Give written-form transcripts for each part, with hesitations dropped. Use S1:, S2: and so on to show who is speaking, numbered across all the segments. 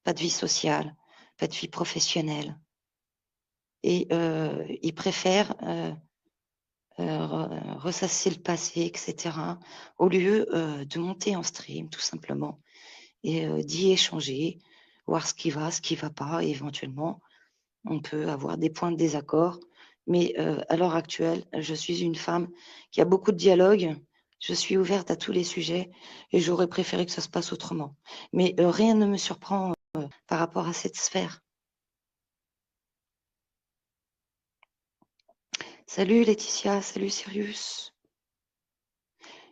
S1: pas de vie sociale, pas de vie professionnelle. Et ils préfèrent ressasser le passé, etc., au lieu de monter en stream, tout simplement, et d'y échanger, voir ce qui va pas, et éventuellement, on peut avoir des points de désaccord. Mais à l'heure actuelle, je suis une femme qui a beaucoup de dialogue, je suis ouverte à tous les sujets, et j'aurais préféré que ça se passe autrement. Mais rien ne me surprend par rapport à cette sphère. Salut Laetitia, salut Sirius.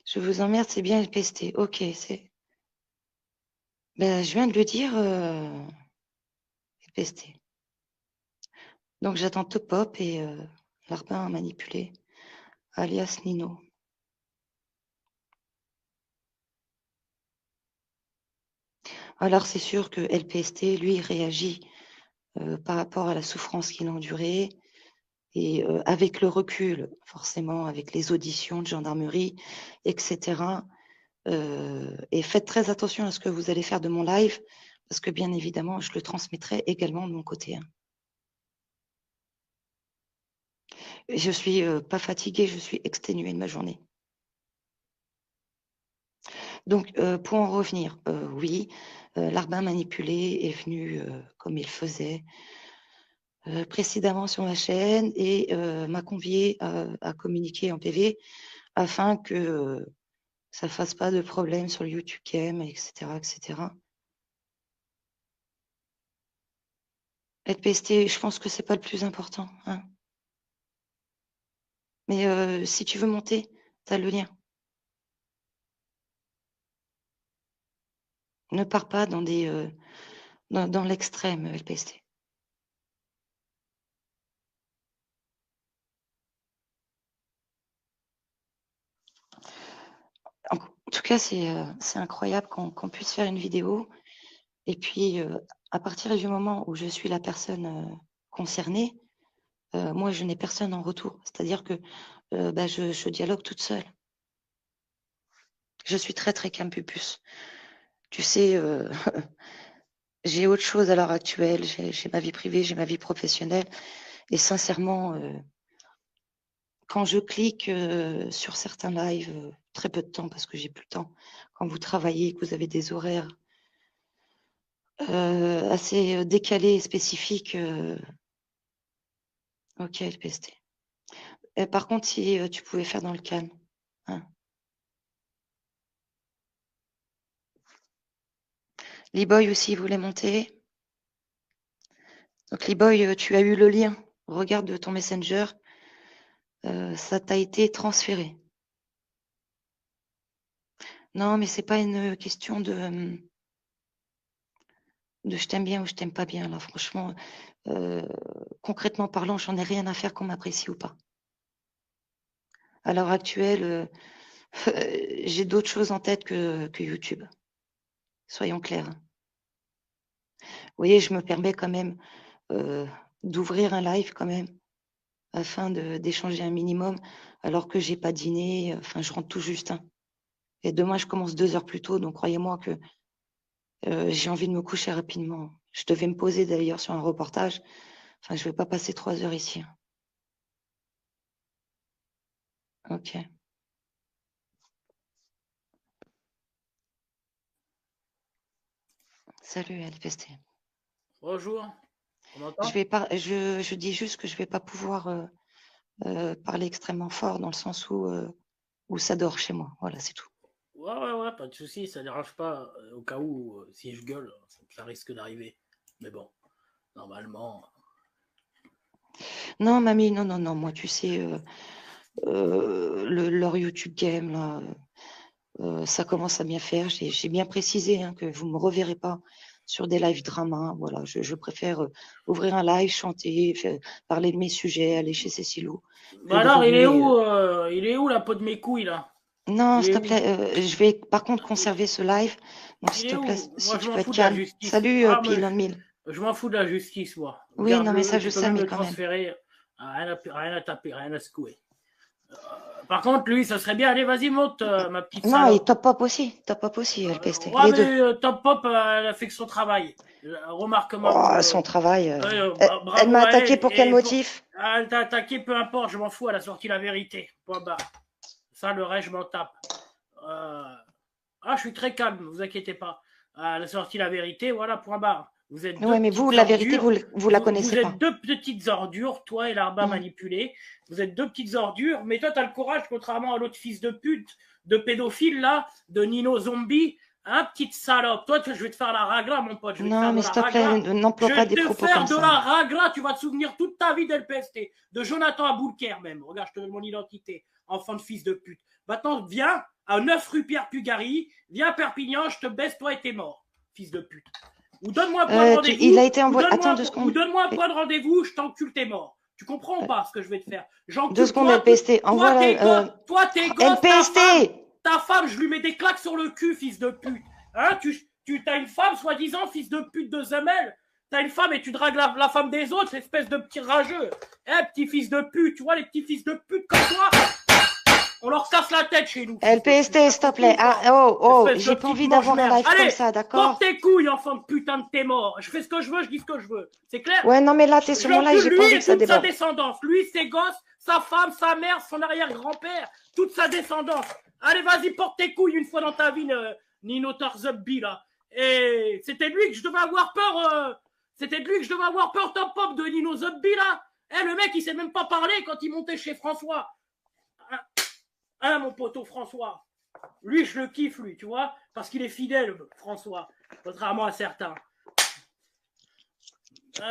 S1: Je vous emmerde, c'est bien LPST. Ok, c'est. Ben, je viens de le dire, LPST. Donc j'attends Top Pop et Larbin manipulé, alias Nino. Alors c'est sûr que LPST, lui, réagit par rapport à la souffrance qu'il a endurée et avec le recul, forcément, avec les auditions de gendarmerie, etc. Et faites très attention à ce que vous allez faire de mon live, parce que bien évidemment, je le transmettrai également de mon côté. Hein. Je suis pas fatiguée, je suis exténuée de ma journée. Donc, pour en revenir, oui, Larbin manipulé est venu comme il faisait précédemment sur ma chaîne et m'a convié à communiquer en PV afin que ça ne fasse pas de problème sur le YouTube Game, etc., etc. Être pesté, je pense que c'est pas le plus important. Hein. Mais si tu veux monter, tu as le lien. Ne pars pas dans dans l'extrême, LPST. En tout cas, c'est incroyable qu'on puisse faire une vidéo. Et puis, à partir du moment où je suis la personne concernée, moi, je n'ai personne en retour. C'est-à-dire que je dialogue toute seule. Je suis très, très campupus. Tu sais, j'ai autre chose à l'heure actuelle. J'ai ma vie privée, j'ai ma vie professionnelle. Et sincèrement, quand je clique sur certains lives, très peu de temps parce que j'ai plus le temps, quand vous travaillez, que vous avez des horaires assez décalés et spécifiques, ok, LPST. Et par contre, si tu pouvais faire dans le calme. Hein. Lee-Boy aussi voulait monter. Donc Lee-Boy, tu as eu le lien. Regarde ton Messenger. Ça t'a été transféré. Non, mais c'est pas une question de je t'aime bien ou je t'aime pas bien. Là, franchement, concrètement parlant, j'en ai rien à faire qu'on m'apprécie ou pas. À l'heure actuelle, j'ai d'autres choses en tête que YouTube. Soyons clairs. Hein. Vous voyez, je me permets quand même d'ouvrir un live quand même afin d'échanger un minimum alors que j'ai pas dîné. Enfin, je rentre tout juste. Hein. Et demain, je commence 2 heures plus tôt, donc croyez-moi que j'ai envie de me coucher rapidement. Je devais me poser d'ailleurs sur un reportage. Enfin, je vais pas passer 3 heures ici. Hein. Ok. Salut LPST.
S2: Bonjour. On m'entend?
S1: Je dis juste que je vais pas pouvoir parler extrêmement fort dans le sens où ça dort chez moi. Voilà, c'est tout.
S2: Ouais, pas de souci, ça dérange pas. Au cas où, si je gueule, ça risque d'arriver. Mais bon, normalement.
S1: Non, mamie, non, non, non. Moi, tu sais, leur YouTube Game, là, ça commence à bien faire. J'ai bien précisé hein, que vous ne me reverrez pas sur des lives drama. Voilà, je préfère ouvrir un live, chanter, parler de mes sujets, aller chez Cécilou, que
S2: Bah
S1: de
S2: alors,
S1: remuer.
S2: il est où la peau de mes couilles là?
S1: Non,
S2: Il
S1: s'il
S2: est
S1: te
S2: où?
S1: plaît, je vais par contre conserver ce live. Donc, s'il
S2: Il
S1: te
S2: est
S1: plaît,
S2: où?
S1: si
S2: Moi, je
S1: tu
S2: m'en
S1: peux être
S2: fous de la
S1: calme.
S2: justice.
S1: Salut,
S2: Ah, mais
S1: Pile 1000.
S2: je m'en fous de la justice, moi.
S1: Oui, non, mais
S2: Garde-le,
S1: ça, je
S2: tu peux
S1: sais,
S2: même
S1: mais
S2: le
S1: quand même.
S2: transférer. Rien à taper, rien à secouer. Par contre, lui, ça serait bien. Allez, vas-y, monte, ma petite
S1: Non,
S2: salope.
S1: et Top Pop aussi. Top Pop aussi, LPST.
S2: Ouais,
S1: Les deux.
S2: mais Top Pop, elle a fait que son travail. Remarque-moi le
S1: Oh,
S2: boulot.
S1: son travail. Elle
S2: Bravo
S1: m'a
S2: à elle.
S1: attaqué pour quel
S2: Et
S1: motif?
S2: elle t'a attaqué, peu importe, je m'en fous, elle a sorti la vérité. Point barre. Ça, le reste, je m'en tape. Je suis très calme, ne vous inquiétez pas. Elle a sorti la vérité, voilà, point barre. Vous êtes deux
S1: Ouais, mais vous,
S2: petites
S1: la vérité,
S2: ordures.
S1: vous la connaissez
S2: Vous
S1: pas.
S2: êtes deux petites ordures, toi et l'arba
S1: Mm.
S2: manipulé. Vous êtes deux petites ordures, mais toi, tu as le courage, contrairement à l'autre fils de pute, de pédophile, là, de Nino Zombie. Petite salope. Toi, je vais te faire la ragla, mon pote. Je vais te
S1: Non,
S2: faire de
S1: mais
S2: la
S1: s'il te plaît,
S2: ragla.
S1: n'emploie
S2: Je
S1: pas
S2: vais
S1: des
S2: te
S1: propos
S2: faire
S1: comme
S2: de
S1: ça.
S2: la ragla. Tu vas te souvenir toute ta vie d'LPST. De Jonathan Aboulker, même. Regarde, je te donne mon identité. Enfant de fils de pute. Maintenant, viens à 9 rue Pierre Pugary. Viens à Perpignan, je te baisse, toi et t'es mort. Fils de pute. Ou donne-moi un point de
S1: Il a
S2: rendez-vous.
S1: été envoyé. Attends 2
S2: Ou
S1: secondes.
S2: donne-moi un point de rendez-vous, je t'encule, t'es mort. Tu comprends ou pas ce que je vais te faire?
S1: 2
S2: J'encule
S1: secondes,
S2: toi,
S1: LPST. Envoie la.
S2: toi, tes gosses,
S1: LPST!
S2: ta femme, je lui mets des claques sur le cul, fils de pute. Hein, tu as une femme, soi-disant, fils de pute de Zemel. T'as une femme et tu dragues la femme des autres, espèce de petit rageux. Petit fils de pute, tu vois, les petits fils de pute comme toi, on leur casse la tête chez nous.
S1: LPST, s'il te plaît. J'ai pas envie d'avoir un live comme ça, d'accord?
S2: Porte tes couilles, enfant de putain de tes morts. Je fais ce que je veux, je dis ce que je veux. C'est clair?
S1: Ouais, non, mais là, t'es sur mon live, j'ai pas envie que ça
S2: toute sa
S1: déborde.
S2: descendance. Lui, ses gosses, sa femme, sa mère, son arrière-grand-père, toute sa descendance. Allez, vas-y, porte tes couilles une fois dans ta vie, Nino Tarzubbi, là. Et c'était de lui que je devais avoir peur. C'était de lui que je devais avoir peur, Top Pop, de Nino Zubbi, là. Le mec, il sait même pas parler quand il montait chez François. Mon poteau François. Lui, je le kiffe, lui, tu vois, parce qu'il est fidèle, François, contrairement à certains.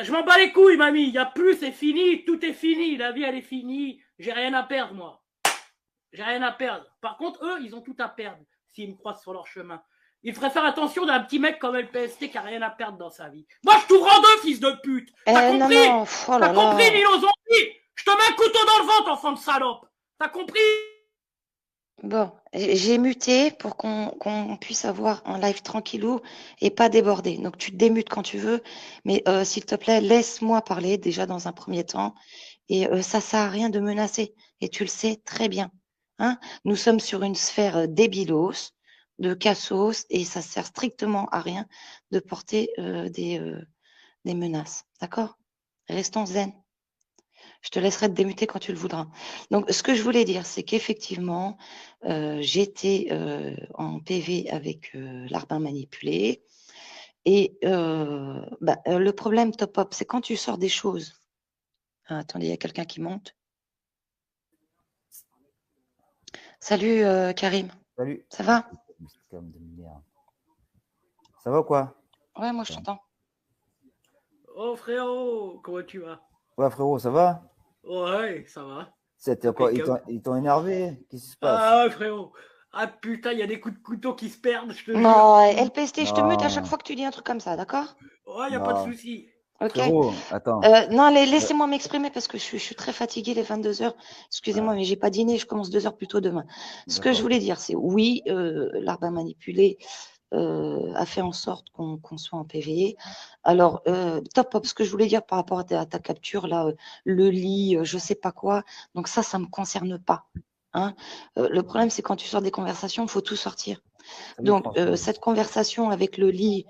S2: Je m'en bats les couilles, mamie. Il n'y a plus, c'est fini. Tout est fini. La vie, elle est finie. J'ai rien à perdre, moi. J'ai rien à perdre. Par contre, eux, ils ont tout à perdre s'ils me croisent sur leur chemin. Ils feraient faire attention d'un petit mec comme LPST qui a rien à perdre dans sa vie. Moi, je t'ouvre en deux, fils de pute. T'as compris?
S1: Non. Oh
S2: T'as compris, Nino Zombie? Je te mets un couteau dans le ventre, enfant de salope. T'as compris?
S1: Bon, j'ai muté pour qu'on puisse avoir un live tranquillou et pas déborder. Donc tu te démutes quand tu veux, mais s'il te plaît, laisse-moi parler déjà dans un premier temps. Et ça sert à rien de menacer. Et tu le sais très bien. Hein? Nous sommes sur une sphère débilos, de cassos, et ça sert strictement à rien de porter des menaces. D'accord? Restons zen. Je te laisserai te démuter quand tu le voudras. Donc, ce que je voulais dire, c'est qu'effectivement, j'étais en PV avec l'arbin manipulé. Et le problème, Top Up, c'est quand tu sors des choses. Ah, attendez, il y a quelqu'un qui monte. Salut, Karim.
S3: Salut.
S1: Ça va?
S3: Ça va ou quoi?
S1: Ouais, moi, je t'entends.
S2: Oh, frérot, comment tu vas?
S3: Ouais, frérot, ça va?
S2: Ouais, ça va.
S3: C'était quoi? Ils t'ont énervé? Qu'est-ce qui se passe?
S2: Ah ouais, frérot. Ah putain, il y a des coups de couteau qui se perdent, je te jure.
S1: Non, LPST, je te
S3: Non.
S1: mute à chaque fois que tu dis un truc comme ça, d'accord?
S2: Ouais, y a pas de souci.
S1: Ok.
S3: Frérot, attends.
S1: Non, laissez-moi m'exprimer parce que je suis très fatiguée les 22h. Excusez-moi, mais j'ai pas dîné, je commence 2 heures plus tôt demain. Ce que je voulais dire, c'est oui, l'arbin manipulé a fait en sorte qu'on soit en PV. Alors, Top Pop, ce que je voulais dire par rapport à ta capture, là, le lit, je sais pas quoi, donc ça me concerne pas. Hein. Le problème, c'est quand tu sors des conversations, il faut tout sortir. Donc, cette conversation avec le lit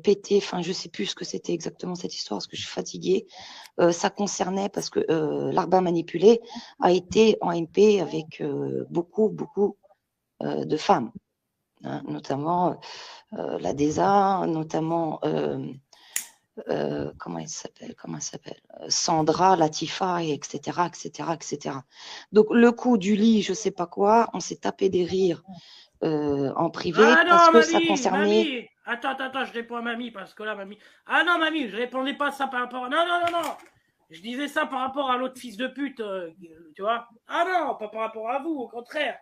S1: pété, enfin, je sais plus ce que c'était exactement cette histoire, parce que je suis fatiguée, ça concernait, parce que l'arbin manipulé a été en MP avec beaucoup de femmes. Hein, notamment la DESA, notamment comment elle s'appelle Sandra, Latifa, etc., etc., etc. Donc le coup du lit, je sais pas quoi, on s'est tapé des rires en privé parce que ça concernait.
S2: Mamie. Attends, je réponds à mamie parce que là, mamie. Ah non, mamie, je répondais pas à ça par rapport à. Non. Je disais ça par rapport à l'autre fils de pute, tu vois. Ah non, pas par rapport à vous, au contraire.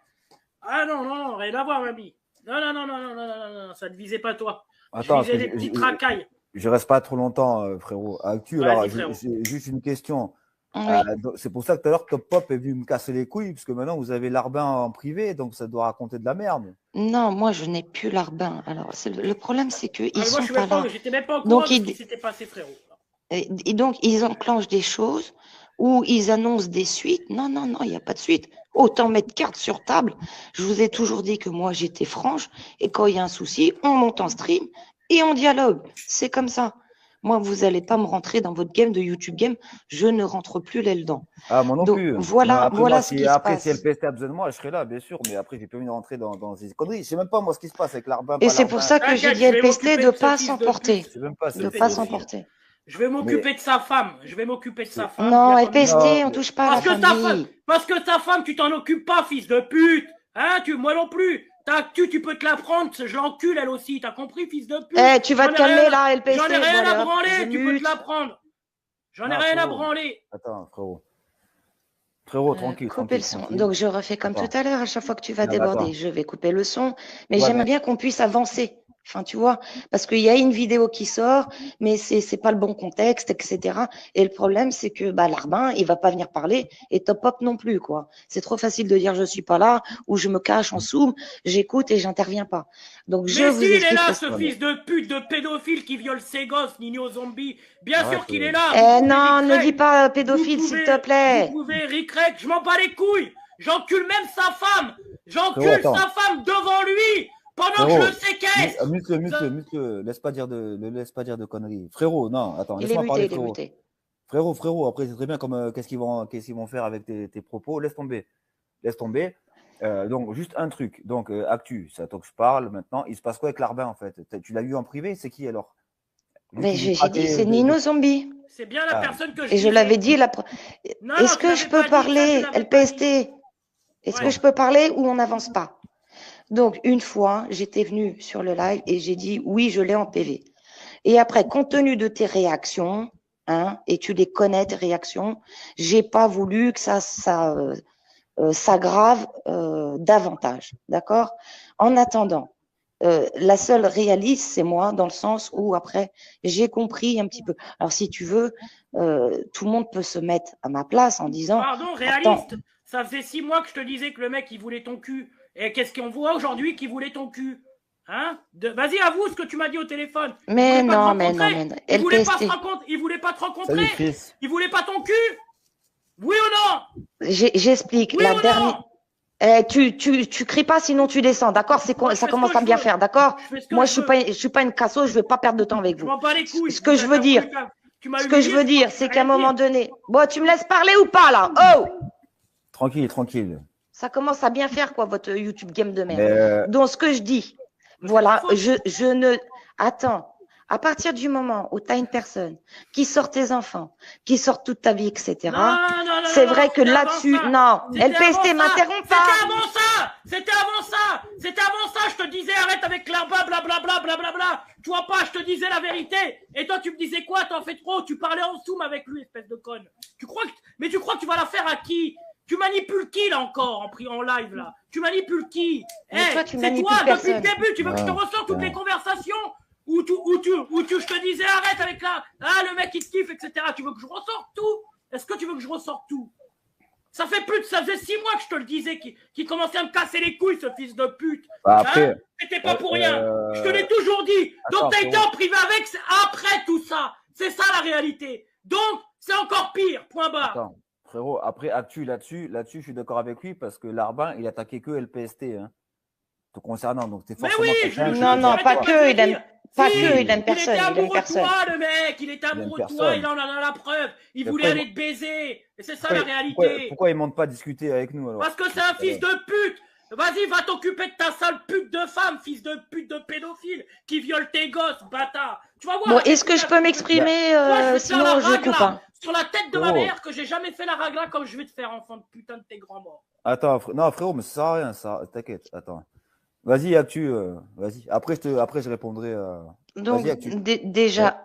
S2: Ah non, rien à voir, mamie. Non, ça ne visait pas toi.
S3: Attends,
S2: je visais des petites racailles.
S3: Je reste pas trop longtemps, frérot. Alors, j'ai juste une question.
S1: Oui.
S3: C'est pour ça que tout à l'heure, Top Pop est venu me casser les couilles, parce que maintenant, vous avez l'arbin en privé, donc ça doit raconter de la merde.
S1: Non, moi, je n'ai plus l'arbin. Alors, le problème, c'est qu'ils sont
S2: pas là. J'étais même pas au courant de ce qui s'était passé, frérot.
S1: Et donc, ils enclenchent des choses où ils annoncent des suites. Non, non, non, il n'y a pas de suite. Autant mettre carte sur table. Je vous ai toujours dit que moi, j'étais franche. Et quand il y a un souci, on monte en stream et on dialogue. C'est comme ça. Moi, vous n'allez pas me rentrer dans votre game de YouTube Game. Je ne rentre plus là-dedans.
S3: Ah, moi non
S1: Donc,
S3: plus.
S1: voilà,
S3: Après,
S1: voilà
S3: moi,
S1: ce qui se
S3: après, si
S1: passe.
S3: LPST a besoin de moi, je serai là, bien sûr. Mais après, j'ai pas envie de rentrer dans ces conneries. Je sais même pas, moi, ce qui se passe avec l'Arbin,
S1: Et
S3: pas
S1: c'est pour
S3: l'Arbin.
S1: ça que j'ai
S2: T'inquiète,
S1: dit
S2: je vais
S1: LPST
S2: m'occuper
S1: de
S2: de ce
S1: pas
S2: fils de
S1: s'emporter.
S2: pute.
S3: Je sais même pas,
S1: De
S3: c'est
S1: pas
S2: pédophile.
S1: s'emporter.
S2: Je vais m'occuper de sa femme. Je vais m'occuper de sa femme.
S1: Non,
S2: bien comme il
S1: LPST,
S2: faut.
S3: Non,
S1: on
S3: mais-
S1: touche pas à la famille.
S2: Parce que ta femme, tu t'en occupes pas, fils de pute. Hein, moi non plus. Tu peux te la prendre, je l'encule elle aussi. T'as compris, fils de pute?
S1: Eh, tu vas te calmer là, LPST.
S2: J'en ai rien
S1: voilà,
S2: à branler,
S1: je
S2: tu peux
S1: mute.
S2: te la prendre. J'en ai
S3: Non,
S2: rien à
S3: frérot.
S2: branler.
S3: Attends, frérot. Frérot, tranquille,
S1: Couper
S3: tranquille,
S1: le son.
S3: tranquille.
S1: Donc, je refais comme
S3: Attends.
S1: tout à l'heure. À chaque fois que tu vas
S3: Non, mais
S1: déborder,
S3: attends.
S1: je vais couper le son. Mais
S3: Ouais,
S1: j'aimerais
S3: mais-
S1: bien qu'on puisse avancer. Enfin, tu vois, parce qu'il y a une vidéo qui sort, mais c'est pas le bon contexte, etc. Et le problème, c'est que bah, l'Arbin, il va pas venir parler et Top Hop non plus, quoi. C'est trop facile de dire je suis pas là ou je me cache en zoom, j'écoute et j'interviens pas. Donc, je
S2: Mais
S1: vous
S2: s'il est
S1: explique.
S2: là, ce fils de pute, de pédophile qui viole ses gosses, Nino Zombie, bien
S3: Arrête,
S2: sûr qu'il est là.
S1: Eh
S2: Vous pouvez
S1: non, ne
S2: ric-rac.
S1: dis pas
S2: Vous
S1: pédophile, s'il
S2: pouvez-
S1: te plaît.
S2: Vous pouvez ric-rac, je m'en bats les couilles. J'encule même sa femme. J'encule
S3: Frérot, attends.
S2: sa femme devant lui pendant que
S3: Frérot,
S2: je le séquestre.
S3: Mute-le, laisse pas dire de conneries. Frérot, non, attends,
S1: Il est
S3: laisse-moi
S1: muté,
S3: parler,
S1: il est
S3: frérot.
S1: muté.
S3: Frérot, après, c'est très bien comme qu'est-ce qu'ils vont faire avec tes propos. Laisse tomber. Donc, juste un truc. Donc, Actu, c'est à toi que je parle maintenant. Il se passe quoi avec l'Arbin, en fait? Tu l'as eu en privé? C'est qui alors? Lui
S1: Mais
S3: qui
S1: j'ai
S3: dit
S1: dit, c'est Nino Zombie.
S2: C'est bien la
S3: Ah.
S2: personne que je
S1: Et je
S2: disais.
S1: l'avais dit.
S2: Non,
S1: Est-ce
S2: tu
S1: que
S2: l'avais
S1: je
S2: pas
S1: peux
S2: dit, ça,
S1: parler,
S2: tu l'avais pas
S1: LPST?
S2: dit.
S1: Est-ce
S2: Ouais.
S1: que je peux parler ou on n'avance pas? Donc, une fois, j'étais venue sur le live et j'ai dit oui, je l'ai en PV. Et après, compte tenu de tes réactions, hein, et tu les connais, tes réactions, j'ai pas voulu que ça s'aggrave davantage. D'accord? En attendant, la seule réaliste, c'est moi, dans le sens où après, j'ai compris un petit peu. Alors, si tu veux, tout le monde peut se mettre à ma place en disant.
S2: Pardon, réaliste.
S1: Attends.
S2: Ça faisait 6 mois que je te disais que le mec, il voulait ton cul. Et qu'est-ce qu'on voit aujourd'hui qu'il voulait ton cul? Hein? Vas-y, avoue ce que tu m'as dit au téléphone.
S1: Mais
S2: Il voulait pas
S1: non,
S2: te
S1: mais non,
S2: rencontrer.
S1: mais non.
S2: Il voulait pas
S1: LPST.
S2: se rencontrer. Il voulait pas te rencontrer.
S3: Salut, Chris.
S2: Il voulait pas ton cul. Oui ou non?
S1: J'explique.
S2: Oui
S1: La
S2: ou
S1: dernière.
S2: non?
S1: Tu cries pas, sinon tu descends, d'accord?
S2: Moi, je
S1: Ça
S2: fais
S1: commence
S2: ce que
S1: à bien
S2: je veux.
S1: faire, d'accord?
S2: Je fais ce que
S1: Moi,
S2: je
S1: je suis pas une casseuse, je vais pas perdre de temps avec
S2: Je
S1: vous.
S2: m'en bats les couilles.
S1: Ce que je veux dire,
S2: Tu m'as
S1: ce que je
S2: humilié,
S1: veux dire,
S2: je
S1: c'est
S2: peux
S1: qu'à un
S2: rien
S1: moment
S2: dire.
S1: donné, bon, tu me laisses parler ou pas là? Oh,
S3: Tranquille.
S1: ça commence à bien faire quoi, votre YouTube game de merde.
S3: Mais,
S1: Donc, ce que je dis,
S2: Mais
S1: voilà,
S2: c'est pas faux.
S1: je ne. Attends. À partir du moment où tu as une personne qui sort tes enfants, qui sort toute ta vie, etc.,
S2: Non,
S1: c'est vrai que
S2: c'était
S1: là-dessus,
S2: avant ça.
S1: non,
S2: C'était
S1: LPST
S2: avant ça.
S1: m'interrompt pas.
S2: C'était avant ça. Je te disais arrête avec l'arba, blablabla. Tu vois pas, je te disais la vérité. Et toi, tu me disais quoi? T'en fais trop. Tu parlais en zoom avec lui, espèce de conne. Tu crois que tu vas la faire à qui? Tu manipules qui là encore en live là? Tu manipules qui?
S1: Mais toi, tu
S2: c'est
S1: manipules
S2: toi depuis le
S1: personne.
S2: début. Tu veux que je te
S3: Ah,
S2: ressors toutes
S3: putain.
S2: les conversations où je te disais arrête avec le mec il te kiffe, etc. Tu veux que je ressorte tout? Est-ce que tu veux que je ressorte tout? Ça faisait 6 mois que je te le disais qu'il commençait à me casser les couilles, ce fils de pute.
S3: bah, après,
S2: Hein? C'était pas pour rien. Je te l'ai
S3: euh,
S2: toujours dit.
S3: attends,
S2: Donc t'as été
S3: frérot.
S2: en privé avec après tout ça. C'est ça la réalité. Donc c'est encore pire. Point barre.
S3: Attends, frérot, après, Actu, là-dessus, je suis d'accord avec lui parce que l'Arbin, il attaquait que LPST, hein, te concernant. Donc, c'est
S2: Mais
S3: forcément
S2: oui,
S3: quelqu'un qui-
S1: Non, non, pas
S2: j'arrête
S1: que,
S2: de
S1: il aime-
S2: dire.
S1: pas
S2: Si,
S1: que, il aime personne,
S2: Il était
S1: il aime
S2: amoureux de
S1: personne.
S2: toi, le mec. Il était
S3: Il aime
S2: amoureux de toi.
S3: personne.
S2: Il en a la preuve. Il
S3: Mais
S2: voulait
S3: pourquoi
S2: aller te baiser. Et c'est ça la
S3: Pourquoi,
S2: réalité.
S3: pourquoi il ne monte pas discuter avec nous alors?
S2: Parce que c'est un fils de pute. Vas-y, va t'occuper de ta sale pute de femme, fils de pute de pédophile, qui viole tes gosses, bâtard. Tu vas voir.
S1: Bon, est-ce que je peux m'exprimer,
S2: Moi, je vais te faire
S1: sinon
S2: la
S1: je
S2: ragla
S1: coupe. Hein.
S2: sur la tête de ma
S3: Frérot.
S2: mère que j'ai jamais fait la ragla comme je vais te faire, enfant de putain de tes grands morts.
S3: Attends, non, frérot, mais ça sert à rien, ça. T'inquiète, attends. Vas-y, Actu, vas-y. Après, je répondrai.
S1: Donc,
S3: Vas-y, Actu.
S1: déjà,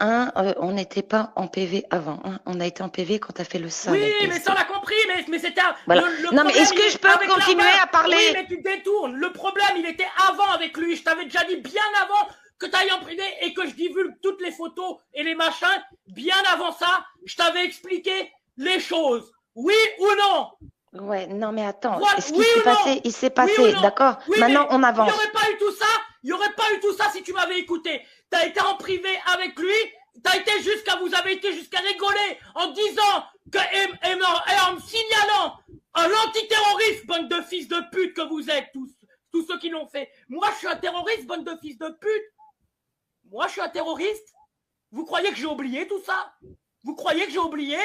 S1: on n'était pas en PV avant. Hein. On a été en PV quand tu as fait le sale.
S2: Oui,
S1: LPST.
S2: mais ça on l'a compris, mais c'était
S1: Voilà.
S2: le
S1: Non, mais
S2: problème,
S1: est-ce que
S2: il
S1: je
S2: est
S1: peux
S2: avec
S1: continuer
S2: Larbin.
S1: à parler?
S2: Oui, mais tu te détournes. Le problème, il était avant avec lui. Je t'avais déjà dit bien avant que tu ailles en privé et que je divulgue toutes les photos et les machins. Bien avant ça, je t'avais expliqué les choses. Oui ou non?
S1: Ouais, non, mais attends.
S2: Voilà,
S1: Ce qui
S2: oui
S1: s'est
S2: ou non?
S1: passé, il s'est
S2: Oui
S1: passé,
S2: ou non?
S1: d'accord?
S2: Oui,
S1: Maintenant,
S2: mais
S1: on avance.
S2: Il n'y aurait pas eu tout ça. Il n'y aurait pas eu tout ça si tu m'avais écouté. T'as été en privé avec lui. Vous avez été jusqu'à rigoler en disant en me signalant l'antiterroriste, bande de fils de pute que vous êtes, tous ceux qui l'ont fait. Moi, je suis un terroriste, bande de fils de pute. Moi, je suis un terroriste. Vous croyez que j'ai oublié tout ça? Vous croyez que j'ai oublié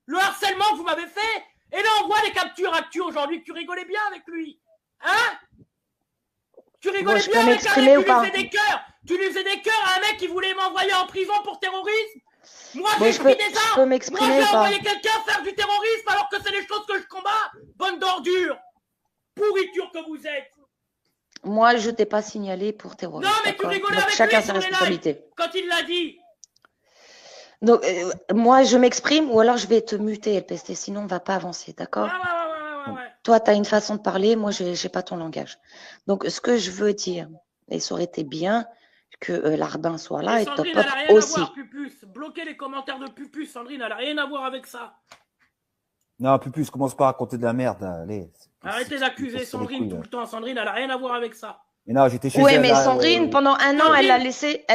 S2: le harcèlement que vous m'avez fait? Et là, on voit les captures actuelles aujourd'hui, que tu rigolais bien avec lui. Hein? Tu rigolais
S1: Bon, je
S2: bien
S1: peux
S2: avec un
S1: m'exprimer
S2: mec,
S1: ou pas?
S2: tu lui faisais des cœurs à un mec qui voulait m'envoyer en prison pour terrorisme. Moi,
S1: Bon,
S2: j'ai
S1: je
S2: pris
S1: peux
S2: des armes. Moi,
S1: m'exprimer
S2: j'ai
S1: ou pas?
S2: envoyé quelqu'un faire du terrorisme alors que c'est les choses que je combats. Bande d'ordures. Pourriture que vous êtes.
S1: Moi, je t'ai pas signalé pour terrorisme.
S2: Non, mais tu
S1: d'accord?
S2: rigolais
S1: Donc,
S2: avec
S1: chacun
S2: lui
S1: ses
S2: sur les lives
S1: responsabilités.
S2: quand il l'a dit.
S1: Donc, moi, je m'exprime ou alors je vais te muter, LPST, sinon on va pas avancer,
S2: Ouais,
S1: d'accord?
S2: ouais.
S1: Toi, tu as une façon de parler, moi, j'ai pas ton langage. Donc, ce que je veux dire, et ça aurait été bien que Larbin soit là
S2: Et
S1: et
S2: Sandrine,
S1: Top Pop
S2: elle a rien à
S1: aussi.
S2: voir, Pupus. Bloquez les commentaires de Pupus, Sandrine, elle a rien à voir avec ça.
S3: Non, Pupus, commence pas à raconter de la merde. Là. Allez.
S2: Arrêtez d'accuser Sandrine tout le temps. Sandrine, elle a rien à voir avec ça.
S3: Mais non, j'étais chez
S1: Ouais,
S3: elle.
S1: mais
S3: Là,
S1: Sandrine, pendant un an, elle a laissé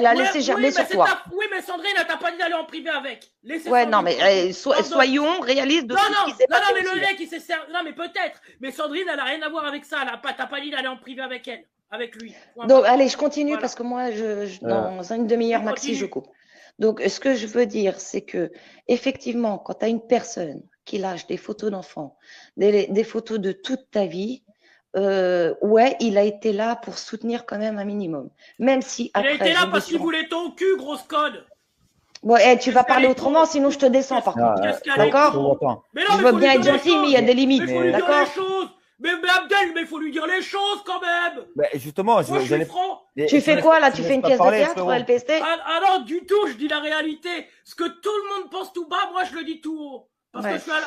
S1: gerber sur toi.
S2: Oui, mais Sandrine, elle t'a pas dit d'aller en privé avec. Laissez
S1: Ouais,
S2: Sandrine
S1: non, mais
S2: tranquille.
S1: soyons réalistes de tout ce qui s'est
S2: Non,
S1: passé
S2: mais le
S1: aussi.
S2: mec, il s'est servi. Non, mais peut-être. Mais Sandrine, elle a rien à voir avec ça. T'as pas dit d'aller en privé avec elle, avec lui.
S1: Donc, allez, je continue
S2: Voilà.
S1: parce que moi, dans une demi-heure maxi, je coupe. Donc, ce que je veux dire, c'est que, effectivement, quand tu as une personne qui lâche des photos d'enfants, des photos de toute ta vie, ouais, il a été là pour soutenir quand même un minimum. Même si
S2: Il
S1: après.
S2: a été là parce qu'il voulait ton cul, grosse code.
S1: Bon, tu vas parler autrement, sinon je te descends par contre. D'accord? Je veux bien être gentil, mais il y a des limites.
S2: Mais il faut lui dire
S1: D'accord?
S2: les choses. Mais Abdel, mais il faut lui dire les choses quand même.
S3: Mais justement,
S2: moi, je suis franc.
S1: Tu fais quoi là? Tu fais une pièce de théâtre au LPST?
S2: Ah non, du tout, je dis la réalité. Ce que tout le monde pense tout bas, moi je le dis tout haut. Parce que je suis à la...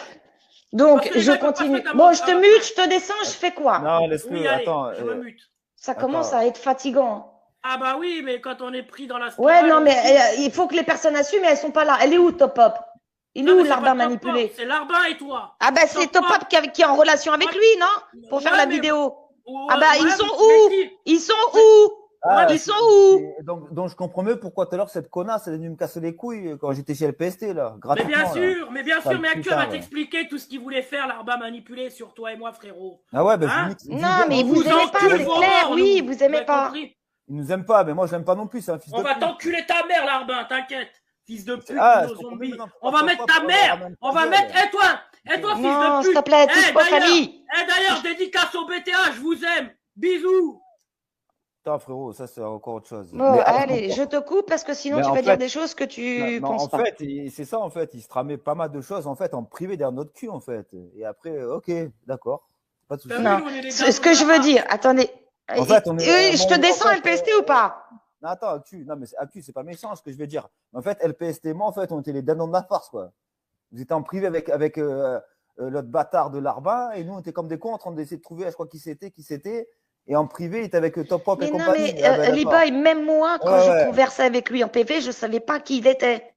S1: Donc, je continue. Bon, je te mute, je te descends, je fais quoi?
S3: Non, laisse-le,
S2: oui, allez,
S3: attends.
S2: je me mute.
S1: Ça commence à être fatigant.
S2: Ah bah oui, mais quand on est pris dans la...
S1: Ouais, non, mais il faut que les personnes assument, mais elles sont pas là. Elle est où, Top Pop? Il est où Larbin manipulé?
S2: C'est Larbin et toi.
S1: Ah bah c'est Top Pop qui est en relation avec lui, non? Pour faire la vidéo. Ah bah ils sont où? Ils sont où? Ils sont où?
S3: Donc je comprends mieux pourquoi tout à l'heure cette connasse elle est venue me casser les couilles quand j'étais chez LPST là.
S2: Mais bien sûr, mais Actu va t'expliquer tout ce qu'il voulait faire, Larbin manipulé sur toi et moi, frérot.
S3: Ah ouais,
S1: non, mais vous aimez pas, c'est clair, oui, vous aimez pas.
S3: Il nous aime pas, mais moi je l'aime pas non plus, c'est un fils de pute.
S2: On va t'enculer ta mère, Larbin, t'inquiète. Fils de pute, zombie. On va mettre ta mère. On va mettre. Et toi, fils de pute.
S1: Non, s'il te plaît, touche pas famille.
S2: Et d'ailleurs, dédicace au BTA, je vous aime. Bisous.
S3: Putain, frérot, ça c'est encore autre chose.
S1: Bon, allez, je te coupe parce que sinon tu vas dire des choses que tu penses pas.
S3: En fait, c'est ça en fait. Il se tramait pas mal de choses en fait en privé derrière notre cul en fait. Et après, ok, d'accord. Pas de souci.
S1: Non, ce que je veux dire, attendez.
S3: En fait,
S1: je te descends LPST ou pas?
S3: Non, attends, Actu, c'est pas méchant ce que je veux dire. En fait, LPST et moi, en fait, on était les dindons de la farce, quoi. Vous étiez en privé avec l'autre bâtard de Larbin, et nous, on était comme des cons en train d'essayer de trouver, je crois, qui c'était. Et en privé, il était avec Top Pop et compagnie.
S1: Mais Liboy, même moi, quand je conversais avec lui en PV, je savais pas qui il était.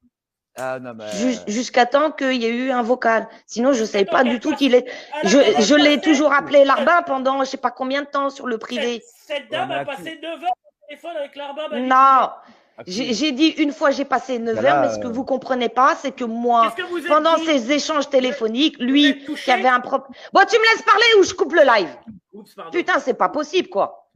S3: Ah, non, mais...
S1: Jusqu'à temps qu'il y ait eu un vocal. Sinon, je savais pas du tout qu'il est. Je l'ai toujours appelé Larbin pendant je sais pas combien de temps sur le privé.
S2: Cette dame a passé 9 heures au téléphone avec Larbin.
S1: Non. J'ai dit une fois j'ai passé 9 heures, mais ce que vous comprenez pas, c'est que moi, pendant ces échanges téléphoniques, lui, qui avait un propre. Bon, tu me laisses parler ou je coupe le live? Putain, c'est pas possible, quoi.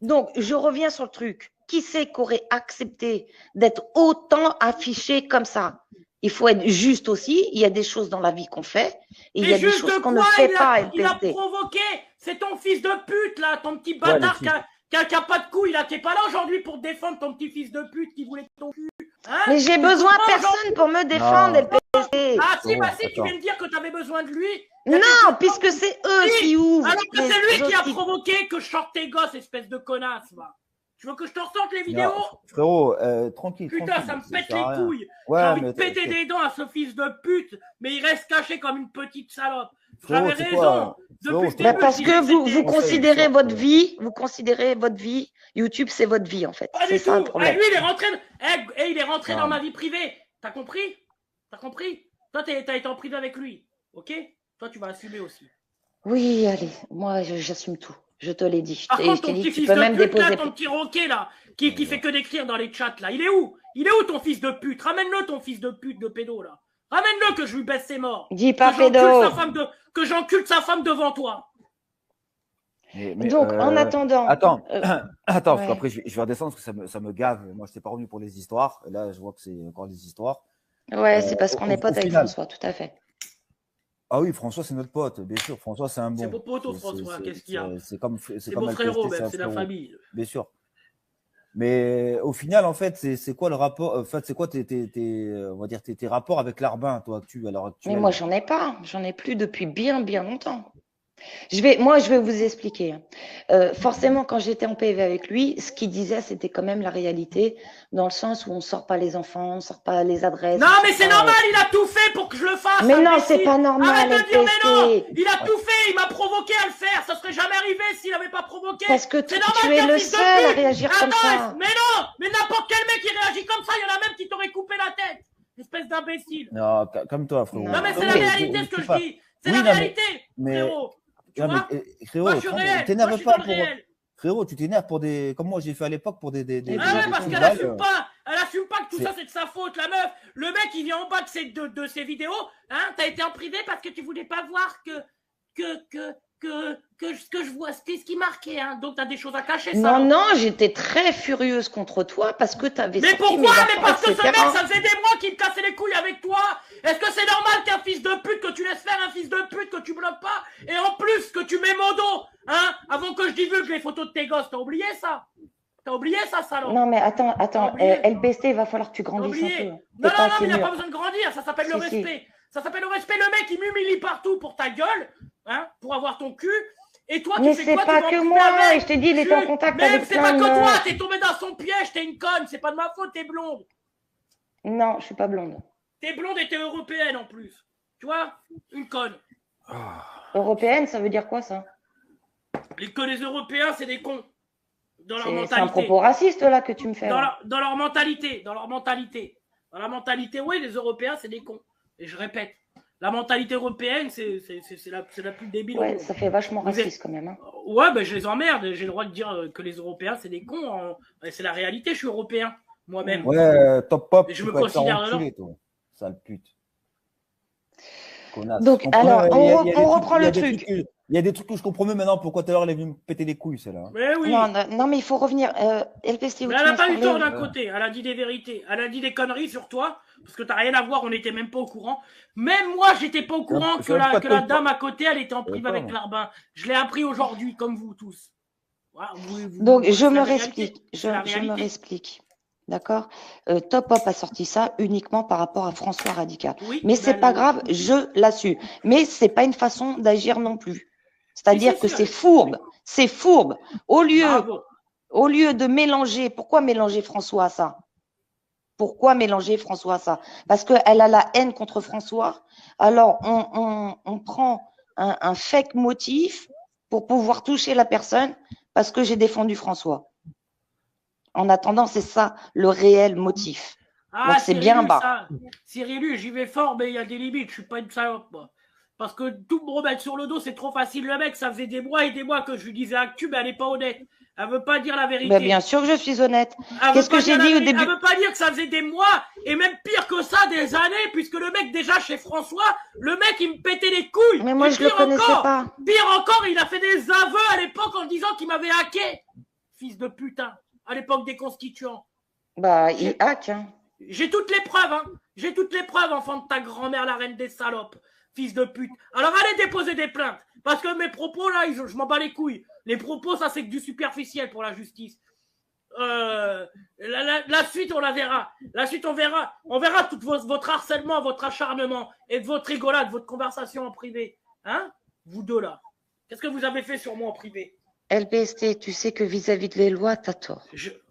S1: Donc, je reviens sur le truc. Qui c'est qu'aurait accepté d'être autant affiché comme ça? Il faut être juste aussi. Il y a des choses dans la vie qu'on fait et il y a des choses qu'on ne fait pas.
S2: Il a provoqué. C'est ton fils de pute, là, ton petit bâtard qui a pas de couilles, là, qui est pas là aujourd'hui pour défendre ton petit fils de pute qui voulait ton cul. Hein?
S1: Mais j'ai besoin de personne pour me défendre, LPST.
S2: Ah, si, bah si, tu viens de dire que tu avais besoin de lui.
S1: Non, puisque c'est eux qui ouvrent.
S2: Alors que c'est lui qui a provoqué que je sorte tes gosses, espèce de connasse, va. Tu veux que je te ressorte les vidéos?
S3: Frérot, tranquille.
S2: Putain, ça me pète les couilles. J'ai envie de péter des dents à ce fils de pute, mais il reste caché comme une petite salope. J'avais raison. Depuis le début,
S1: parce que vous considérez votre vie, YouTube c'est votre vie en fait. C'est ça le problème.
S2: Lui, il est rentré dans ma vie privée. T'as compris? Toi, t'as été en privé avec lui. Ok? Toi, tu vas assumer aussi.
S1: Oui, allez, moi j'assume tout. Je te l'ai dit.
S2: Par contre, ton petit fils de pute, là, ton petit roquet, là, qui fait que d'écrire dans les chats, là, il est où? Il est où ton fils de pute? Ramène-le, ton fils de pute de pédo, là. Ramène-le que je lui baisse ses morts.
S1: Dis pas
S2: Que j'encule
S1: pédo.
S2: que j'encule sa femme devant toi.
S1: Donc, en attendant.
S3: Attends, parce
S1: ouais.
S3: qu'après, je vais redescendre parce que ça me gave. Moi, je n'étais pas revenu pour les histoires. Et là, je vois que c'est encore des histoires.
S1: Ouais, c'est parce qu'on est
S3: au
S1: potes avec
S3: final.
S1: François, tout à fait.
S3: Ah oui, François, c'est notre pote, bien sûr. François, c'est un bon.
S2: C'est mon poteau, François. Qu'est-ce qu'il y a?
S3: C'est comme
S2: mon
S3: LPST,
S2: frérot,
S3: c'est
S2: même.
S3: un
S2: C'est la
S3: frérot.
S2: famille.
S3: Bien sûr. Mais au final, en fait, c'est quoi le rapport? En fait, c'est quoi on va dire tes rapports avec l'Arbin, toi, à l'heure actuelle?
S1: Mais moi, j'en ai pas. J'en ai plus depuis bien, bien longtemps. Moi, je vais vous expliquer. Forcément, quand j'étais en PV avec lui, ce qu'il disait, c'était quand même la réalité, dans le sens où on sort pas les enfants, on sort pas les adresses.
S2: Non, mais c'est normal, il a tout fait pour que je le fasse.
S1: Mais non,
S2: imbécile.
S1: c'est pas normal,
S2: Arrête de dire mais non.
S1: LPST.
S2: Il a tout fait, il m'a provoqué à le faire. Ça serait jamais arrivé s'il avait pas provoqué.
S1: Parce que
S2: C'est
S1: tu
S2: normal
S1: es
S2: qu'un
S1: le
S2: fils de
S1: seul à
S2: pute.
S1: réagir comme
S2: Attends,
S1: ça.
S2: mais non, mais n'importe quel mec qui réagit comme ça, il y en a même qui t'aurait coupé la tête. Espèce d'imbécile.
S3: Non, comme toi, frérot.
S1: Non,
S2: Non, mais c'est la
S1: mais-
S2: réalité ce que je dis. C'est
S3: Oui,
S2: la
S3: non,
S2: réalité,
S3: mais-
S2: frérot. Tu
S3: Non,
S2: vois
S3: mais, frérot,
S2: Moi, je suis réel.
S3: t'énerve
S2: Moi, je suis
S3: pas
S2: dans le
S3: pour.
S2: réel.
S3: Frérot, tu t'énerves pour des. Comme moi, j'ai fait à l'époque pour des.
S2: Ah ouais,
S1: Exactement.
S2: parce qu'elle
S3: blagues.
S2: assume pas. Elle assume pas que tout
S3: C'est-
S2: ça c'est de sa faute, la meuf. Le mec, il vient en bas de ses vidéos. Hein, t'as été en privé parce que tu voulais pas voir ce que je vois, ce qui marquait. Hein. Donc t'as des choses à cacher.
S1: Non,
S2: ça.
S1: non, j'étais très furieuse contre toi parce que tu avais
S2: Mais
S1: sorti
S2: pourquoi?
S1: mes
S2: Mais
S1: enfants,
S2: parce que ce
S1: etc.
S2: mec, ça faisait des mois qu'il me cassait les couilles avec toi. Est-ce que c'est normal qu'un fils de pute que tu laisses faire un fils de pute que tu bloques pas et en plus que tu mets mon dos, hein, avant que je divulgue les photos de tes gosses, t'as oublié ça? T'as oublié ça, salope?
S1: Non, mais attends,
S2: oublié.
S1: LPST, il va falloir que tu
S2: T'as
S1: grandisses un
S2: oublié?
S1: peu.
S2: Non,
S1: T'es
S2: non,
S1: pas
S2: non,
S1: assez
S2: mais il n'y a
S1: mûr.
S2: pas besoin de grandir, ça s'appelle le
S1: Si, si.
S2: respect. Ça s'appelle le respect. Le mec, il m'humilie partout pour ta gueule, hein, pour avoir ton cul. Et toi,
S1: Mais
S2: tu fais
S1: c'est
S2: quoi?
S1: pas
S2: Tu vas
S1: que
S2: en
S1: moi,
S2: avec.
S1: et je t'ai dit, il était en contact
S2: Même
S1: avec
S2: c'est pas
S1: plein de
S2: que toi,
S1: meufs.
S2: t'es tombé dans son piège, t'es une conne, c'est pas de ma faute, t'es blonde.
S1: Non, je suis pas blonde.
S2: T'es blonde et t'es européenne en plus. Tu vois? Une conne.
S1: Européenne, ça veut dire quoi, ça?
S2: Que les Européens, c'est des cons. Dans leur
S1: C'est un
S2: mentalité.
S1: propos raciste, là, que tu me fais. là.
S2: Dans leur mentalité. Dans leur mentalité. Dans la mentalité, oui, les Européens, c'est des cons. Et je répète, la mentalité européenne, c'est la plus débile au
S1: Ouais,
S2: monde.
S1: ça fait vachement
S2: Vous êtes-
S1: raciste, quand même. Hein.
S2: Ouais, ben je les emmerde. J'ai le droit de dire que les Européens, c'est des cons. Hein. C'est la réalité, je suis européen, moi-même.
S3: Ouais, top pop.
S2: Et je
S3: tu
S2: me
S3: peux te faire
S2: considère
S3: enculer, toi. Sale pute. Connasse.
S1: Donc,
S3: Je comprends,
S1: alors,
S3: il y a des
S1: on
S3: trucs-
S1: reprend
S3: il y a
S1: le
S3: des
S1: truc.
S3: trucs que- Il y a des trucs que je comprends mieux maintenant pourquoi tout à l'heure elle est venue me péter les couilles, celle-là.
S2: Mais oui.
S1: Non, non, non, mais il faut revenir. LPST,
S2: Mais
S1: tu
S2: elle n'a
S1: m'as
S2: pas eu
S1: parlé.
S2: tort d'un côté. Elle a dit des vérités. Elle a dit des conneries sur toi. Parce que t'as rien à voir, on n'était même pas au courant. Même moi, j'étais pas au courant
S3: C'est
S2: que
S3: un
S2: la
S3: peu
S2: dame à côté, elle était en privé
S3: pas,
S2: avec
S3: moi.
S2: l'Arbin. Je l'ai appris aujourd'hui, comme vous tous. Voilà,
S1: Donc, je
S2: c'est
S1: me
S2: la réalité.
S1: réexplique.
S2: C'est la
S1: Je me
S2: réalité.
S1: réexplique. D'accord. Top Hop a sorti ça uniquement par rapport à François Radical.
S2: Oui,
S1: Mais c'est
S2: ben,
S1: pas grave, je l'assume. Mais c'est pas une façon d'agir non plus. C'est-à-dire
S2: Si,
S1: que
S2: si,
S1: c'est
S2: si.
S1: fourbe. C'est fourbe. Au
S2: Bravo.
S1: lieu de mélanger, pourquoi mélanger François à ça? Pourquoi mélanger François à ça? Parce qu'elle a la haine contre François. Alors, on prend un fake motif pour pouvoir toucher la personne parce que j'ai défendu François. En attendant, c'est ça le réel motif.
S2: Ah,
S1: Donc, c'est bien bas.
S2: Cyrilu, j'y vais fort, mais il y a des limites. Je suis pas une salope, moi. Parce que tout me remettre sur le dos, c'est trop facile. Le mec, ça faisait des mois et des mois que je lui disais actu, mais elle n'est pas honnête. Elle veut pas dire la vérité.
S1: Ben, bien sûr que je suis honnête.
S2: Elle veut
S1: Qu'est-ce
S2: pas
S1: que j'ai
S2: dire la
S1: dit au
S2: vérité.
S1: début?
S2: Elle veut pas dire que ça faisait des mois, et même pire que ça, des années, puisque le mec, déjà chez François, le mec, il me pétait les couilles.
S1: Mais moi,
S2: Et
S1: je le
S2: pire
S1: connaissais
S2: encore,
S1: pas.
S2: Pire encore, il a fait des aveux à l'époque en disant qu'il m'avait hacké. Fils de putain. À l'époque des constituants.
S1: Bah, il hack, hein.
S2: J'ai toutes les preuves, hein. J'ai toutes les preuves, enfant de ta grand-mère, la reine des salopes. Fils de pute. Alors allez déposer des plaintes. Parce que mes propos, là, je m'en bats les couilles. Les propos, ça, c'est que du superficiel pour la justice. La suite, on la verra. La suite, on verra. On verra tout votre harcèlement, votre acharnement et de votre rigolade, votre conversation en privé. Hein? Vous deux, là. Qu'est-ce que vous avez fait sur moi en privé?
S1: LPST, tu sais que vis-à-vis de les lois, t'as tort.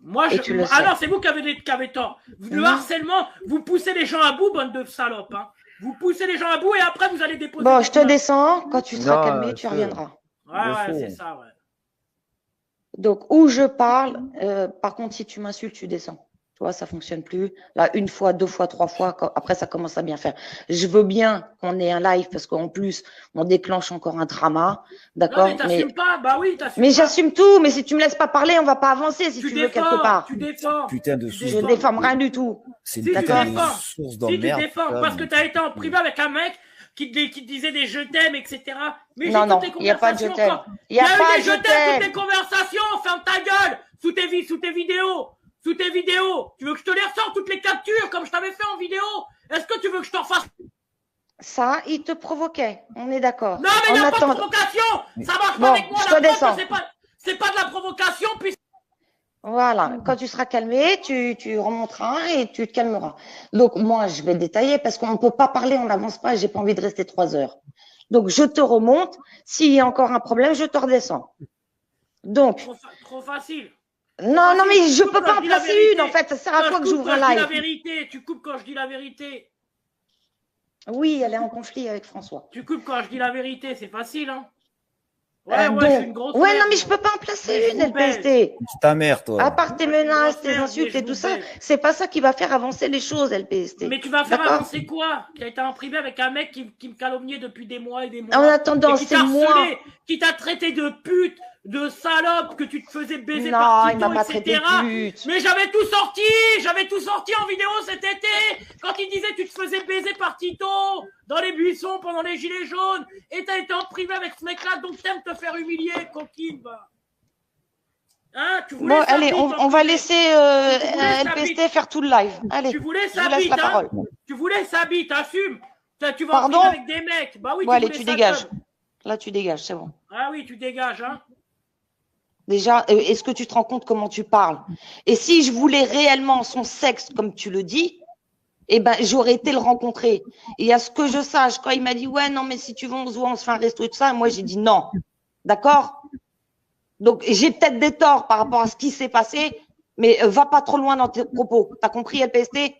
S2: Moi,
S1: Et tu le sais.
S2: Ah non, c'est vous qui avez tort. Le
S1: Non.
S2: harcèlement, vous poussez les gens à bout, bande de salopes. Hein. Vous poussez les gens à bout et après, vous allez déposer.
S1: Bon,
S2: des
S1: je te
S2: plaintes.
S1: descends. Quand tu seras
S3: Non,
S1: calmé, tu
S3: c'est-
S1: reviendras.
S2: Ouais,
S3: Le
S2: c'est
S3: fond.
S2: ça, ouais.
S1: Donc, où je parle, par contre, si tu m'insultes, tu descends. Toi, ça fonctionne plus. Là, une fois, deux fois, trois fois, après, ça commence à bien faire. Je veux bien qu'on ait un live parce qu'en plus, on déclenche encore un drama.
S2: Non,
S1: D'accord?
S2: mais t'assumes pas. Bah oui, t'assumes
S1: Mais
S2: pas.
S1: j'assume tout. Mais si tu me laisses pas parler, on va pas avancer si tu veux quelque part.
S2: Tu défends.
S3: Putain de
S1: Je déforme rien du tout.
S3: C'est
S2: Si
S3: une
S2: tu
S3: putain de
S2: défends,
S3: source
S2: si tu
S3: d'emmerde.
S2: défends,
S3: putain,
S2: parce que
S3: mais-
S2: tu as été en privé avec un mec qui te disait des je t'aime, etc. Mais
S1: Non,
S2: j'ai
S1: non,
S2: toutes tes
S1: il n'y a pas de je
S2: conversations.
S1: t'aime.
S2: Il y a
S1: pas
S2: eu
S1: de
S2: des
S1: je
S2: je t'aime, toutes
S1: t'aime.
S2: tes conversations. Ferme ta gueule sous tes vidéos. Sous tes vidéos. Tu veux que je te les ressorte toutes les captures comme je t'avais fait en vidéo? Est-ce que tu veux que je t'en fasse?
S1: Ça, il te provoquait. On est d'accord.
S2: Non, mais il n'y a pas de
S1: attendant-
S2: provocation. Ça marche
S1: Bon,
S2: pas avec moi.
S1: je
S2: La
S1: te
S2: preuve
S1: descends.
S2: que c'est pas de la provocation. Puis
S1: Voilà, quand tu seras calmé, tu remonteras et tu te calmeras. Donc moi, je vais détailler parce qu'on ne peut pas parler, on n'avance pas et j'ai pas envie de rester 3 heures. Donc je te remonte. S'il y a encore un problème, je te redescends. Donc,
S2: trop facile.
S1: non, non, mais je
S2: Tu
S1: peux
S2: coupes
S1: pas
S2: quand
S1: en
S2: je dis la
S1: placer
S2: vérité.
S1: une en fait. Ça sert à
S2: Quand
S1: quoi
S2: je
S1: que
S2: coupe
S1: j'ouvre
S2: quand je
S1: un
S2: dis la
S1: live?
S2: vérité. Tu coupes quand je dis la vérité.
S1: Oui, elle est en conflit avec François.
S2: Tu coupes quand je dis la vérité. C'est facile, hein. Ouais, je suis une grosse
S1: ouais,
S2: merde,
S1: non, mais je
S2: moi.
S1: peux pas en placer
S2: Mais je
S1: une,
S2: vous baise.
S1: LPST.
S3: C'est ta mère, toi.
S1: À part tes
S2: Moi, je suis une
S1: menaces,
S2: grosse
S1: tes
S2: merde,
S1: insultes
S2: mais
S1: et
S2: je
S1: tout
S2: vous
S1: ça,
S2: baise.
S1: c'est pas ça qui va faire avancer les choses, LPST.
S2: Mais tu vas faire
S1: D'accord?
S2: avancer quoi? Qui a été en privé avec un mec qui me calomniait depuis des mois et des mois.
S1: En attendant,
S2: et qui
S1: c'est
S2: t'a
S1: moi.
S2: harcelé, qui t'a traité de pute, de salope, que tu te faisais baiser
S1: Non,
S2: par
S1: il m'a
S2: Tito,
S1: pas traité
S2: etc.
S1: de pute.
S2: Mais j'avais tout sorti en vidéo cet été, quand il disait tu te faisais baiser par Tito, dans les buissons, pendant les gilets jaunes, et t'as été en privé avec ce mec-là, donc t'aimes te faire humilier, coquine, va. Hein, tu voulais
S1: Bon,
S2: sa
S1: allez,
S2: bite en
S1: on va
S2: privé.
S1: laisser
S2: Tu voulais sa
S1: LPST faire tout le live. Allez,
S2: Tu voulais
S1: je
S2: sa
S1: vous laisse
S2: bite,
S1: la
S2: hein?
S1: parole.
S2: Tu voulais sa bite, assume. Tu vas en
S1: Pardon?
S2: privé avec des mecs. Bah oui,
S1: Bon, allez,
S2: voulais
S1: tu
S2: sa
S1: dégages.
S2: teub.
S1: Là, tu dégages, c'est bon.
S2: Ah oui, tu dégages, hein.
S1: Déjà, est-ce que tu te rends compte comment tu parles? Et si je voulais réellement son sexe, comme tu le dis, eh ben, j'aurais été le rencontrer. Et à ce que je sache, quand il m'a dit, ouais, non, mais si tu veux, on se voit, on se fait un resto et tout ça, moi, j'ai dit non. D'accord? Donc, j'ai peut-être des torts par rapport à ce qui s'est passé, mais va pas trop loin dans tes propos. T'as compris, LPST?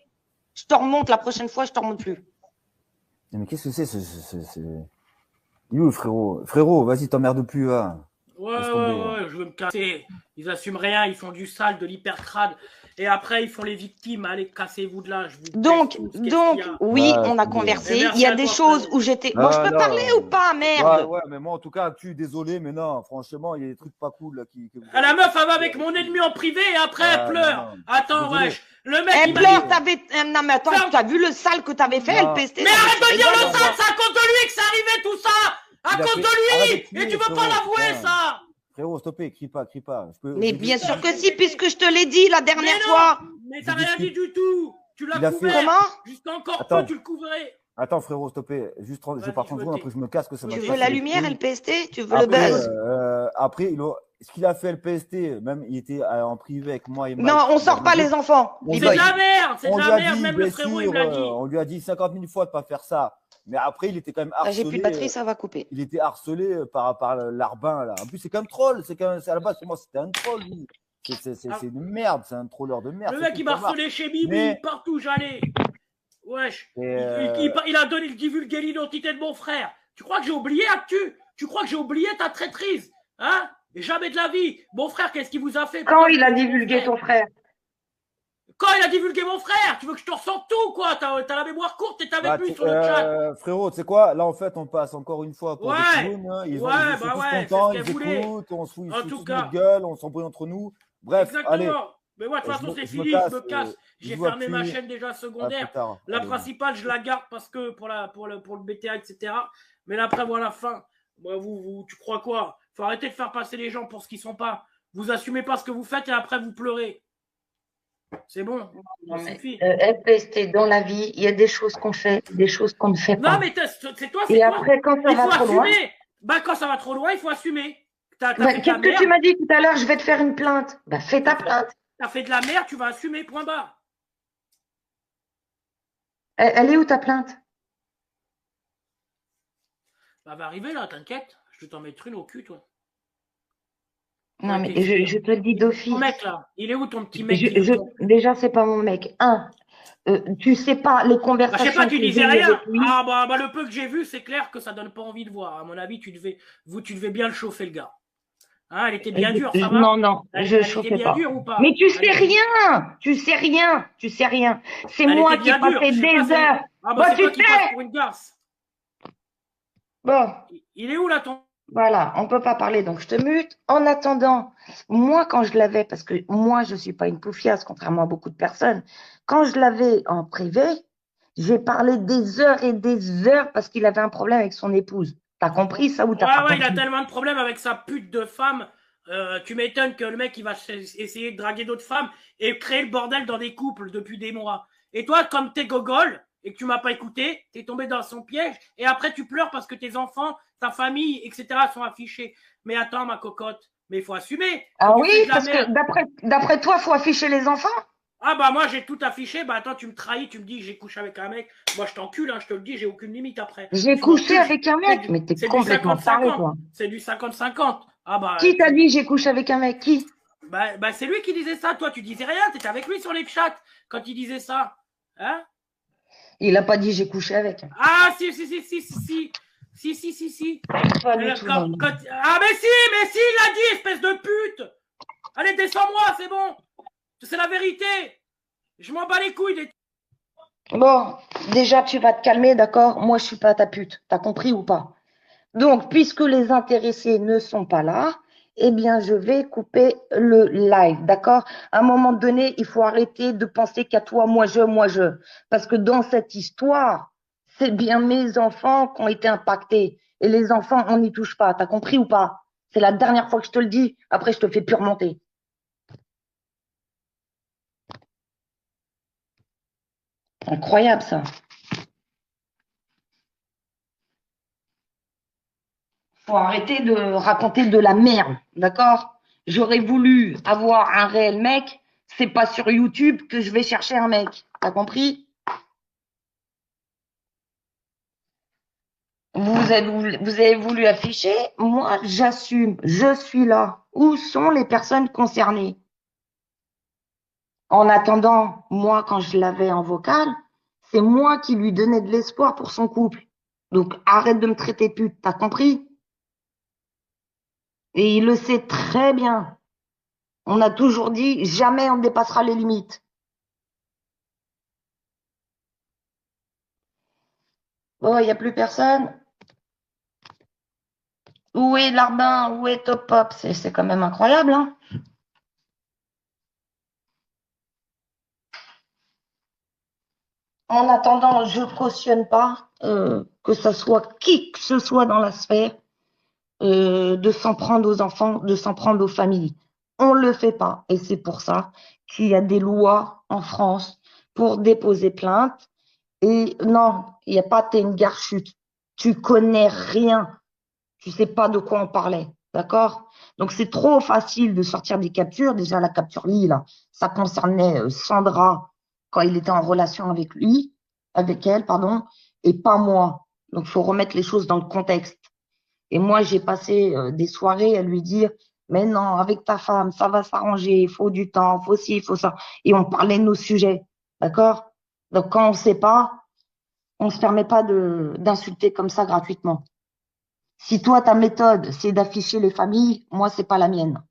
S1: Je te remonte la prochaine fois, je te remonte plus.
S3: Mais qu'est-ce que c'est Il est où, frérot? Frérot, vas-y, t'emmerdes plus, là.
S2: Ouais,
S3: Laisse tomber.
S2: je veux me casser. Ils assument rien, ils font du sale, de l'hypercrade. Et après, ils font les victimes. Allez, cassez-vous de là. Je vous
S1: Donc,
S2: baisse tous, qu'est-ce qu'il y a
S1: oui,
S3: Ouais,
S1: on a
S3: c'est
S1: conversé.
S2: Et
S1: Il
S2: merci
S1: y a
S2: à
S1: des
S2: toi,
S1: choses
S2: frérot.
S1: où j'étais. Bon, je peux
S3: Non.
S1: parler ou pas, merde?
S3: Ouais, mais moi, en tout cas, désolé, mais non, franchement, il y a des trucs pas cool, là, que vous
S2: Ah, la
S3: avez-
S2: meuf, elle va avec mon ennemi en privé et après, elle
S3: Ouais,
S2: pleure.
S3: non.
S2: Attends,
S3: Désolé.
S2: wesh. Le mec,
S1: Elle
S2: il m'a
S1: pleure,
S2: dit.
S1: t'avais. Non, mais attends,
S2: Ferme.
S1: tu as vu le sale que t'avais fait,
S3: Non.
S1: LPST?
S2: Mais
S1: Non,
S2: arrête
S1: tu
S2: de dire
S1: rigoles,
S2: le
S1: moi.
S2: sale, c'est à cause de lui que c'est arrivé tout ça. À
S3: Il a
S2: cause
S3: fait-
S2: de
S3: Arrête
S2: lui.
S3: de crier,
S2: Et tu veux pas
S3: frérot.
S2: l'avouer,
S3: Ouais.
S2: ça.
S3: Frérot, stoppez, crie pas.
S1: Mais
S3: j'ai
S1: bien
S3: dit-
S1: sûr que si, puisque je te l'ai dit la dernière
S2: Mais non.
S1: fois.
S2: Mais t'as
S3: J'ai
S2: rien
S3: dit-
S2: dit du tout. Tu l'as
S3: Il a fait-
S2: couvert.
S1: Comment?
S2: Jusqu'à encore
S3: Attends.
S2: peu, tu le couvrais.
S3: Attends, frérot, stoppez. Juste 30, je
S2: Vas-y,
S3: pars 30
S2: je
S3: secondes,
S2: veux
S3: après je me casse, que ça
S2: Tu
S3: va
S1: Tu
S3: me
S1: veux
S3: casser
S1: la
S3: les
S1: lumière,
S3: couilles.
S1: LPST? Tu veux le
S3: Après,
S1: buzz?
S3: après, ce qu'il a fait, le PST, même, il était en privé avec moi et Mike.
S1: Non, on sort pas les enfants.
S3: On
S2: C'est
S1: B-boy.
S2: de la merde. C'est de
S3: On lui
S2: la
S3: a
S2: merde.
S3: dit,
S2: Même le
S3: bien
S2: frérot,
S3: sûr,
S2: il me l'a dit.
S3: on lui a dit 50 000 fois de pas faire ça. Mais après, il était quand même
S1: Là, j'ai
S3: harcelé.
S1: plus de batterie, ça va couper.
S3: Il était harcelé par l'Arbin, là. En plus, c'est qu'un troll. C'est à la base, pour moi, c'était un troll, lui. C'est une merde. C'est un trolleur de merde.
S2: Le
S3: c'est
S2: mec,
S3: tout,
S2: il m'a
S3: ça marche.
S2: harcelé chez Bibi,
S3: Mais-
S2: partout où j'allais. Wesh.
S3: Et,
S2: Il a donné, divulgué l'identité de mon frère. Tu crois que j'ai oublié, Actu? Tu crois que j'ai oublié ta traîtrise? Hein? Mais jamais de la vie. Mon frère, qu'est-ce qu'il vous a fait?
S1: Quand il a divulgué ton frère?
S2: Quand il a divulgué mon frère? Tu veux que je te ressente tout, quoi? T'as la mémoire courte et t'avais
S3: bah,
S2: plus sur le chat.
S3: frérot, tu sais quoi? Là, en fait, on passe encore une fois pour
S2: Ouais.
S3: des clowns, hein. Ils sont
S2: Bah
S3: tous
S2: ouais,
S3: contents,
S2: c'est ce
S3: ils
S2: qu'elle voulait.
S3: écoutent, on se fout
S2: En
S3: tous
S2: tout
S3: notre
S2: cas.
S3: gueule, on s'embrouille entre nous. Bref,
S2: Exactement.
S3: allez.
S2: Mais moi, de toute façon,
S3: je
S2: c'est
S3: me
S2: fini,
S3: casse,
S2: je me casse. J'ai
S3: je vois
S2: fermé ma
S3: plus.
S2: chaîne déjà
S3: À
S2: secondaire.
S3: plus tard.
S2: La
S3: Allez.
S2: principale, je la garde parce que pour le BTA, etc. Mais là, après, voilà la fin. Moi, tu crois quoi? Faut arrêter de faire passer les gens pour ce qu'ils sont pas. Vous assumez pas ce que vous faites et après vous pleurez. C'est bon, ça suffit.
S1: LPST, dans la vie, il y a des choses qu'on fait, des choses qu'on ne fait pas.
S2: Non, mais c'est toi, c'est
S1: Et
S2: toi.
S1: après, quand ça
S2: Il
S1: va
S2: faut
S1: trop loin.
S2: assumer. Bah, quand ça va trop loin, il faut assumer. T'as
S1: Bah,
S2: fait de la
S1: qu'est-ce que tu
S2: merde.
S1: m'as dit tout à l'heure? Je vais te faire une plainte. Bah, fais ta plainte.
S2: T'as fait de la merde, tu vas assumer, point barre.
S1: Elle est où ta plainte?
S2: Bah, va arriver là, t'inquiète. Je vais t'en mettre une au cul, toi.
S1: Non,
S2: Ouais,
S1: mais
S2: t'es
S1: je te le dis d'office.
S2: Ton mec, là, il est où ton petit mec? qui-
S1: Déjà, c'est pas mon mec. Tu sais pas les
S2: Bah,
S1: conversations.
S2: je sais pas, tu
S1: que j'ai
S2: disais
S1: eues
S2: rien.
S1: avec lui.
S2: Ah bah le peu que j'ai vu, c'est clair que ça donne pas envie de voir. À mon avis, tu devais bien le chauffer, le gars. Hein, elle était bien dure, ça va?
S1: Non, non, je
S2: Elle était
S1: chauffais
S2: bien
S1: pas.
S2: dure ou pas?
S1: Mais tu
S2: Elle
S1: sais
S2: était,
S1: rien, tu sais rien, tu sais rien. C'est
S2: elle
S1: moi
S2: était
S1: qui ai
S2: bien dure.
S1: passé
S2: Je sais pas,
S1: des heures.
S2: ah
S1: Bon,
S2: bah c'est
S1: tu
S2: toi qui passes
S1: sais.
S2: pour une garce.
S1: Bon,
S2: Il est où là ton...
S1: voilà, on peut pas parler, donc je te mute. En attendant, moi, quand je l'avais, parce que moi, je suis pas une poufiasse, contrairement à beaucoup de personnes, quand je l'avais en privé, j'ai parlé des heures et des heures parce qu'il avait un problème avec son épouse. T'as compris ça ou t'as pas
S2: Ouais, il a
S1: compris?
S2: tellement de problèmes avec sa pute de femme. Tu m'étonnes que le mec il va essayer de draguer d'autres femmes et créer le bordel dans des couples depuis des mois. Et toi, comme t'es gogol et que tu m'as pas écouté, t'es tombé dans son piège et après tu pleures parce que tes enfants, ta famille, etc. sont affichés. Mais attends, ma cocotte, mais il faut assumer. Quand
S1: Ah
S2: tu
S1: oui,
S2: fais de la
S1: parce que
S2: merde.
S1: d'après toi, faut afficher les enfants?
S2: Ah bah moi j'ai tout affiché, bah attends, tu me trahis, tu me dis que j'ai couché avec un mec. Moi je t'encule, hein, je te le dis, j'ai aucune limite après.
S1: J'ai
S2: Tu
S1: couché
S2: m'encules,
S1: avec un mec, mais t'es
S2: c'est du
S1: complètement taré,
S2: 50-50.
S1: toi.
S2: C'est du 50-50. Ah bah
S1: Qui t'a dit j'ai couché avec un mec? Qui?
S2: bah c'est lui qui disait ça, toi tu disais rien, t'étais avec lui sur les chats quand il disait ça. Hein?
S1: Il a pas dit j'ai couché avec.
S2: Ah si.
S1: Pas du tout, non.
S2: Ah mais si, il l'a dit, espèce de pute. Allez, descends-moi, c'est bon. C'est la vérité. Je m'en bats les couilles des...
S1: Bon, déjà, tu vas te calmer, d'accord? Moi, je suis pas ta pute. T'as compris ou pas? Donc, puisque les intéressés ne sont pas là, eh bien, je vais couper le live, d'accord? À un moment donné, il faut arrêter de penser qu'à toi, moi, je. Parce que dans cette histoire, c'est bien mes enfants qui ont été impactés. Et les enfants, on n'y touche pas. T'as compris ou pas? C'est la dernière fois que je te le dis. Après, je te fais plus remonter. Incroyable, ça. Faut arrêter de raconter de la merde, d'accord? J'aurais voulu avoir un réel mec, c'est pas sur YouTube que je vais chercher un mec. T'as compris? Vous avez voulu afficher, moi j'assume, je suis là. Où sont les personnes concernées? En attendant, moi quand je l'avais en vocal, c'est moi qui lui donnais de l'espoir pour son couple. Donc arrête de me traiter de pute, t'as compris? Et il le sait très bien. On a toujours dit jamais on ne dépassera les limites. Bon, il n'y a plus personne. Où est Larbin? Où est Top Pop? C'est quand même incroyable, hein? En attendant, je cautionne pas que ce soit qui que ce soit dans la sphère de s'en prendre aux enfants, de s'en prendre aux familles. On le fait pas. Et c'est pour ça qu'il y a des lois en France pour déposer plainte. Et non, il n'y a pas t'es une garchute. Tu connais rien. Tu sais pas de quoi on parlait. D'accord? Donc, c'est trop facile de sortir des captures. Déjà, la capture Lille, ça concernait Sandra quand il était en relation avec lui, avec elle, pardon, et pas moi. Donc, il faut remettre les choses dans le contexte. Et moi, j'ai passé des soirées à lui dire, mais non, avec ta femme, ça va s'arranger, il faut du temps, il faut ci, il faut ça. Et on parlait de nos sujets. D'accord? Donc, quand on ne sait pas, on ne se permet pas d'insulter comme ça gratuitement. Si toi, ta méthode, c'est d'afficher les familles, moi, c'est pas la mienne.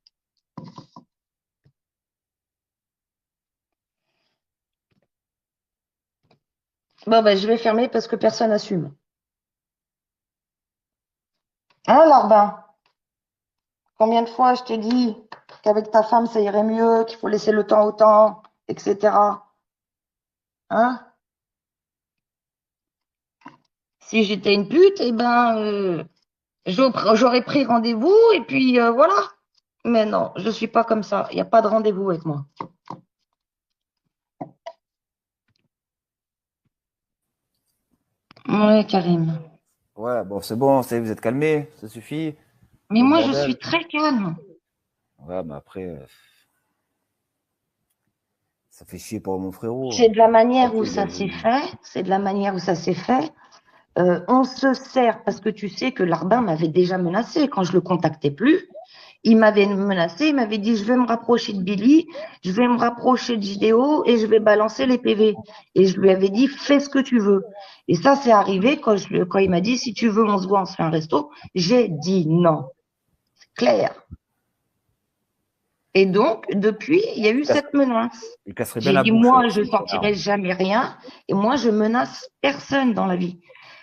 S1: Bon, ben, je vais fermer parce que personne n'assume. Hein, Larbin? Combien de fois je t'ai dit qu'avec ta femme, ça irait mieux, qu'il faut laisser le temps au temps, etc. Hein? Si j'étais une pute, eh ben, j'aurais pris rendez-vous et puis voilà. Mais non, je suis pas comme ça. Il n'y a pas de rendez-vous avec moi. Oui, Karim.
S3: Ouais, bon, c'est bon, vous êtes calmé, ça suffit.
S1: Mais
S3: Le
S1: moi, je
S3: bordel.
S1: suis très calme.
S3: Ouais, mais après, ça fait chier pour mon frérot.
S1: C'est de la manière où
S3: Ok,
S1: ça s'est fait. C'est de la manière où ça s'est fait. On se sert parce que tu sais que Larbin m'avait déjà menacé quand je le contactais plus. Il m'avait menacé, il m'avait dit je vais me rapprocher de Billy, je vais me rapprocher de Vidéo et je vais balancer les PV. Et je lui avais dit fais ce que tu veux. Et ça c'est arrivé quand il m'a dit si tu veux on se voit, on se fait un resto. J'ai dit non. C'est clair. Et donc, depuis, il y a eu cette menace.
S3: Il casserait bien
S1: J'ai
S3: la
S1: dit,
S3: bouche.
S1: moi, je sortirai jamais rien. Et moi, je menace personne dans la vie.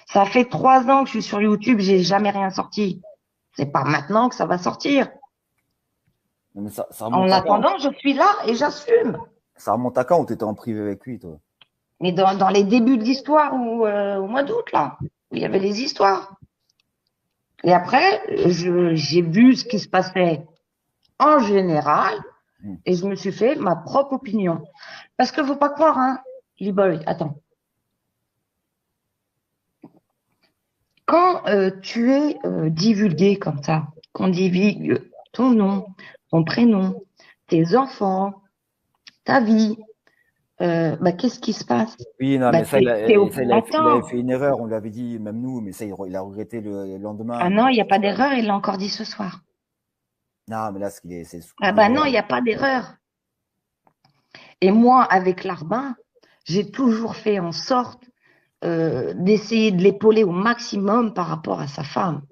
S1: Ça fait 3 ans que je suis sur YouTube, j'ai jamais rien sorti. C'est pas maintenant que ça va sortir.
S3: Non, mais ça
S1: En
S3: remonte à quand?
S1: attendant, je suis là et j'assume.
S3: Ça remonte à quand où tu étais en privé avec lui, toi?
S1: Mais dans les débuts de l'histoire, au mois d'août, là, où il y avait les histoires. Et après, j'ai vu ce qui se passait en général et je me suis fait ma propre opinion. Parce que faut pas croire, hein, Lee-Boy, attends. Quand tu es divulgué comme ça, qu'on divulgue ton nom, ton prénom, tes enfants, ta vie, qu'est-ce qui se passe?
S3: Oui, non, mais ça, il
S1: Attends.
S3: avait fait une erreur, on lui avait dit, même nous, mais ça, il a regretté le lendemain.
S1: Ah non, il n'y a pas d'erreur, il l'a encore dit ce soir.
S3: Non, mais là, c'est
S1: Ah bah non, il n'y a pas d'erreur. Et moi, avec Larbin, j'ai toujours fait en sorte d'essayer de l'épauler au maximum par rapport à sa femme.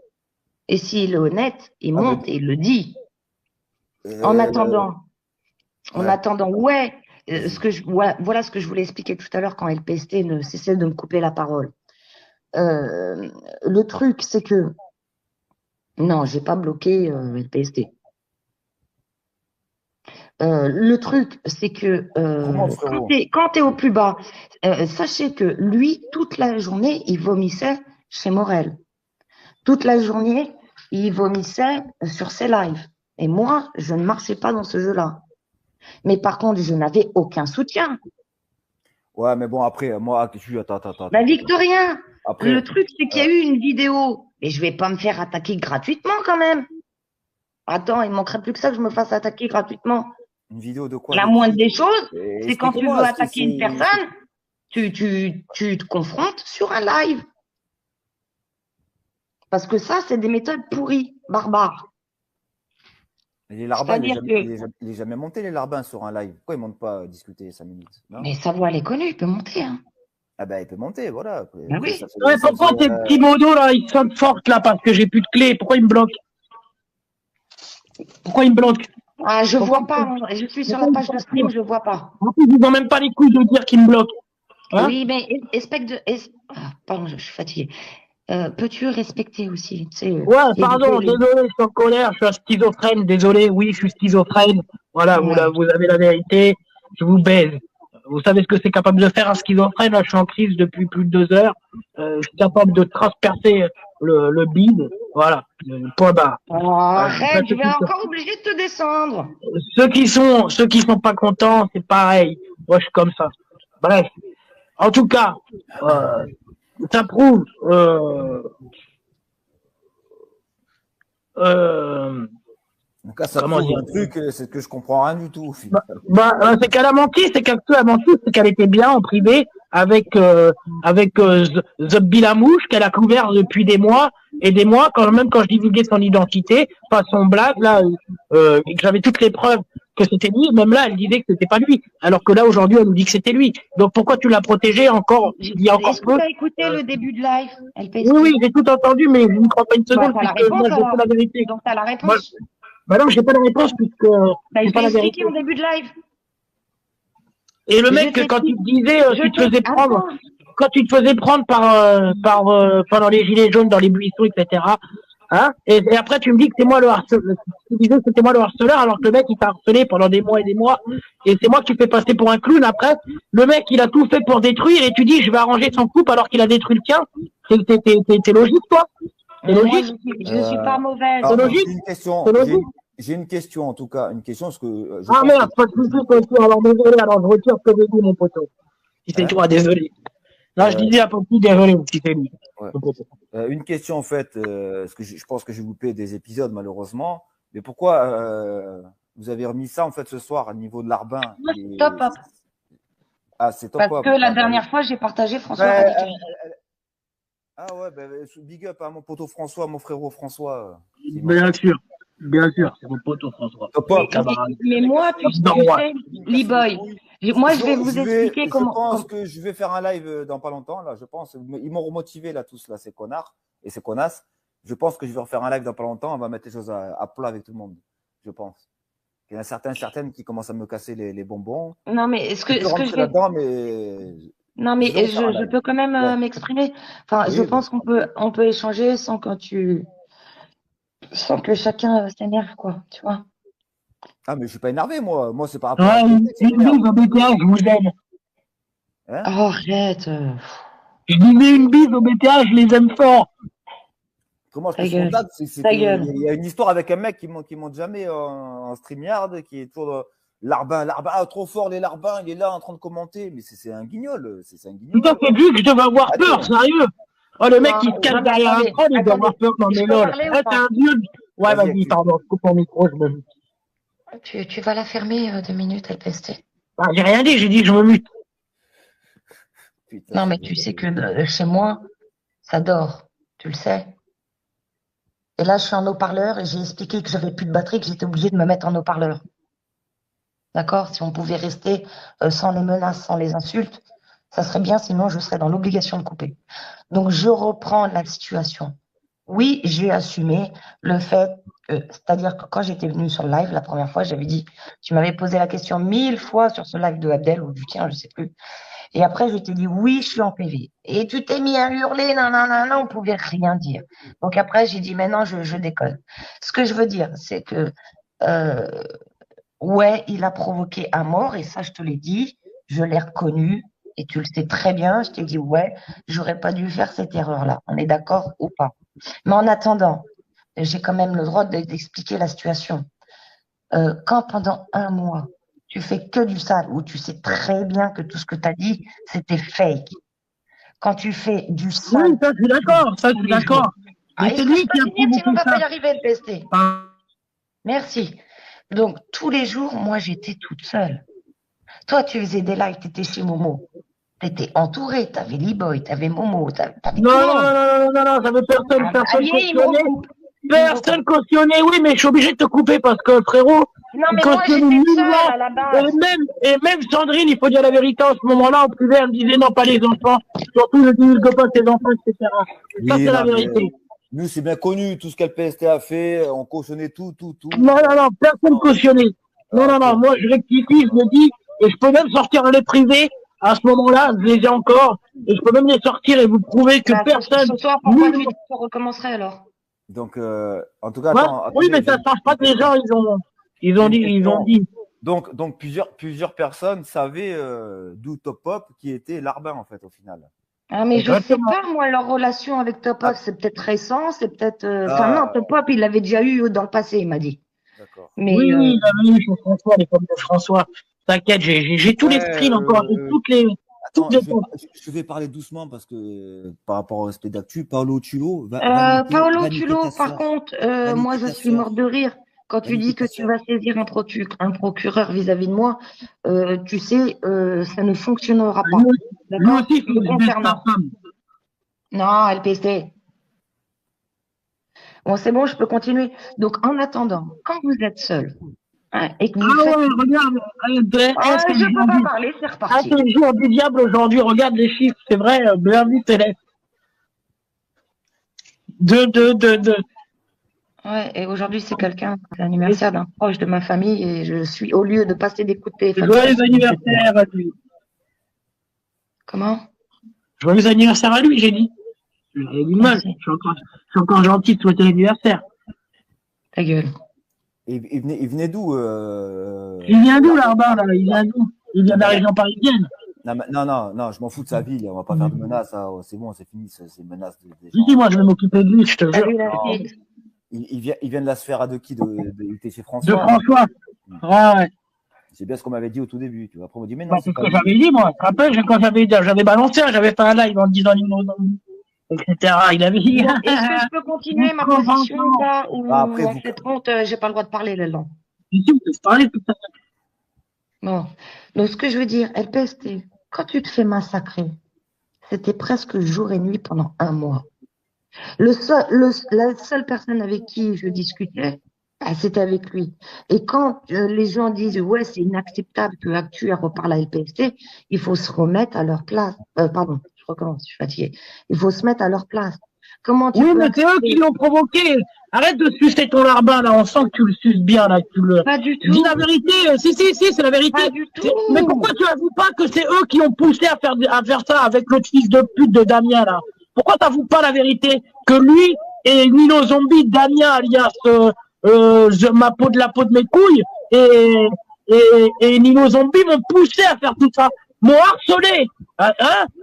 S1: Et s'il est honnête, il monte et il le dit. En attendant, ouais, voilà ce que je voulais expliquer tout à l'heure quand LPST ne cessait de me couper la parole. Le truc, c'est que non, j'ai pas bloqué LPST. Le truc, c'est que quand tu es au plus bas, sachez que lui, toute la journée, il vomissait chez Morel. Toute la journée, il vomissait sur ses lives. Et moi, je ne marchais pas dans ce jeu-là. Mais par contre, je n'avais aucun soutien.
S3: Ouais, mais bon, après, moi, attends.
S1: Victorien,
S3: après,
S1: le truc, c'est qu'il y a eu une vidéo. Et je vais pas me faire attaquer gratuitement quand même. Attends, il manquerait plus que ça que je me fasse attaquer gratuitement.
S3: Une vidéo de quoi?
S1: La moindre des choses, c'est quand tu veux attaquer une personne, tu te confrontes sur un live. Parce que ça, c'est des méthodes pourries, barbares.
S3: Les larbins, il est jamais monté, les larbins, sur un live. Pourquoi il ne monte pas discuter 5 minutes? Non,
S1: mais sa voix, elle est connue, il peut monter. Hein.
S3: Ah ben, il peut monter, voilà. Après,
S1: oui.
S2: Pourquoi tes petits modos, là, ils sentent fortes, là, parce que j'ai plus de clé? Pourquoi ils me bloquent? Pourquoi ils me bloquent?
S1: Ah, je vois pas. Je suis sur la page de stream, je vois pas.
S2: En plus, ils n'ont même pas les couilles de dire qu'ils me bloquent.
S1: Hein? Oui, mais pardon, je suis fatiguée. Peux-tu respecter aussi
S2: ouais, pardon, désolé, je suis en colère, je suis un schizophrène, désolé, oui, je suis schizophrène. Voilà, ouais. Vous avez la vérité, je vous baise. Vous savez ce que c'est capable de faire un schizophrène? Là, je suis en crise depuis plus de 2 heures. Je suis capable de transpercer le bide. Voilà, point barre.
S1: Oh, arrête, je vais encore obligé de te descendre.
S2: Ceux qui sont pas contents, c'est pareil. Moi, je suis comme ça. Bref. En tout cas, ça prouve
S3: donc là, ça prouve un truc, c'est que je comprends rien du tout.
S2: C'est qu'elle a menti, c'est qu'elle était bien en privé avec The Bilamouche qu'elle a couvert depuis des mois et des mois, même quand je divulguais son identité, pas son blague là, et que j'avais toutes les preuves que c'était lui, même là elle disait que c'était pas lui, alors que là aujourd'hui elle nous dit que c'était lui. Donc pourquoi tu l'as protégé encore? Il y a encore peu.
S1: Tu as écouté le début de live?
S2: Oui, j'ai tout entendu, mais je ne crois pas une seconde puisque moi j'ai fait la vérité.
S1: Donc t'as la réponse.
S2: Non, j'ai pas la réponse puisque
S1: c'est pas la vérité en début de live.
S2: Et le mec, quand tu te disais, tu te faisais prendre, quand tu te faisais prendre pendant les gilets jaunes dans les buissons, etc. Hein, et après tu me dis que c'est moi le harceleur. Tu disais que c'était moi le harceleur alors que le mec il t'a harcelé pendant des mois et des mois et c'est moi qui fais passer pour un clown. Après le mec il a tout fait pour détruire et tu dis je vais arranger son couple alors qu'il a détruit le tien. T'es logique toi? C'est logique?
S1: Je suis pas mauvaise.
S2: C'est logique?
S3: J'ai une question en tout cas, une question parce que.
S2: Merde, pas de soucis, alors désolé, alors je retire ce que j'ai dit mon poteau. Si c'est toi, désolé. Là, je disais un peu plus désolé si c'est lui.
S3: Ouais. Une question en fait, parce que je pense que j'ai loupé des épisodes malheureusement, mais pourquoi vous avez remis ça en fait ce soir au niveau de l'Arbin?
S1: Top up.
S3: Ah, c'est top
S1: up. Parce que la dernière fois, j'ai partagé François Radical.
S3: Ah ouais, big up à mon poteau François, mon frérot François.
S2: Bien sûr, c'est mon poteau François.
S1: Mais moi, tu sais, Lee-Boy, moi, je vais vous expliquer comment.
S3: Je pense que je vais faire un live dans pas longtemps, là, je pense. Ils m'ont remotivé, là, tous, là, ces connards et ces connasses. Je pense que je vais refaire un live dans pas longtemps. On va mettre les choses à plat avec tout le monde, je pense. Il y en a certaines qui commencent à me casser les bonbons.
S1: Non, mais
S3: Je peux
S1: ce que
S3: rentrer
S1: je vais.
S3: là-dedans, mais
S1: Non,
S3: je
S1: mais
S3: vais refaire un
S1: je
S3: live.
S1: peux quand même
S3: Ouais.
S1: m'exprimer. Enfin, je
S3: Oui,
S1: pense on peut échanger sans que chacun s'énerve, quoi. Tu vois.
S3: ah, mais je suis pas énervé, moi. Moi, c'est par rapport à
S4: Ouais,
S3: LPST que ça
S4: une
S3: m'énerve.
S4: bise au BTA, je vous aime.
S3: Hein?
S1: Oh, arrête.
S4: Je disais une bise au BTA, je les aime fort.
S3: Comment je te
S1: Ta
S3: fais une
S1: gueule.
S3: blague? C'est
S1: Ta
S3: qu'il
S1: gueule.
S3: y a une histoire avec un mec qui monte jamais en StreamYard, qui est toujours Larbin, ah, trop fort les Larbins, il est là en train de commenter, mais c'est un guignol, c'est un guignol.
S4: Putain, c'est lui que je devais avoir
S3: Allez.
S4: peur, sérieux. Oh, le mec,
S1: Non,
S4: il se cache
S1: non, mais
S4: derrière un
S1: attendez,
S4: troll, il doit avoir
S1: attendez.
S4: peur dans
S1: Je
S4: mes
S1: peux
S4: lol.
S1: parler ou
S4: Ah, t'es
S1: pas?
S4: un vieux. Ouais,
S3: Vas-y,
S4: vas-y,
S3: active.
S4: pardon, je coupe mon micro, je me mute.
S1: Tu vas la fermer 2 minutes, LPST.
S4: Ah, j'ai rien dit, j'ai dit je me mute.
S3: Putain,
S1: Non, mais
S3: c'est
S1: tu
S3: bon.
S1: sais que chez moi, ça dort. Tu le sais. Et là, je suis en haut-parleur et j'ai expliqué que j'avais plus de batterie, que j'étais obligée de me mettre en haut-parleur. D'accord? Si on pouvait rester sans les menaces, sans les insultes, ça serait bien, sinon je serais dans l'obligation de couper. Donc, je reprends la situation. Oui, j'ai assumé le fait c'est-à-dire que quand j'étais venue sur le live la première fois, j'avais dit, tu m'avais posé la question 1000 fois sur ce live de Abdel ou du tien, je sais plus. Et après, je t'ai dit, oui, je suis en PV. Et tu t'es mis à hurler, non, non, non, non, on pouvait rien dire. Donc après, j'ai dit, maintenant, je déconne. Ce que je veux dire, c'est que, euh, ouais, il a provoqué un mort, et ça, je te l'ai dit, je l'ai reconnu, et tu le sais très bien, je t'ai dit, ouais, j'aurais pas dû faire cette erreur-là. On est d'accord ou pas? Mais en attendant, j'ai quand même le droit d'expliquer la situation. Quand pendant un mois, tu fais que du sale, où tu sais très bien que tout ce que tu as dit, c'était fake. Quand tu fais du sale.
S4: Oui, ça, je suis d'accord, ça, je
S1: tous
S4: suis
S1: les jours.
S4: d'accord. Mais c'est
S1: Est-ce que
S4: lui
S1: je
S4: qui
S1: peux
S4: a
S1: finir, sinon on
S4: provoqué
S1: va pas y
S4: ça.
S1: arriver, le PST.
S4: Ah,
S1: Merci. Donc, tous les jours, moi, j'étais toute seule. Toi, tu faisais des lives, tu étais chez Momo. Tu étais entourée, tu avais Lee-Boy, tu avais Momo, tu avais tout
S4: non,
S1: le
S4: non,
S1: monde.
S4: non, non, non, j'avais personne, personne
S1: Allez, il me
S4: cautionné.
S1: recoupe.
S4: Personne cautionné, oui, mais je suis obligé de te couper parce que, frérot,
S1: Non,
S4: il
S1: mais moi,
S4: cautionnait
S1: j'étais seule
S4: nullement.
S1: à la base.
S4: Et même Sandrine, il faut dire la vérité, en ce moment-là, en privé, elle me disait non, pas les enfants. Surtout, ne divulgue pas tes enfants, etc. Ça,
S3: Oui,
S4: c'est la
S3: non, mais
S4: vérité.
S3: nous, c'est bien connu, tout ce qu'LPST a fait, on cautionnait tout.
S4: Non, non, non, personne cautionné. Non, non, non,
S3: Ok.
S4: moi, je rectifie, je me dis, et je peux même sortir les privés. À ce moment-là, je les ai encore. Et je peux même les sortir et vous prouver que
S1: Bah,
S4: personne.
S1: ce soir, pourquoi
S4: nul-
S1: tu recommencerais alors?
S3: Donc, en tout cas,
S4: Ouais,
S3: attends,
S4: oui, mais
S3: attendez,
S4: ça ne change pas que les gens,
S3: j'ai une
S4: ils ont
S3: question.
S4: dit.
S3: Donc plusieurs personnes savaient d'où Top Pop qui était Larbin, en fait, au final.
S1: Ah, mais je sais
S4: Exactement.
S1: pas, moi, leur relation avec Top
S3: Ah,
S1: Up, c'est peut-être récent, c'est peut-être. Enfin, non,
S3: ah,
S1: Top Up, il l'avait déjà eu dans le passé, il m'a dit.
S3: d'accord.
S1: Mais
S4: Oui, oui, il avait eu chez François, les pommes de François. T'inquiète, j'ai tous les
S3: Ouais,
S4: screens encore, et toutes
S3: attends,
S4: les
S3: je vais parler doucement parce que par rapport au respect d'actu, Paolo Tulo va
S1: Paolo
S3: niquer
S1: Tulo,
S3: ta
S1: par
S3: sœur.
S1: contre,
S3: Va
S1: moi,
S3: niquer
S1: je
S3: ta
S1: suis
S3: sœur.
S1: morte de rire. Quand
S3: Va
S1: tu dis
S3: niquer
S1: que
S3: ta
S1: tu
S3: sœur.
S1: vas saisir un procureur vis-à-vis de moi, tu sais, ça ne fonctionnera pas.
S4: lui
S1: D'accord?
S4: aussi, il faut
S1: Me
S4: que je baisse ta
S1: concernant.
S4: femme.
S1: Non, LPST. Bon, c'est bon, je peux continuer. Donc, en attendant, quand vous êtes seul, hein, et que vous
S4: Ah
S1: faites.
S4: ouais, regarde,
S1: Ah, je peux pas parler, c'est reparti.
S4: c'est le jour du diable aujourd'hui, regarde les chiffres, c'est vrai, bienvenue Céleste. Deux.
S1: Ouais, et aujourd'hui, c'est l'anniversaire d'un proche de ma famille, et je suis, au lieu de passer des coups de téléphone.
S4: Joyeux anniversaire à lui.
S1: Comment?
S4: Joyeux anniversaire à lui, j'ai dit. J'ai dit mal,
S1: Merci.
S4: je suis encore gentil de souhaiter l'anniversaire.
S1: Ta gueule.
S3: Et il venait d'où
S4: Il vient d'où là-bas, là? Il vient d'où? Il vient de la région parisienne.
S3: Non, je m'en fous de sa vie. On va pas faire de menaces. Hein. C'est bon, c'est fini, ces menaces des gens.
S4: Si, moi, je vais m'occuper de lui, je te jure.
S1: Salut, la
S3: Non,
S1: fille.
S3: il vient de la sphère de qui il était chez
S4: De
S3: François.
S4: François. Ouais.
S3: C'est bien ce qu'on m'avait dit au tout début. Tu vois. Après, on m'a dit, mais non,
S4: Bah,
S3: c'est
S4: c'est ce
S3: pas
S4: que
S3: lui.
S4: j'avais dit, moi. Tu te rappelles, quand j'avais balancé, j'avais fait un live en disant etc. Il avait dit.
S1: Bon, est-ce que je peux continuer ma position ou pas? Ou
S3: Après,
S1: en fait compte, j'ai pas le droit de parler là-dedans.
S4: Ici, on peut se parler tout à l'heure.
S1: Bon. Donc, ce que je veux dire, LPST, quand tu te fais massacrer, c'était presque jour et nuit pendant un mois. La seule personne avec qui je discutais, bah, c'était avec lui. Et quand les gens disent, ouais, c'est inacceptable que Actu reparle à LPST, il faut se remettre à leur place. Pardon, je recommence, je suis fatiguée. Il faut se mettre à leur place. Comment tu
S4: Oui,
S1: peux
S4: mais c'est eux qui l'ont provoqué. Arrête de sucer ton larbin, là. On sent que tu le suces bien, là.
S1: Pas du
S4: Dis
S1: tout.
S4: la vérité. Si, c'est la vérité.
S1: Pas du tout.
S4: Mais pourquoi tu avoues pas que c'est eux qui ont poussé à faire ça avec l'autre fils de pute de Damien, là? Pourquoi t'avoues pas la vérité? Que lui et Nino Zombie, Damien, alias, la peau de mes couilles, et Nino Zombie m'ont poussé à faire tout ça. M'ont harcelé. Hein?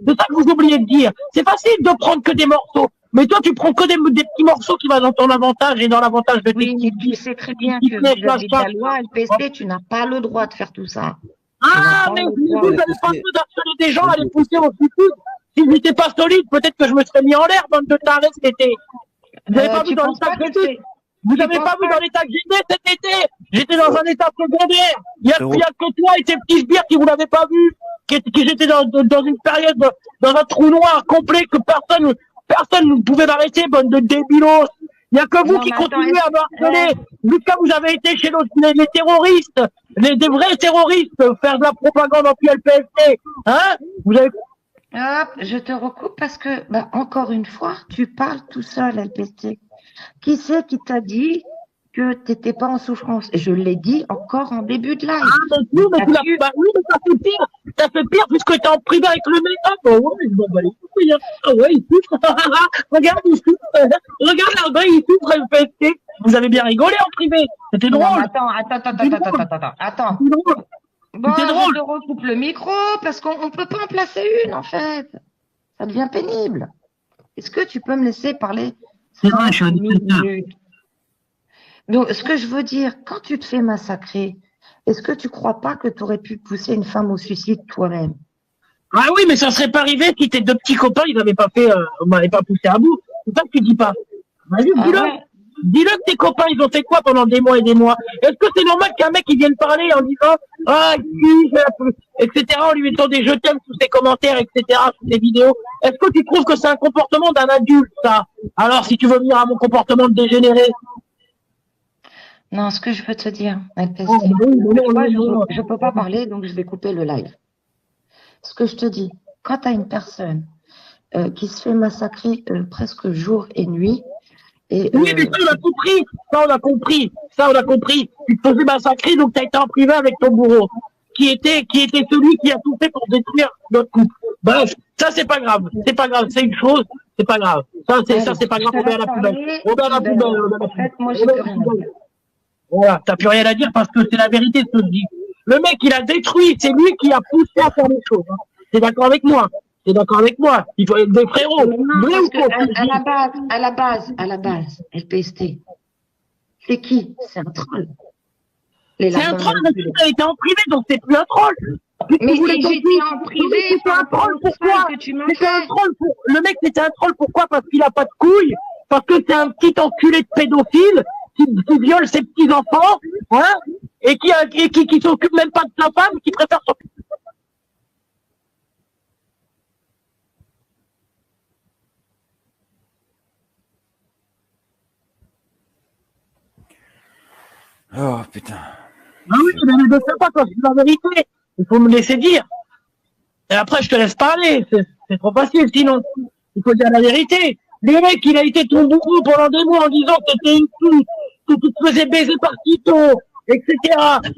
S4: C'est ça que vous oubliez de dire. C'est facile de prendre que des morceaux. Mais toi, tu prends que des petits morceaux qui vont dans ton avantage et dans l'avantage de tes
S1: Oui, mais tu sais très bien que vis-à-vis de la loi LPST, tu n'as pas le droit de faire tout ça.
S4: Ah, mais vous n'avez pas le droit d'harceler des gens à les pousser au suicide. Si vous n'étiez pas solide, peut-être que je me serais mis en l'air, bande de tarés, cet été. Vous n'avez pas vu dans l'état que j'étais. Vous n'avez pas vu dans l'état que j'étais cet été. J'étais dans un état secondaire. Il y a que toi et tes petits sbires qui vous l'avez pas vu. Que j'étais dans une période, dans un trou noir complet que personne ne pouvait m'arrêter, bande de débilos. Il n'y a que vous qui continuez à me harceler. Jusqu'à vous avez été chez les terroristes, des vrais terroristes, faire de la propagande anti-LPST. Hein? Vous avez...
S1: Hop, je te recoupe parce que, encore une fois, tu parles tout seul, LPST. Qui c'est qui t'a dit que tu n'étais pas en souffrance? Et je l'ai dit encore en début de live.
S4: Ah, mais oui, mais ça fait pire. Ça fait pire puisque tu es en privé avec le mec. Ah, bah ouais, je m'en bats les couilles. Ah ouais, il souffre. Regarde, il souffre. Regarde là-bas, il souffre, LPST. Vous avez bien rigolé en privé. C'était drôle.
S1: Non, attends.
S4: C'était drôle.
S1: Bon,
S4: C'était drôle.
S1: je te recoupe le micro parce qu'on ne peut pas en placer une, en fait. Ça devient pénible. Est-ce que tu peux me laisser parler
S4: C'est vrai, je suis un
S1: 5
S4: dictateur.
S1: minutes? Donc, ce que je veux dire, quand tu te fais massacrer, est-ce que tu crois pas que tu aurais pu pousser une femme au suicide toi-même?
S4: Ah oui, mais ça serait pas arrivé si tes deux petits copains, ils n'avaient pas m'avaient pas poussé à bout. C'est ça que tu dis pas. Vas-y, dis-le.
S1: ouais.
S4: Dis-le que tes copains, ils ont fait quoi pendant des mois et des mois? Est-ce que c'est normal qu'un mec, il vienne parler en disant, ah, etc., en lui mettant des je t'aime sous ses commentaires, etc., sous ses vidéos? Est-ce que tu trouves que c'est un comportement d'un adulte, ça? Alors, si tu veux venir à mon comportement de dégénéré.
S1: Non, ce que je veux te dire, LPST,
S4: Oh, non.
S1: je peux pas parler, donc je vais couper le live. Ce que je te dis, quand tu as une personne qui se fait massacrer presque jour et nuit, et,
S4: oui, mais ça, on a compris. Ça, on a compris. Tu te faisais massacrer, donc tu as été en privé avec ton bourreau, qui était celui qui a tout fait pour détruire notre couple. Bref, ça, c'est pas grave. C'est pas grave. C'est une chose. C'est pas grave. Ça, c'est pas grave. On met à la poubelle. On met à la poubelle.
S1: En fait, moi, j'ai plus rien à dire.
S4: Voilà, t'as plus rien à dire parce que c'est la vérité ce que je dis. Le mec, il a détruit, c'est lui qui a poussé à faire les choses. Hein. T'es d'accord avec moi? Il faut être des frérots.
S1: Non, parce que à la base, LPST, c'est qui? C'est un troll.
S4: C'est un troll, mais tu as été en privé, donc c'est plus un troll.
S1: Mais j'étais en privé,
S4: c'était un troll, pourquoi?
S1: que tu m'as
S4: C'était un
S1: fait.
S4: troll le mec, c'était un troll, pourquoi? Parce qu'il a pas de couilles, parce que c'est un petit enculé de pédophile qui viole ses petits enfants, hein, et qui s'occupe même pas de sa femme, qui préfère s'occuper.
S3: Oh putain.
S4: Ah oui, mais ne le fais pas quand c'est la vérité. Il faut me laisser dire. Et après, je te laisse parler. C'est trop facile, sinon. Il faut dire la vérité. Le mec, il a été ton bourreau pendant des mois en disant que t'étais une fille, que tu te faisais baiser par Tito, etc.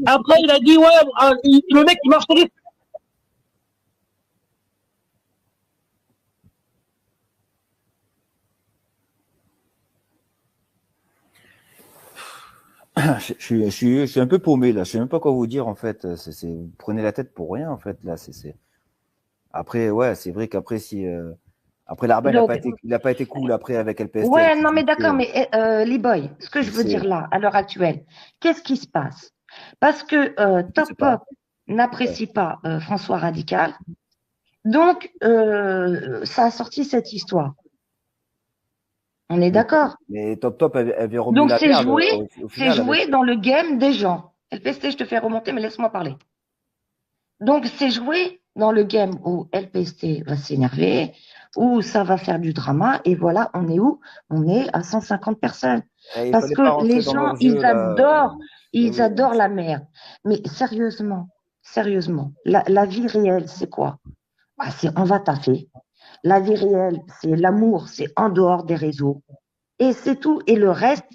S4: Après, il a dit, ouais, le mec, il marche sur les...
S3: Je suis un peu paumé là. Je sais même pas quoi vous dire en fait. Vous prenez la tête pour rien en fait là. Après ouais, c'est vrai qu'après si après l'Arben il a pas été cool après avec LPST.
S1: Ouais, non mais d'accord, mais Lee-Boy, ce que je veux dire là, à l'heure actuelle, qu'est-ce qui se passe? Parce que Top Pop n'apprécie pas François Radical, donc ça a sorti cette histoire. On est d'accord.
S3: Mais Top avait remis
S1: donc
S3: la
S1: c'est
S3: merde
S1: joué dans le game des gens. LPST, je te fais remonter, mais laisse-moi parler. Donc c'est joué dans le game où LPST va s'énerver, où ça va faire du drama, et voilà, on est où? On est à 150 personnes. Parce que les gens, ils adorent la merde. Mais sérieusement, la vie réelle, c'est quoi? C'est on va taffer. La vie réelle, c'est l'amour, c'est en dehors des réseaux. Et c'est tout. Et le reste,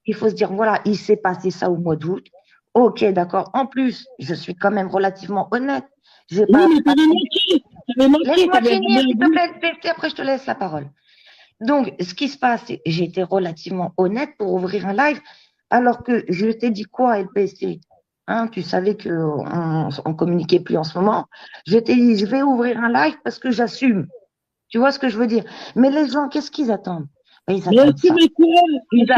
S1: il faut se dire, voilà, il s'est passé ça au mois d'août. Ok, d'accord. En plus, je suis quand même relativement honnête. J'ai
S4: Oui,
S1: pas.
S4: mais t'avais menti. T'avais menti,
S1: Laisse-moi
S4: t'avais
S1: finir,
S4: donné
S1: s'il
S4: un
S1: te
S4: but.
S1: plaît, PST, après je te laisse la parole. Donc, ce qui se passe, c'est que j'ai été relativement honnête pour ouvrir un live, alors que je t'ai dit quoi, LPST? Hein, tu savais qu'on ne communiquait plus en ce moment. Je t'ai dit, je vais ouvrir un live parce que j'assume. Tu vois ce que je veux dire? Mais les gens, qu'est-ce qu'ils attendent? Ben, ils
S4: Mais
S1: attendent ça.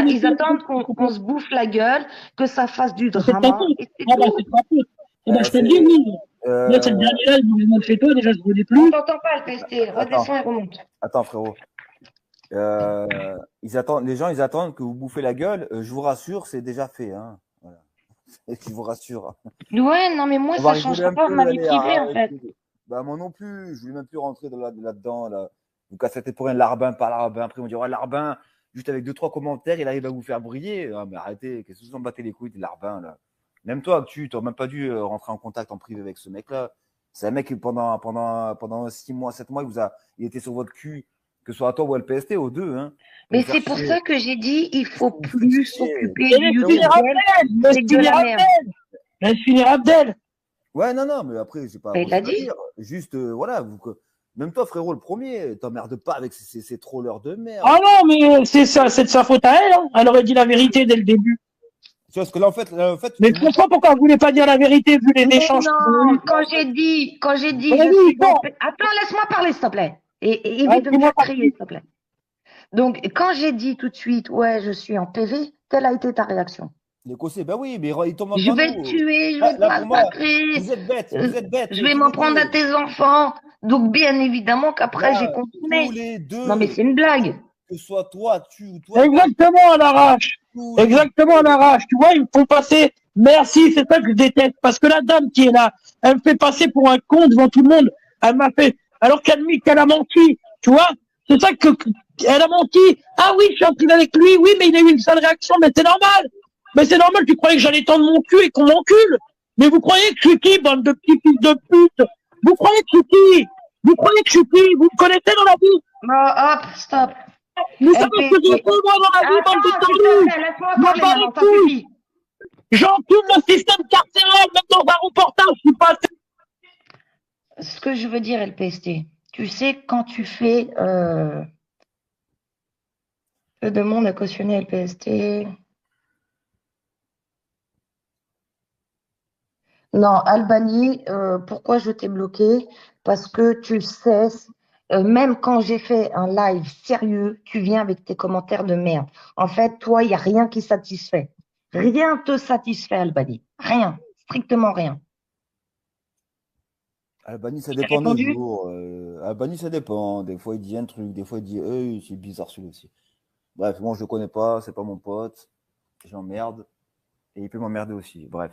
S1: Ils attendent qu'on se bouffe la gueule, que ça fasse du
S4: c'est ta
S1: drama,
S4: faute.
S1: et c'est
S4: Ah bah,
S1: tout.
S4: c'est ta faute. Eh ben, je te le
S3: C'est,
S4: dis, oui. Moi, cette
S3: euh,
S4: dernière-là, je me demande chez toi, déjà, je ne connais
S1: On
S4: plus.
S1: t'entend pas, LPST.
S3: attends,
S1: Redescends et remonte.
S3: attends, frérot. Ils attendent, les gens, ils attendent que vous bouffez la gueule. Je vous rassure, c'est déjà fait, hein. Voilà. Je vous rassure.
S1: Ouais, non, mais moi,
S3: On va
S1: ça
S3: rigoler
S1: changera
S3: un
S1: pas
S3: peu,
S1: ma vie
S3: allez,
S1: privée, en
S3: arrête.
S1: fait.
S3: Bah, moi non plus, je voulais même plus rentrer là-dedans, là. Vous cassez pour un Larbin, pas Larbin. Après, on dit, ouais, Larbin, juste avec 2-3 commentaires, il arrive à vous faire briller. Ah, mais arrêtez, qu'est-ce que vous en battez les couilles de Larbin, là. Même toi, tu n'aurais même pas dû rentrer en contact en privé avec ce mec-là. C'est un mec qui, pendant 6 mois, 7 mois, il était sur votre cul, que ce soit à toi ou à LPST, aux deux, hein. Pour
S1: Mais
S3: vous faire
S1: c'est pour
S3: chier.
S1: ça que j'ai dit, il faut
S3: Pour vous faire
S1: plus
S3: chier.
S1: s'occuper
S4: Et
S1: du
S4: laisse
S1: YouTube
S4: finir
S1: Game.
S4: Abdel. Laisse
S1: C'est de
S4: finir
S1: la merde.
S4: Abdel. Laisse finir Abdel.
S3: Ouais, non, mais après, j'ai pas
S1: Ben, il l'a
S3: grand-chose à
S1: dit.
S3: dire. Juste, voilà, même toi, frérot, le premier, t'emmerdes pas avec ces trollers de merde.
S4: Ah non, mais c'est ça, c'est de sa faute à elle, hein. Elle aurait dit la vérité dès le début.
S3: Tu vois, parce que là, en fait,
S4: Mais je comprends pourquoi elle voulait pas dire la vérité vu les
S1: Mais
S4: échanges qu'ils ont
S1: non,
S4: eus.
S1: quand j'ai dit, je
S4: Vas-y,
S1: suis
S4: bon.
S1: Attends, laisse-moi parler, s'il te plaît. Et
S4: Ouais,
S1: évite de me
S4: dis-moi
S1: faire
S4: pas.
S1: crier, s'il te plaît. Donc, quand j'ai dit tout de suite, ouais, je suis en PV, quelle a été ta réaction?
S3: les cossés, ben oui, mais il tombe
S1: Je
S3: devant
S1: vais te
S3: nous.
S1: tuer, je
S3: Là,
S1: vais te
S3: là, pour moi,
S1: massacrer,
S3: vous êtes bêtes, vous êtes bêtes,
S1: je vais
S3: tous
S1: m'en
S3: les
S1: prendre à
S3: deux.
S1: tes enfants. Donc, bien évidemment qu'après, j'ai
S3: Là, tous
S1: continué.
S3: les
S1: Non, mais
S3: deux,
S1: c'est une blague.
S3: que ce soit toi, tu ou toi,
S4: Exactement à l'arrache.
S3: tous les
S4: Exactement à l'arrache. Tu vois, ils me font passer. Merci, c'est ça que je déteste. Parce que la dame qui est là, elle me fait passer pour un con devant tout le monde. Elle m'a fait, alors qu'elle dit qu'elle a menti. Tu vois, c'est ça elle a menti. Ah oui, je suis en privé avec lui. Oui, mais il a eu une sale réaction. Mais c'est normal. Mais c'est normal. Tu croyais que j'allais tendre mon cul et qu'on m'encule. Mais vous croyez que je suis qui, bande de petits fils de pute? Vous croyez que je suis qui? Vous croyez que je suis qui? Vous me connaissez dans la vie?
S1: Oh, hop, stop.
S4: Vous savez ce que je fais moi dans la vie, bande de
S1: Attends, s'il te
S4: tordus?
S1: plaît, laisse-moi
S4: Je m'en
S1: parler
S4: bats les
S1: maintenant, ça
S4: couilles.
S1: suffit.
S4: J'encule le système carcéral, même dans un reportage, je suis passé.
S1: Ce que je veux dire, LPST, tu sais, quand tu fais peu de monde à cautionner LPST. Non, Albanie, pourquoi je t'ai bloqué? Parce que tu sais, même quand j'ai fait un live sérieux, tu viens avec tes commentaires de merde. En fait, toi, il n'y a rien qui satisfait. Rien te satisfait, Albanie. Rien. Strictement rien.
S3: Albanie, ça
S1: Je t'ai
S3: dépend des
S1: répondu?
S3: jours. Albanie, ça dépend. Des fois, il dit un truc, des fois, il dit, c'est bizarre celui aussi. Bref, moi, je le connais pas, c'est pas mon pote. J'emmerde. Et il peut m'emmerder aussi. Bref.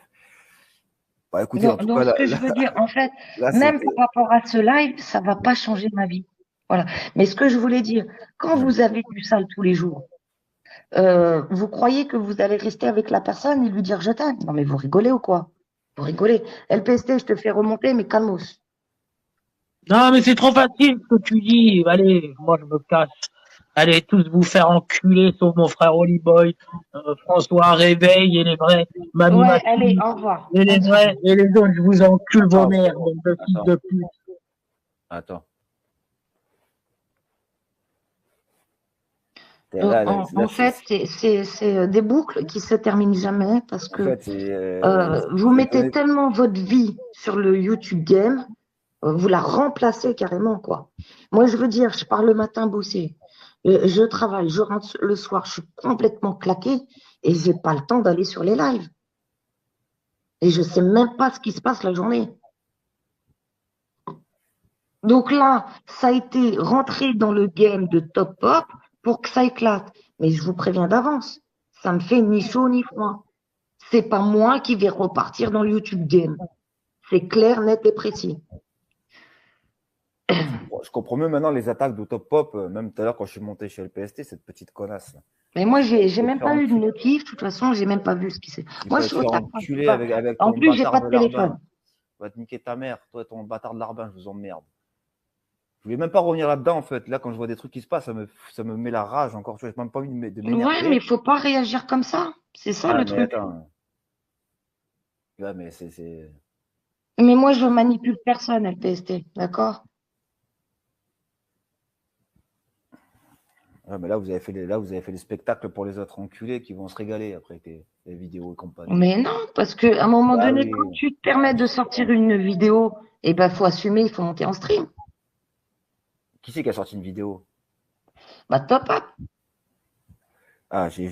S3: Bah, écoutez, en tout
S1: Donc,
S3: cas,
S1: ce que je veux dire, en fait,
S3: là,
S1: même
S3: c'était.
S1: par rapport à ce live, ça va pas changer ma vie. Voilà. Mais ce que je voulais dire, quand vous avez du sale tous les jours, vous croyez que vous allez rester avec la personne et lui dire je t'aime? Non, mais vous rigolez ou quoi? Vous rigolez. LPST, je te fais remonter, mais calmos.
S4: Non, mais c'est trop facile ce que tu dis. Allez, moi je me casse. Allez, tous vous faire enculer, sauf mon frère Oli Boy, François Réveil et les vrais, Mamie
S1: Ouais, allez,
S4: Mati,
S1: au revoir.
S4: et les vrais, et les autres, je vous encule vos
S3: Attends,
S4: mères, bande de fils de pute.
S3: Attends.
S1: Donc,
S3: Là, là,
S1: en fait, c'est des boucles qui se terminent jamais parce
S3: en
S1: que
S3: fait,
S1: vous mettez tellement votre vie sur le YouTube Game, vous la remplacez carrément, quoi. Moi, je veux dire, je pars le matin bosser, je travaille, je rentre le soir, je suis complètement claquée et j'ai pas le temps d'aller sur les lives. Et je sais même pas ce qui se passe la journée. Donc là, ça a été rentré dans le game de Top Pop pour que ça éclate. Mais je vous préviens d'avance, ça me fait ni chaud ni froid. C'est pas moi qui vais repartir dans le YouTube Game. C'est clair, net et précis.
S3: Je comprends mieux maintenant les attaques de Top Pop, même tout à l'heure quand je suis monté chez LPST, cette petite connasse. Là.
S1: Mais moi, j'ai
S3: Je vais
S1: même
S3: te faire
S1: pas eu de
S3: enculer.
S1: notif. De toute façon, j'ai même pas vu ce qui s'est.
S3: Tu
S1: Moi,
S3: vas
S1: je
S3: te
S1: suis au
S3: faire
S1: tac.
S3: enculer avec
S1: En
S3: ton
S1: plus, j'ai
S3: bâtard
S1: pas
S3: de
S1: de
S3: larbin.
S1: téléphone.
S3: Tu vas te niquer ta mère, toi, ton bâtard de larbin, je vous emmerde. Je voulais même pas revenir là-dedans, en fait. Là, quand je vois des trucs qui se passent, ça me met la rage encore. Tu vois, j'ai même pas envie de
S1: Ouais,
S3: m'énerver.
S1: mais il faut pas réagir comme ça. C'est ça
S3: Ah,
S1: le
S3: mais
S1: truc.
S3: attends. Ouais, mais
S1: Mais moi, je manipule personne, LPST, d'accord?
S3: ouais, mais là, vous avez fait les spectacles pour les autres enculés qui vont se régaler après avec les vidéos et compagnie.
S1: Mais non, parce que à un moment
S3: Bah
S1: donné,
S3: oui.
S1: quand tu te permets de sortir une vidéo, eh ben, faut assumer, il faut monter en stream.
S3: Qui c'est qui a sorti une vidéo?
S1: Bah, top up.
S3: Ah, j'ai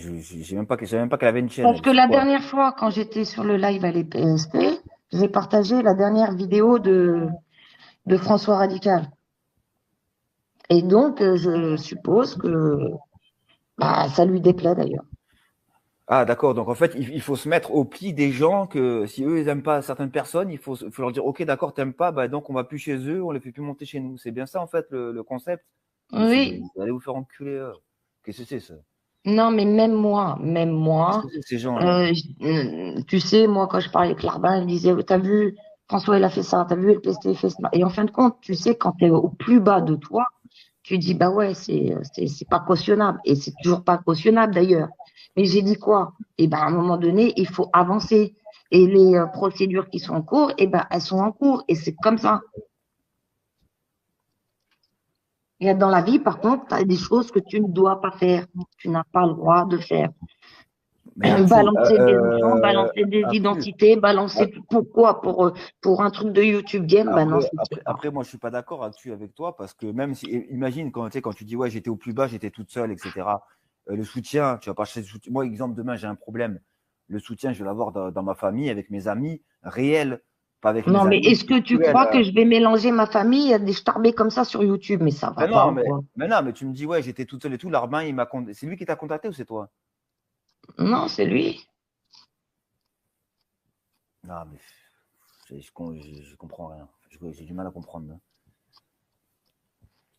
S3: même pas qu'elle avait une chaîne,
S1: Parce
S3: elle.
S1: que
S3: C'est
S1: la
S3: quoi?
S1: dernière fois, quand j'étais sur le live à l'EPST, j'ai partagé la dernière vidéo de François Radical. Et donc, je suppose que bah, ça lui déplaît d'ailleurs.
S3: Ah, d'accord. Donc, en fait, il faut se mettre au pli des gens que si eux, ils aiment pas certaines personnes, faut leur dire, OK, d'accord, t'aimes pas, bah, donc on va plus chez eux, on les fait plus monter chez nous. C'est bien ça, en fait, le concept? Mais
S1: Oui,
S3: allez vous faire enculer. Qu'est-ce que c'est, ça?
S1: non, mais même
S3: Qu'est-ce
S1: moi,
S3: que c'est, ces gens-là?
S1: tu sais, moi, quand je parlais avec Larbin, il me disait, t'as vu, François, il a fait ça, t'as vu, LPST, il fait ça. Et en fin de compte, tu sais, quand tu es au plus bas de toi, tu dis, bah ouais, c'est pas cautionnable. Et c'est toujours pas cautionnable d'ailleurs. Mais j'ai dit quoi? Eh ben, à un moment donné, il faut avancer. Et les procédures qui sont en cours, eh ben, elles sont en cours. Et c'est comme ça. Et dans la vie, par contre, tu as des choses que tu ne dois pas faire. Tu n'as pas le droit de faire.
S3: Mais Actu,
S1: Balancer des enfants, balancer des
S3: Actu,
S1: identités, balancer pourquoi? Pour un truc de YouTube Game, ben non, c'est pas.
S3: Après, moi, je suis pas d'accord Actu avec toi parce que même si, imagine quand, tu sais, quand tu dis, ouais, j'étais au plus bas, j'étais toute seule, etc. Le soutien, tu vas pas chercher le soutien. Moi, exemple, demain, j'ai un problème. Le soutien, je vais l'avoir dans ma famille, avec mes amis réels, pas avec
S1: Non,
S3: mes
S1: mais
S3: amis
S1: est-ce que tu
S3: virtuels.
S1: crois que je vais mélanger ma famille à des starbés comme ça sur YouTube? Mais ça va
S3: Mais
S1: pas
S3: non,
S1: ou quoi?
S3: mais non, mais tu me dis, ouais, j'étais toute seule et tout. L'Arbin, c'est lui qui t'a contacté ou c'est toi?
S1: Non, c'est lui.
S3: Non, mais je comprends rien. J'ai du mal à comprendre, hein.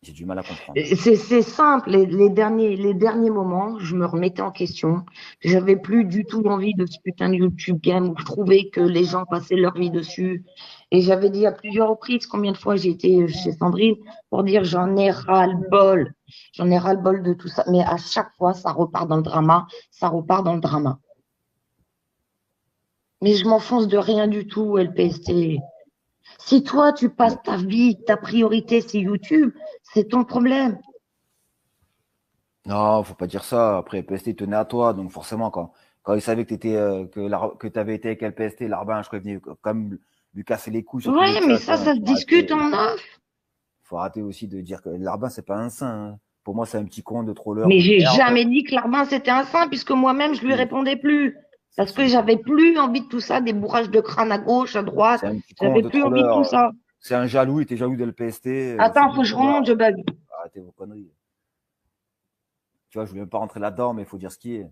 S3: J'ai du mal à comprendre.
S1: C'est simple, les derniers moments, je me remettais en question. J'avais plus du tout envie de ce putain de YouTube Game où je trouvais que les gens passaient leur vie dessus. Et j'avais dit à plusieurs reprises combien de fois j'ai été chez Sandrine pour dire j'en ai ras-le-bol. J'en ai ras-le-bol de tout ça. Mais à chaque fois, ça repart dans le drama. Ça repart dans le drama. Mais je m'enfonce de rien du tout, LPST. Si toi, tu passes ta vie, ta priorité, c'est YouTube, c'est ton problème.
S3: Non, faut pas dire ça. Après, PST tenait à toi, donc forcément, quand il savait que que avais été avec LPST, Larbin, je crois, il venait quand même lui casser les couilles sur tous les
S1: Ouais, mais
S3: chats.
S1: ça se discute en off.
S3: Faut arrêter aussi de dire que Larbin, c'est pas un saint, hein. Pour moi, c'est un petit con de troller
S1: Mais
S3: de
S1: j'ai
S3: merde.
S1: jamais dit que Larbin c'était un saint, puisque moi-même je lui
S3: Si,
S1: répondais plus. Parce que
S3: si.
S1: j'avais plus envie de tout ça, des bourrages de crâne à gauche, à droite.
S3: C'est un petit con
S1: J'avais
S3: de
S1: plus envie de
S3: troller.
S1: tout ça.
S3: C'est un jaloux, il était jaloux de LPST. C'est
S1: Attends, faut
S3: lui,
S1: que je
S3: troller.
S1: remonte, je bug.
S3: Arrêtez vos conneries. Tu vois, je voulais même pas rentrer là-dedans, mais il faut dire ce qui est.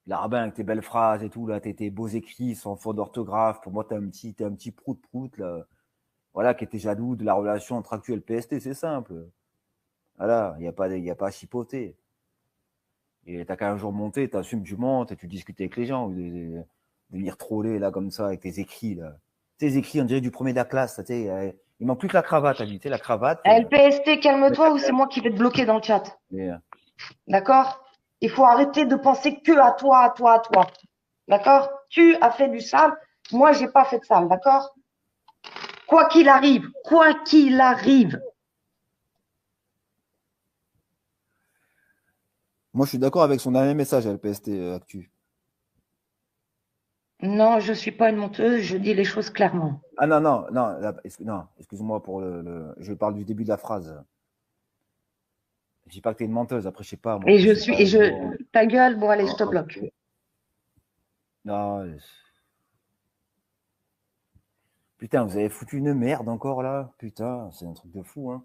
S3: Larbin avec tes belles phrases et tout, là, tes beaux écrits sans faute d'orthographe. Pour moi, t'es un petit prout-prout, là. Voilà, qui était jaloux de la relation entre Actu et le PST, c'est simple. Voilà, il y a pas à chipoter. Et t'as qu'à un jour monter, t'assumes, tu montes et tu discutes avec les gens, de venir troller, là, comme ça, avec tes écrits, là. Tes écrits, on dirait du premier de la classe, tu sais, il manque plus que la cravate, tu sais, la cravate.
S1: LPST, calme-toi ou c'est moi qui vais te bloquer dans le chat.
S3: Mais,
S1: D'accord? Il faut arrêter de penser que à toi, à toi, à toi. D'accord? Tu as fait du sale. Moi, j'ai pas fait de sale. D'accord? Quoi qu'il arrive, quoi qu'il arrive.
S3: moi, je suis d'accord avec son dernier message à LPST Actu.
S1: Non, je suis pas une menteuse, je dis les choses clairement.
S3: Ah non, non, non, non, excuse-moi pour je parle du début de la phrase. Je dis pas que t'es une menteuse, après, je sais pas, moi,
S1: Et
S3: après,
S1: je
S3: je sais
S1: suis,
S3: pas.
S1: et je, ta gueule, bon, allez, je te bloque.
S3: Non, putain, vous avez foutu une merde encore là. Putain, c'est un truc de fou, hein.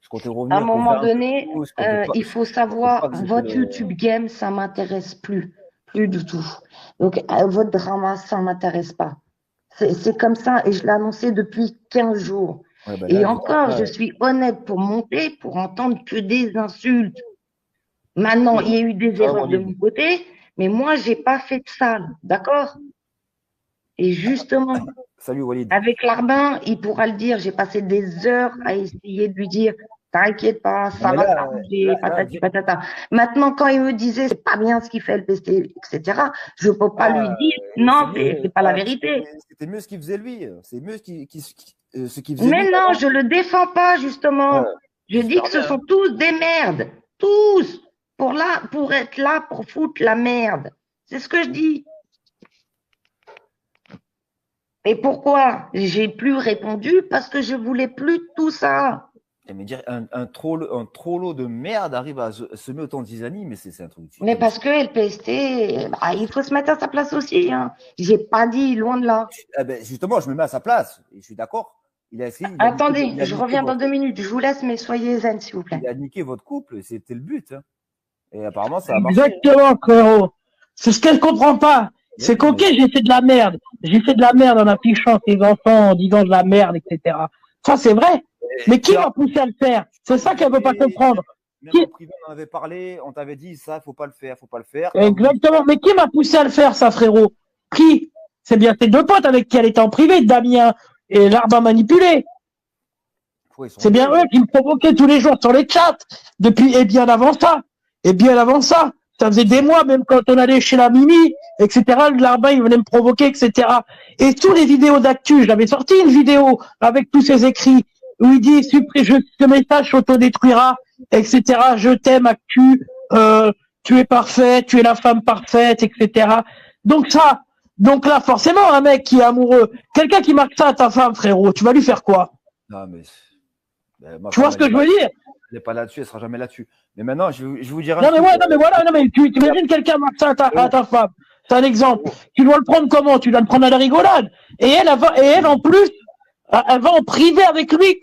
S3: Je comptais
S1: À un
S3: revenir poser
S1: moment
S3: un
S1: donné,
S3: coup.
S1: il faut
S3: Je comptais pas
S1: savoir,
S3: que c'était
S1: votre
S3: le.
S1: YouTube game, ça m'intéresse plus du tout. Donc, votre drama, ça m'intéresse pas. C'est comme ça, et je l'ai annoncé depuis 15 jours.
S3: Ouais, ben
S1: Et
S3: là, dis-moi
S1: encore,
S3: pas.
S1: je suis honnête pour monter, pour entendre que des insultes. Maintenant,
S3: Oui,
S1: il y a eu des
S3: tu vois,
S1: erreurs de
S3: Walid.
S1: mon côté, mais moi, j'ai pas fait de sale, d'accord? Et justement,
S3: Salut Walid.
S1: avec Larbin, il pourra le dire. J'ai passé des heures à essayer de lui dire, t'inquiète pas,
S3: Non,
S1: ça
S3: mais
S1: va
S3: là,
S1: s'arranger, patati patata. Maintenant, quand il me disait, c'est pas bien ce qu'il fait le PC, etc., je peux pas lui dire, non, c'est pas la vérité.
S3: C'était mieux ce qu'il faisait lui. C'est mieux ce qu'il faisait
S1: Mais
S3: lui
S1: non,
S3: avant.
S1: je le défends pas, justement. Je dis
S3: J'espère
S1: que ce
S3: bien.
S1: sont tous des merdes. Tous. Pour être là, pour foutre la merde. C'est ce que je dis. Et pourquoi j'ai plus répondu? Parce que je voulais plus de tout ça.
S3: Mais dire un trollo de merde arrive à semer autant de zizanie, mais c'est un truc.
S1: Mais parce que LPST, bah, il faut se mettre à sa place aussi. Hein. J'ai pas dit loin de là.
S3: Eh ben, justement, je me mets à sa place. Et je suis d'accord. Il a essayé.
S1: Attendez, je reviens dans 2 minutes. Je vous laisse, mais soyez zen, s'il vous plaît.
S3: Il a niqué votre couple. C'était le but. Hein. Et apparemment, ça a marché.
S4: Exactement, frérot. C'est ce qu'elle comprend pas. C'est qu'ok, j'ai fait de la merde. J'ai fait de la merde en affichant ses enfants, en disant de la merde, etc. Ça, c'est vrai. Mais qui m'a poussé à le faire? C'est ça qu'elle veut pas comprendre.
S3: Même en privé, on en avait parlé, on t'avait dit ça, faut pas le faire, faut pas le faire.
S4: Exactement. Mais qui m'a poussé à le faire, ça, frérot? Qui? C'est bien tes deux potes avec qui elle était en privé, Damien et Larbin manipulé. C'est bien eux qui me provoquaient tous les jours sur les chats. Depuis, et bien avant ça. Et bien avant ça. Ça faisait des mois, même quand on allait chez la Mimi, etc. Le Larbin, il venait me provoquer, etc. Et tous les vidéos d'actu, j'avais sorti une vidéo avec tous ces écrits où il dit, ce message s'autodétruira, etc. Je t'aime, actu, tu es parfait, tu es la femme parfaite, etc. Donc là, forcément, un mec qui est amoureux, quelqu'un qui marque ça à ta femme, frérot, tu vas lui faire quoi?
S3: Non, mais.
S4: Tu vois ce que je veux dire?
S3: Elle n'est pas là-dessus, elle sera jamais là-dessus. Mais maintenant, je vous dirai.
S4: Non, mais ouais, non, mais voilà, non, mais tu imagines quelqu'un marque ça à ta femme. C'est un exemple. Tu dois le prendre comment? Tu dois le prendre à la rigolade. Et elle en plus, elle va en privé avec lui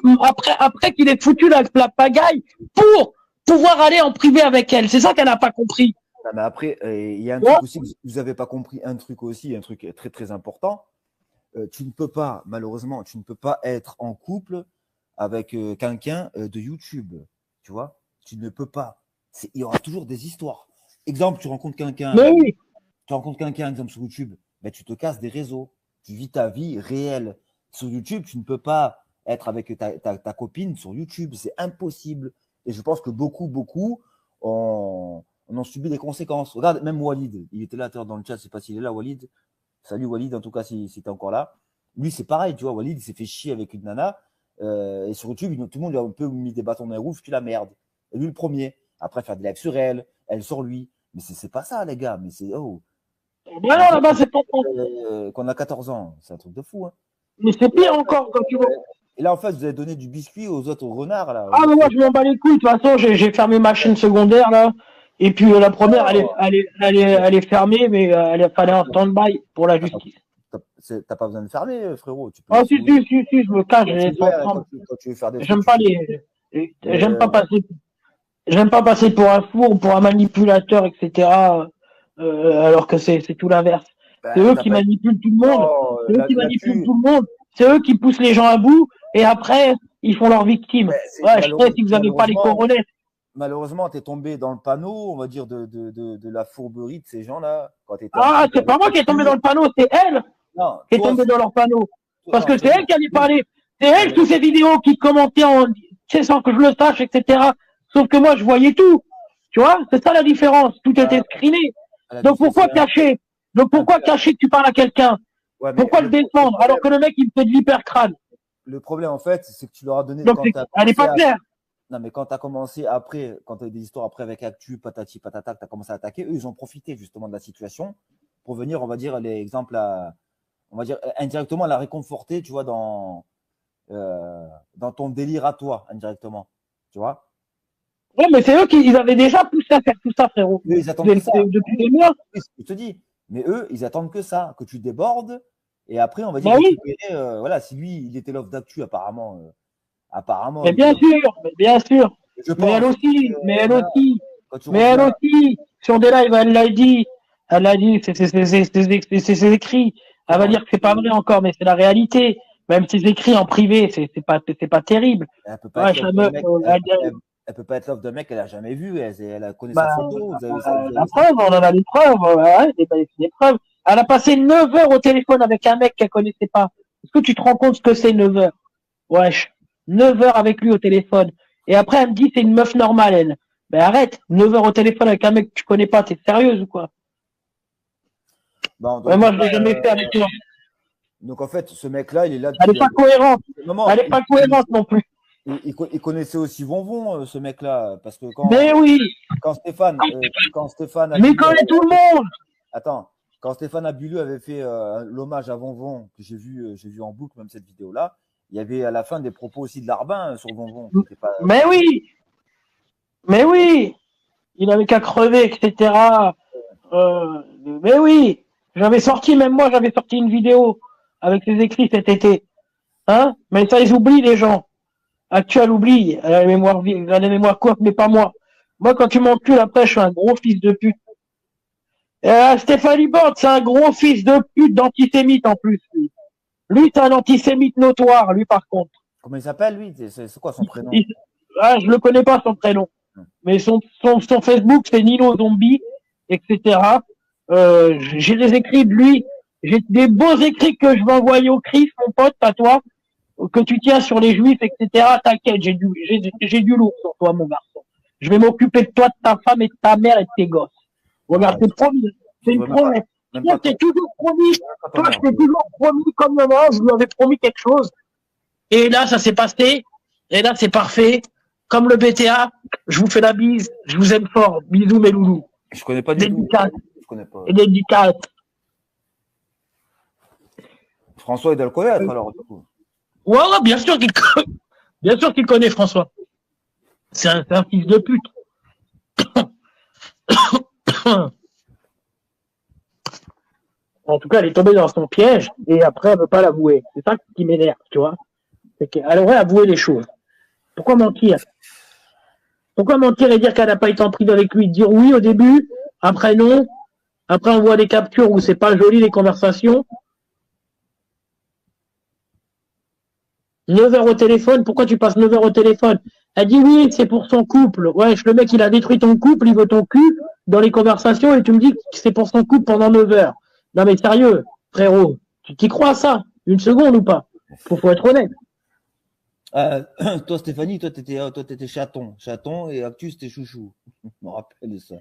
S4: après qu'il ait foutu la pagaille pour pouvoir aller en privé avec elle. C'est ça qu'elle n'a pas compris.
S3: Non, mais après, il y a un truc aussi que vous n'avez pas compris, un truc très très important. Tu ne peux pas, malheureusement, tu ne peux pas être en couple avec quelqu'un de YouTube. Tu vois? Tu ne peux pas. Il y aura toujours des histoires. Exemple, tu rencontres quelqu'un.
S4: Oui.
S3: Tu rencontres quelqu'un, exemple, sur YouTube, ben, tu te casses des réseaux. Tu vis ta vie réelle. Sur YouTube, tu ne peux pas être avec ta copine sur YouTube. C'est impossible. Et je pense que beaucoup ont subi des conséquences. Regarde, même Walid, il était là dans le chat, je ne sais pas s'il est là, Walid. Salut Walid, en tout cas, si tu es encore là. Lui, c'est pareil, tu vois, Walid, il s'est fait chier avec une nana. Et sur YouTube, tout le monde lui a un peu mis des bâtons dans les roues, tu la merde. Et lui, le premier. Après, faire des lives sur elle sur lui. Mais c'est pas ça, les gars. Mais c'est. Oh.
S4: Non, là-bas, c'est pas
S3: qu'on a 14 ans. C'est un truc de fou. Hein.
S4: Mais c'est pire encore quand tu vois.
S3: Et là, en fait, vous avez donné du biscuit aux autres renards. Là.
S4: Ah, mais moi, je m'en bats les couilles. De toute façon, j'ai fermé ma chaîne secondaire, là. Et puis, la première, elle est fermée, mais elle fallait en stand-by pour la justice.
S3: T'as pas besoin de fermer, frérot. Tu peux
S4: si, je me cache. J'aime pas j'aime pas passer pour un four, pour un manipulateur, etc. Alors que c'est tout l'inverse. C'est eux qui manipulent tout le monde. C'est eux qui manipulent tout le monde. C'est eux qui poussent les gens à bout et après, ils font leurs victimes. Ouais, je sais si vous n'avez pas les coronettes.
S3: Malheureusement, tu es tombé dans le panneau, on va dire, de la fourberie de ces gens-là.
S4: C'est pas moi qui est tombé dans le panneau, c'est elle qui est tombée dans leur panneau. Parce que c'est elle qui allait parler. C'est elle, toutes ces vidéos qui commentaient sans que je le sache, etc. Sauf que moi, je voyais tout. Tu vois, c'est ça la différence. Tout était screené. Donc pourquoi cacher? Que tu parles à quelqu'un? Pourquoi le défendre alors que le mec, il me fait de l'hypercrâne?
S3: Le problème, en fait, c'est que tu leur as donné.
S4: Donc, elle n'est pas claire.
S3: Non, mais quand tu as commencé après, quand tu as eu des histoires après avec Actu, patati, patata, que tu as commencé à attaquer, eux, ils ont profité justement de la situation pour venir, on va dire, les exemples on va dire, indirectement, la réconforter, tu vois, dans ton délire à toi, indirectement. Tu vois?
S4: Ouais, mais c'est eux qui avaient déjà poussé à faire tout ça, frérot.
S3: Eux, ils attendent que ça.
S4: Depuis des mois.
S3: Oui, je te dis. Mais eux, ils attendent que ça, que tu débordes. Et après, on va dire, voilà, si lui, il était l'offre d'Actu, apparemment.
S4: Mais bien sûr. Mais elle aussi. Sur des lives, elle l'a dit, c'est écrit. Elle va dire que c'est pas vrai encore, mais c'est la réalité. Même ses écrits en privé, c'est pas terrible.
S3: Elle peut pas être l'offre de mec qu'elle a jamais vu. Elle a connu sa photo.
S4: La preuve, on en a des preuves. Ouais, des preuves. Elle a passé 9 heures au téléphone avec un mec qu'elle connaissait pas. Est-ce que tu te rends compte ce que c'est 9 heures? Wesh. 9 heures avec lui au téléphone. Et après, elle me dit, c'est une meuf normale, elle. Mais arrête. 9 heures au téléphone avec un mec que tu connais pas. T'es sérieuse ou quoi?
S3: Bon,
S4: Ouais, moi, je l'ai jamais fait avec toi.
S3: donc en fait, ce mec-là, il est là.
S4: Elle est pas cohérente.
S3: Non,
S4: Elle est pas cohérente non plus.
S3: il connaissait aussi Vonvon, ce mec-là, parce que quand,
S4: Mais oui.
S3: quand Stéphane,
S4: Mais il connaît tout le monde.
S3: Attends, quand Stéphane Abulu avait fait l'hommage à Vonvon, que j'ai vu en boucle, même cette vidéo-là, il y avait à la fin des propos aussi de Larbin sur Vonvon.
S4: Mais oui. Mais oui. Il avait qu'à crever, etc. Mais oui. J'avais sorti une vidéo avec ses écrits cet été. Hein? Mais ça, ils oublient, les gens. Actuel oublie. Elle a la mémoire courte, mais pas moi. Moi, quand tu m'encules, après, je suis un gros fils de pute. Stéphanie Borde, c'est un gros fils de pute d'antisémite en plus. Lui, c'est un antisémite notoire, lui, par contre.
S3: Comment il s'appelle, lui? C'est quoi son prénom?
S4: Je le connais pas, son prénom. Mais son Facebook, c'est Nino Zombie, etc. J'ai des écrits de lui. J'ai des beaux écrits que je vais envoyer au Christ, mon pote, à toi, que tu tiens sur les juifs, etc. T'inquiète, j'ai du lourd sur toi, mon garçon. Je vais m'occuper de toi, de ta femme et de ta mère et de tes gosses. Regarde, c'est promis. C'est une promesse. Toi, je t'ai toujours promis. Toi, je t'ai toujours promis comme maman. Je lui avais promis quelque chose. Et là, ça s'est passé. Et là, c'est parfait. Comme le BTA, je vous fais la bise. Je vous aime fort. Bisous, mes loulous.
S3: Je connais pas du tout. Je connais pas.
S4: Et dédicace.
S3: François, il doit le connaître, alors, du coup.
S4: Ouais, bien sûr qu'il connaît François. C'est un fils de pute. En tout cas, elle est tombée dans son piège et après, elle veut pas l'avouer. C'est ça qui m'énerve, tu vois. C'est qu'elle aurait avoué les choses. Pourquoi mentir? Pourquoi mentir et dire qu'elle n'a pas été en prise avec lui? Dire oui au début, après non, après on voit des captures où c'est pas joli les conversations. 9 heures au téléphone, pourquoi tu passes 9 heures au téléphone? Elle dit oui, c'est pour son couple. Ouais, le mec, il a détruit ton couple, il veut ton cul dans les conversations et tu me dis que c'est pour son couple pendant 9 heures. Non mais sérieux, frérot, tu t'y crois ça? Une seconde ou pas? Faut être honnête.
S3: Toi, Stéphanie, toi, t'étais chaton et Actus, t'es chouchou. Je me rappelle de ça.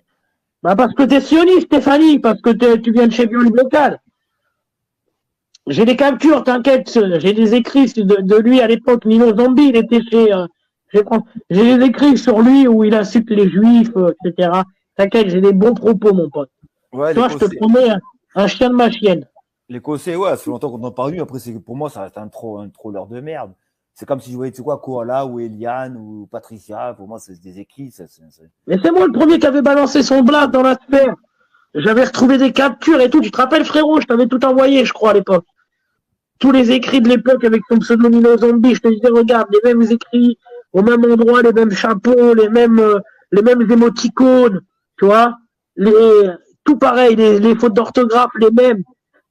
S4: Bah parce que t'es sioniste, Stéphanie, parce que tu viens de chez Viol Local. J'ai des captures, t'inquiète, j'ai des écrits de lui à l'époque, Nino Zombie, il était chez j'ai des écrits sur lui où il insulte les juifs, etc. T'inquiète, j'ai des bons propos, mon pote.
S3: Ouais,
S4: toi, je te promets un chien de ma chienne.
S3: L'Écossais, ouais, ça fait longtemps qu'on en parle lui. Après, pour moi, ça reste un troller de merde. C'est comme si je voyais, tu sais quoi, Koala ou Eliane ou Patricia. Pour moi, c'est des écrits.
S4: Mais c'est moi le premier qui avait balancé son blague dans la sphère. J'avais retrouvé des captures et tout. Tu te rappelles, frérot? Je t'avais tout envoyé, je crois, à l'époque. Tous les écrits de l'époque avec son pseudo Nino Zombie. Je te disais, regarde, les mêmes écrits, au même endroit, les mêmes chapeaux, les mêmes émoticônes, tu vois. Tout pareil, les fautes d'orthographe, les mêmes.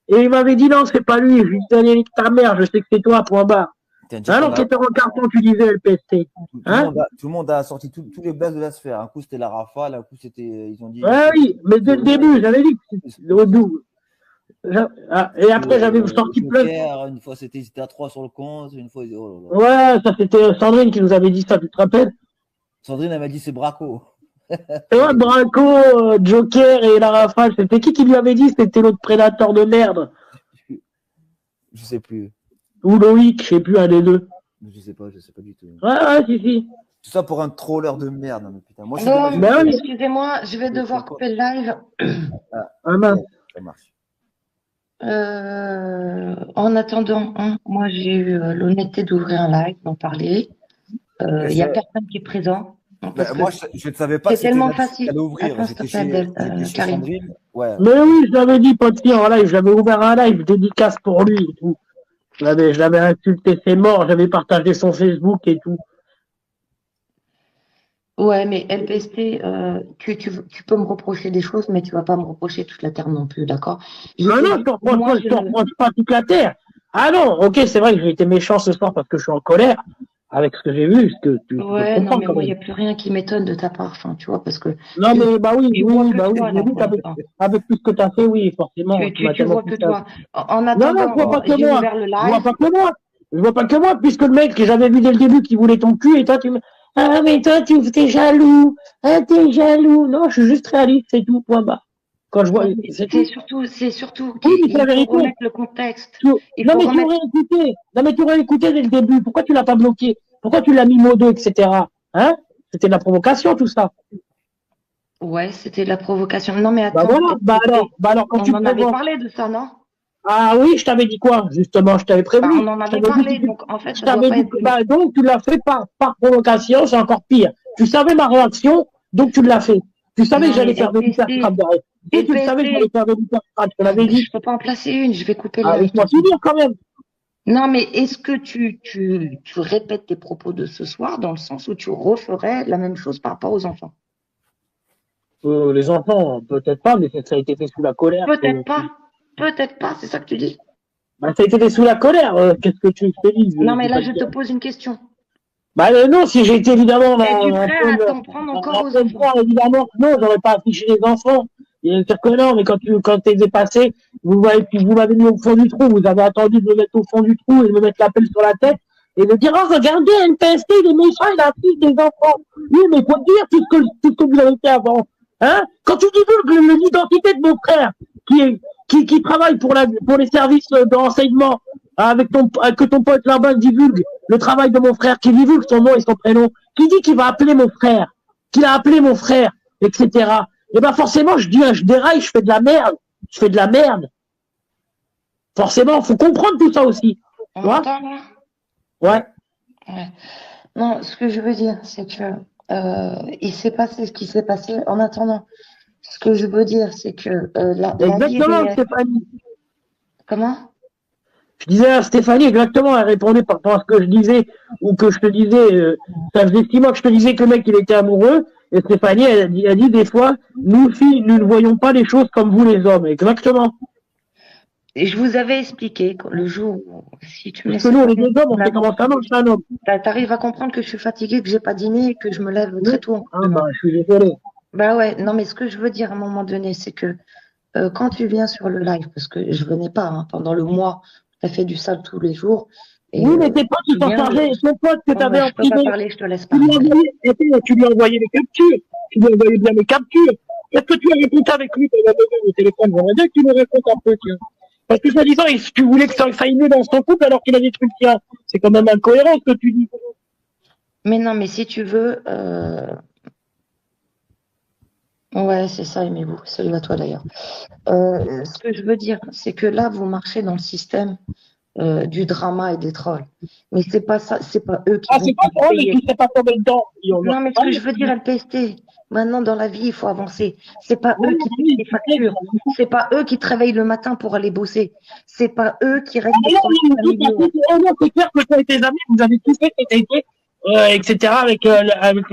S4: Et il m'avait dit non, c'est pas lui. Je lui ai dit, nique ta mère, je sais que c'est toi, point barre. Alors qu'il était en carton, tu disais LPST.
S3: Tout le monde a sorti tous les blagues de la sphère. Un coup, c'était la rafale, un coup, c'était. Ils ont dit.
S4: Ouais, oui, mais dès le début, j'avais dit que c'était au double. Et après, j'avais sorti plein.
S3: Une fois, c'était à 3 sur le compte. Une fois, oh
S4: là là. Ouais, ça, c'était Sandrine qui nous avait dit ça, tu te rappelles?
S3: Sandrine, elle m'a dit c'est Braco.
S4: Ouais, Braco, Joker et la rafale. C'était qui lui avait dit? C'était l'autre prédateur de merde.
S3: Je sais plus.
S4: Ou Loïc, je sais plus, un des deux.
S3: Je sais pas du tout.
S4: Ouais, si.
S3: Tout ça pour un troller de merde, non, putain. Moi,
S1: non, excusez-moi, je vais devoir couper le live.
S4: Mince.
S3: Ça marche.
S1: En attendant, moi j'ai eu l'honnêteté d'ouvrir un live, d'en parler. Il n'y a personne qui est présent.
S3: Moi, je ne savais pas
S1: que c'était tellement facile.
S3: J'étais chez Sandrine. Ouais.
S4: Mais oui, je l'avais dit, pas de fille en live. J'avais ouvert un live dédicace pour lui et tout. Je l'avais insulté, c'est mort. J'avais partagé son Facebook et tout.
S1: Ouais, mais LPST, tu peux me reprocher des choses, mais tu vas pas me reprocher toute la terre non plus, d'accord?
S4: Non, je te reproche pas toute la terre. Ah non, ok, c'est vrai que j'ai été méchant ce soir parce que je suis en colère. avec ce que j'ai vu, ce que tu
S1: Ouais, non,
S4: comprends
S1: mais
S4: quand
S1: moi, il
S4: même.
S1: n'y a plus rien qui m'étonne de ta part, enfin, tu vois, parce que
S4: Non, mais bah oui,
S1: tu vois
S4: oui,
S1: que
S4: bah oui,
S1: toi,
S4: j'ai
S1: là,
S4: vu
S1: pour l'instant.
S4: avec tout ce que tu as fait, oui, forcément, tu m'as
S1: Tu
S4: tellement
S1: vois
S4: plus
S1: que
S4: ça.
S1: toi. En
S4: Non, non, je vois
S1: attendant,
S4: pas que
S1: j'ai
S4: moi.
S1: ouvert le
S4: Je vois
S1: live.
S4: pas que moi. Je vois pas que moi, puisque le mec que j'avais vu dès le début qui voulait ton cul, et toi, tu me, ah, mais toi, t'es jaloux. Ah, t'es jaloux. Non, je suis juste réaliste, c'est tout, point bas. Quand je vois,
S1: Non, mais
S4: c'est tout.
S1: c'est surtout
S4: Oui, mais c'est la
S1: qu'il faut
S4: vérité.
S1: remettre le contexte. Il
S4: Non,
S1: faut
S4: mais tu
S1: remettre.
S4: aurais écouté. Non, mais tu aurais écouté dès le début. Pourquoi tu l'as pas bloqué? Pourquoi tu l'as mis modo, etc. Hein? C'était de la provocation, tout ça.
S1: Ouais, c'était de la provocation. Non, mais
S4: Bah
S1: attends,
S4: voilà. Bah alors, quand
S1: on
S4: tu
S1: en avait
S4: provoques.
S1: parlé de ça, non?
S4: Ah oui, je t'avais dit quoi? Justement, je t'avais
S1: Bah,
S4: prévenu.
S1: on en
S4: Je
S1: avait
S4: t'avais dit,
S1: parlé, donc en fait,
S4: je
S1: ça doit
S4: t'avais
S1: pas
S4: dit
S1: être.
S4: que, bah, donc tu l'as fait par provocation, c'est encore pire. Tu savais ma réaction, donc tu l'as fait. Tu savais que
S1: Non, mais
S4: j'allais faire de l'hypertrap derrière. Et tu le savais que j'allais
S1: LPST,
S4: faire de l'hypertrap, je te l'avais dit.
S1: je peux pas en placer une, je vais couper le
S4: Ah,
S1: live.
S4: laisse-moi finir quand même.
S1: Non, mais est-ce que tu répètes tes propos de ce soir dans le sens où tu referais la même chose par rapport aux enfants?
S4: Les enfants, peut-être pas, mais ça a été fait sous la colère.
S1: Peut-être pas, c'est ça que tu dis.
S4: Bah, ça a été fait sous la colère. Qu'est-ce que tu veux que je te dise?
S1: Non,
S4: Je
S1: mais
S4: vais
S1: là,
S4: pas
S1: je
S4: te
S1: te
S4: dire.
S1: pose une question.
S4: Bah non, si j'ai été évidemment
S1: Es-tu
S4: en
S1: prêt à
S4: pleine,
S1: t'en prendre encore
S4: en
S1: aux
S4: pleine
S1: enfants?
S4: foire, évidemment, non, j'aurais pas affiché les enfants. Et dire que non, mais quand t'es dépassé, vous m'avez mis au fond du trou, vous avez attendu de me mettre au fond du trou et de me mettre la pelle sur la tête et de dire, oh, regardez, NPST, il est méchant, il affiche des enfants. Oui, mais faut dire tout ce que vous avez fait avant. Hein? Quand tu divulgues l'identité de mon frère, qui travaille pour les services de renseignement, que ton pote là-bas divulgue le travail de mon frère, qui divulgue son nom et son prénom, qui dit qu'il va appeler mon frère, qu'il a appelé mon frère, etc. Et ben forcément, je déraille, je fais de la merde. Je fais de la merde. Forcément, faut comprendre tout ça aussi.
S1: On
S4: Tu vois?
S1: m'entend là?
S4: Ouais.
S1: Ouais. Non, ce que je veux dire, c'est que il s'est passé ce qui s'est passé. En attendant, ce que je veux dire, c'est que la vie
S4: Exactement,
S1: réelle.
S4: Stéphanie.
S1: Comment?
S4: Je disais à Stéphanie exactement, elle répondait par rapport à ce que je disais, ou que je te disais, ça faisait 6 mois que je te disais que le mec il était amoureux, et Stéphanie elle a dit des fois, nous filles, nous ne voyons pas les choses comme vous les hommes, exactement.
S1: Et je vous avais expliqué le jour où, si tu me
S4: Parce que
S1: laissais
S4: nous,
S1: pas,
S4: les deux hommes, on sait comment ça marche un homme.
S1: t'arrives à comprendre que je suis fatiguée, que j'ai pas dîné, et que je me lève
S4: Oui.
S1: très tôt.
S4: Ah bah, je suis désolé.
S1: Bah ouais, non, mais ce que je veux dire à un moment donné, c'est que quand tu viens sur le live, parce que je venais pas pendant le mois, tu as fait du sale tous les jours. Et,
S4: Oui, mais tes potes, ils t'ont chargé, ton pote que tu avais en
S1: je peux pas
S4: privé,
S1: parler, je te laisse
S4: tu lui
S1: parler.
S4: as envoyé les captures, tu lui as envoyé bien les captures. Est-ce que tu as répondu avec lui au téléphone? J'aimerais bien que tu me répondes un peu, tiens. Parce que soi-disant, tu voulais que ça aille mieux dans son couple alors qu'il a des trucs tiens. C'est quand même incohérent ce que tu dis.
S1: Mais non, mais si tu veux, ouais, c'est ça, aimez-vous. Salut à toi d'ailleurs. Ce que je veux dire, c'est que là, vous marchez dans le système du drama et des trolls. Mais c'est pas ça, c'est pas eux qui
S4: Ah,
S1: vont
S4: c'est pas drôle, mais
S1: payer.
S4: tu sais pas tomber dedans.
S1: Non, mais ce que je veux dire, LPST, maintenant dans la vie, il faut avancer. C'est pas eux qui payent les factures. C'est pas eux qui te réveillent le matin pour aller bosser. C'est pas eux qui restent sur le vidéo.
S4: Non, c'est clair que toi et tes amis, vous avez tout fait, etc. avec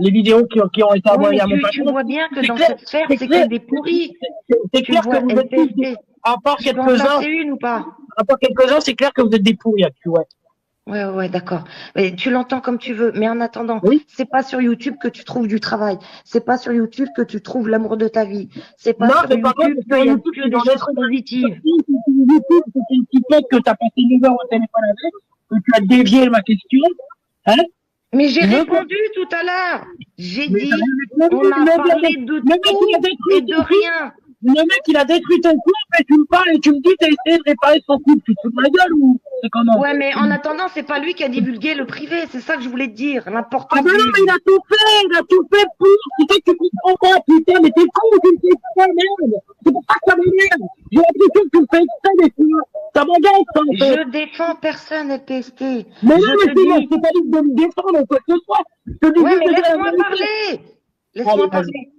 S4: les vidéos qui ont été
S1: Oui,
S4: envoyées
S1: mais
S4: à mon patron.
S1: tu vois bien que dans
S4: clair,
S1: cette sphère,
S4: c'est
S1: c'est
S4: clair.
S1: que des pourris.
S4: C'est
S1: Tu
S4: clair
S1: vois,
S4: que vous êtes tous,
S1: LPST.
S4: à part
S1: Je peux en
S4: quelques-uns,
S1: placer une ou pas?
S4: c'est clair que vous êtes des pourris, tu vois.
S1: Ouais, d'accord. Mais tu l'entends comme tu veux. Mais en attendant,
S4: Oui.
S1: c'est pas sur YouTube que tu trouves du travail. C'est pas sur YouTube que tu trouves l'amour de ta vie. C'est pas
S4: Non,
S1: sur
S4: c'est pas vrai,
S1: YouTube
S4: c'est
S1: qu'il y a
S4: YouTube
S1: que
S4: qui
S1: des
S4: dans
S1: choses positives.
S4: YouTube, c'est une petite tête que tu as passé 9 heures au téléphone avec, que tu as dévié ma question. Hein?
S1: Mais j'ai
S4: Je-
S1: répondu tout à l'heure. J'ai
S4: Mais
S1: dit,
S4: t'as
S1: on a parlé de
S4: le mec, il a
S1: tout
S4: détruit
S1: et de
S4: ton couple.
S1: rien.
S4: Le mec, il a détruit ton couple et tu me parles et tu me dis t'as essayé de réparer son couple. Tu te fous de ma gueule ou c'est comment?
S1: Ouais, mais en attendant, c'est pas lui qui a divulgué le privé. C'est ça que je voulais te dire.
S4: Ah
S1: L'importance
S4: ben non, mais
S1: du...
S4: il a tout fait pour. C'est ça que tu comprends pas, putain, mais t'es con, tu me fais exprès, merde. C'est pour ça que ça m'énerve. J'ai l'impression que tu me fais exprès des fois. Ça m'engage, ça, en fait.
S1: Je défends personne, LPST.
S4: Mais non,
S1: Je
S4: mais
S1: te dis...
S4: c'est pas dit de me défendre ou quoi que ce soit. Je te dis
S1: Ouais,
S4: juste
S1: mais
S4: de dire la
S1: laisse-moi
S4: vérité.
S1: parler. Laisse-moi
S4: Allez, vas-y.
S1: parler.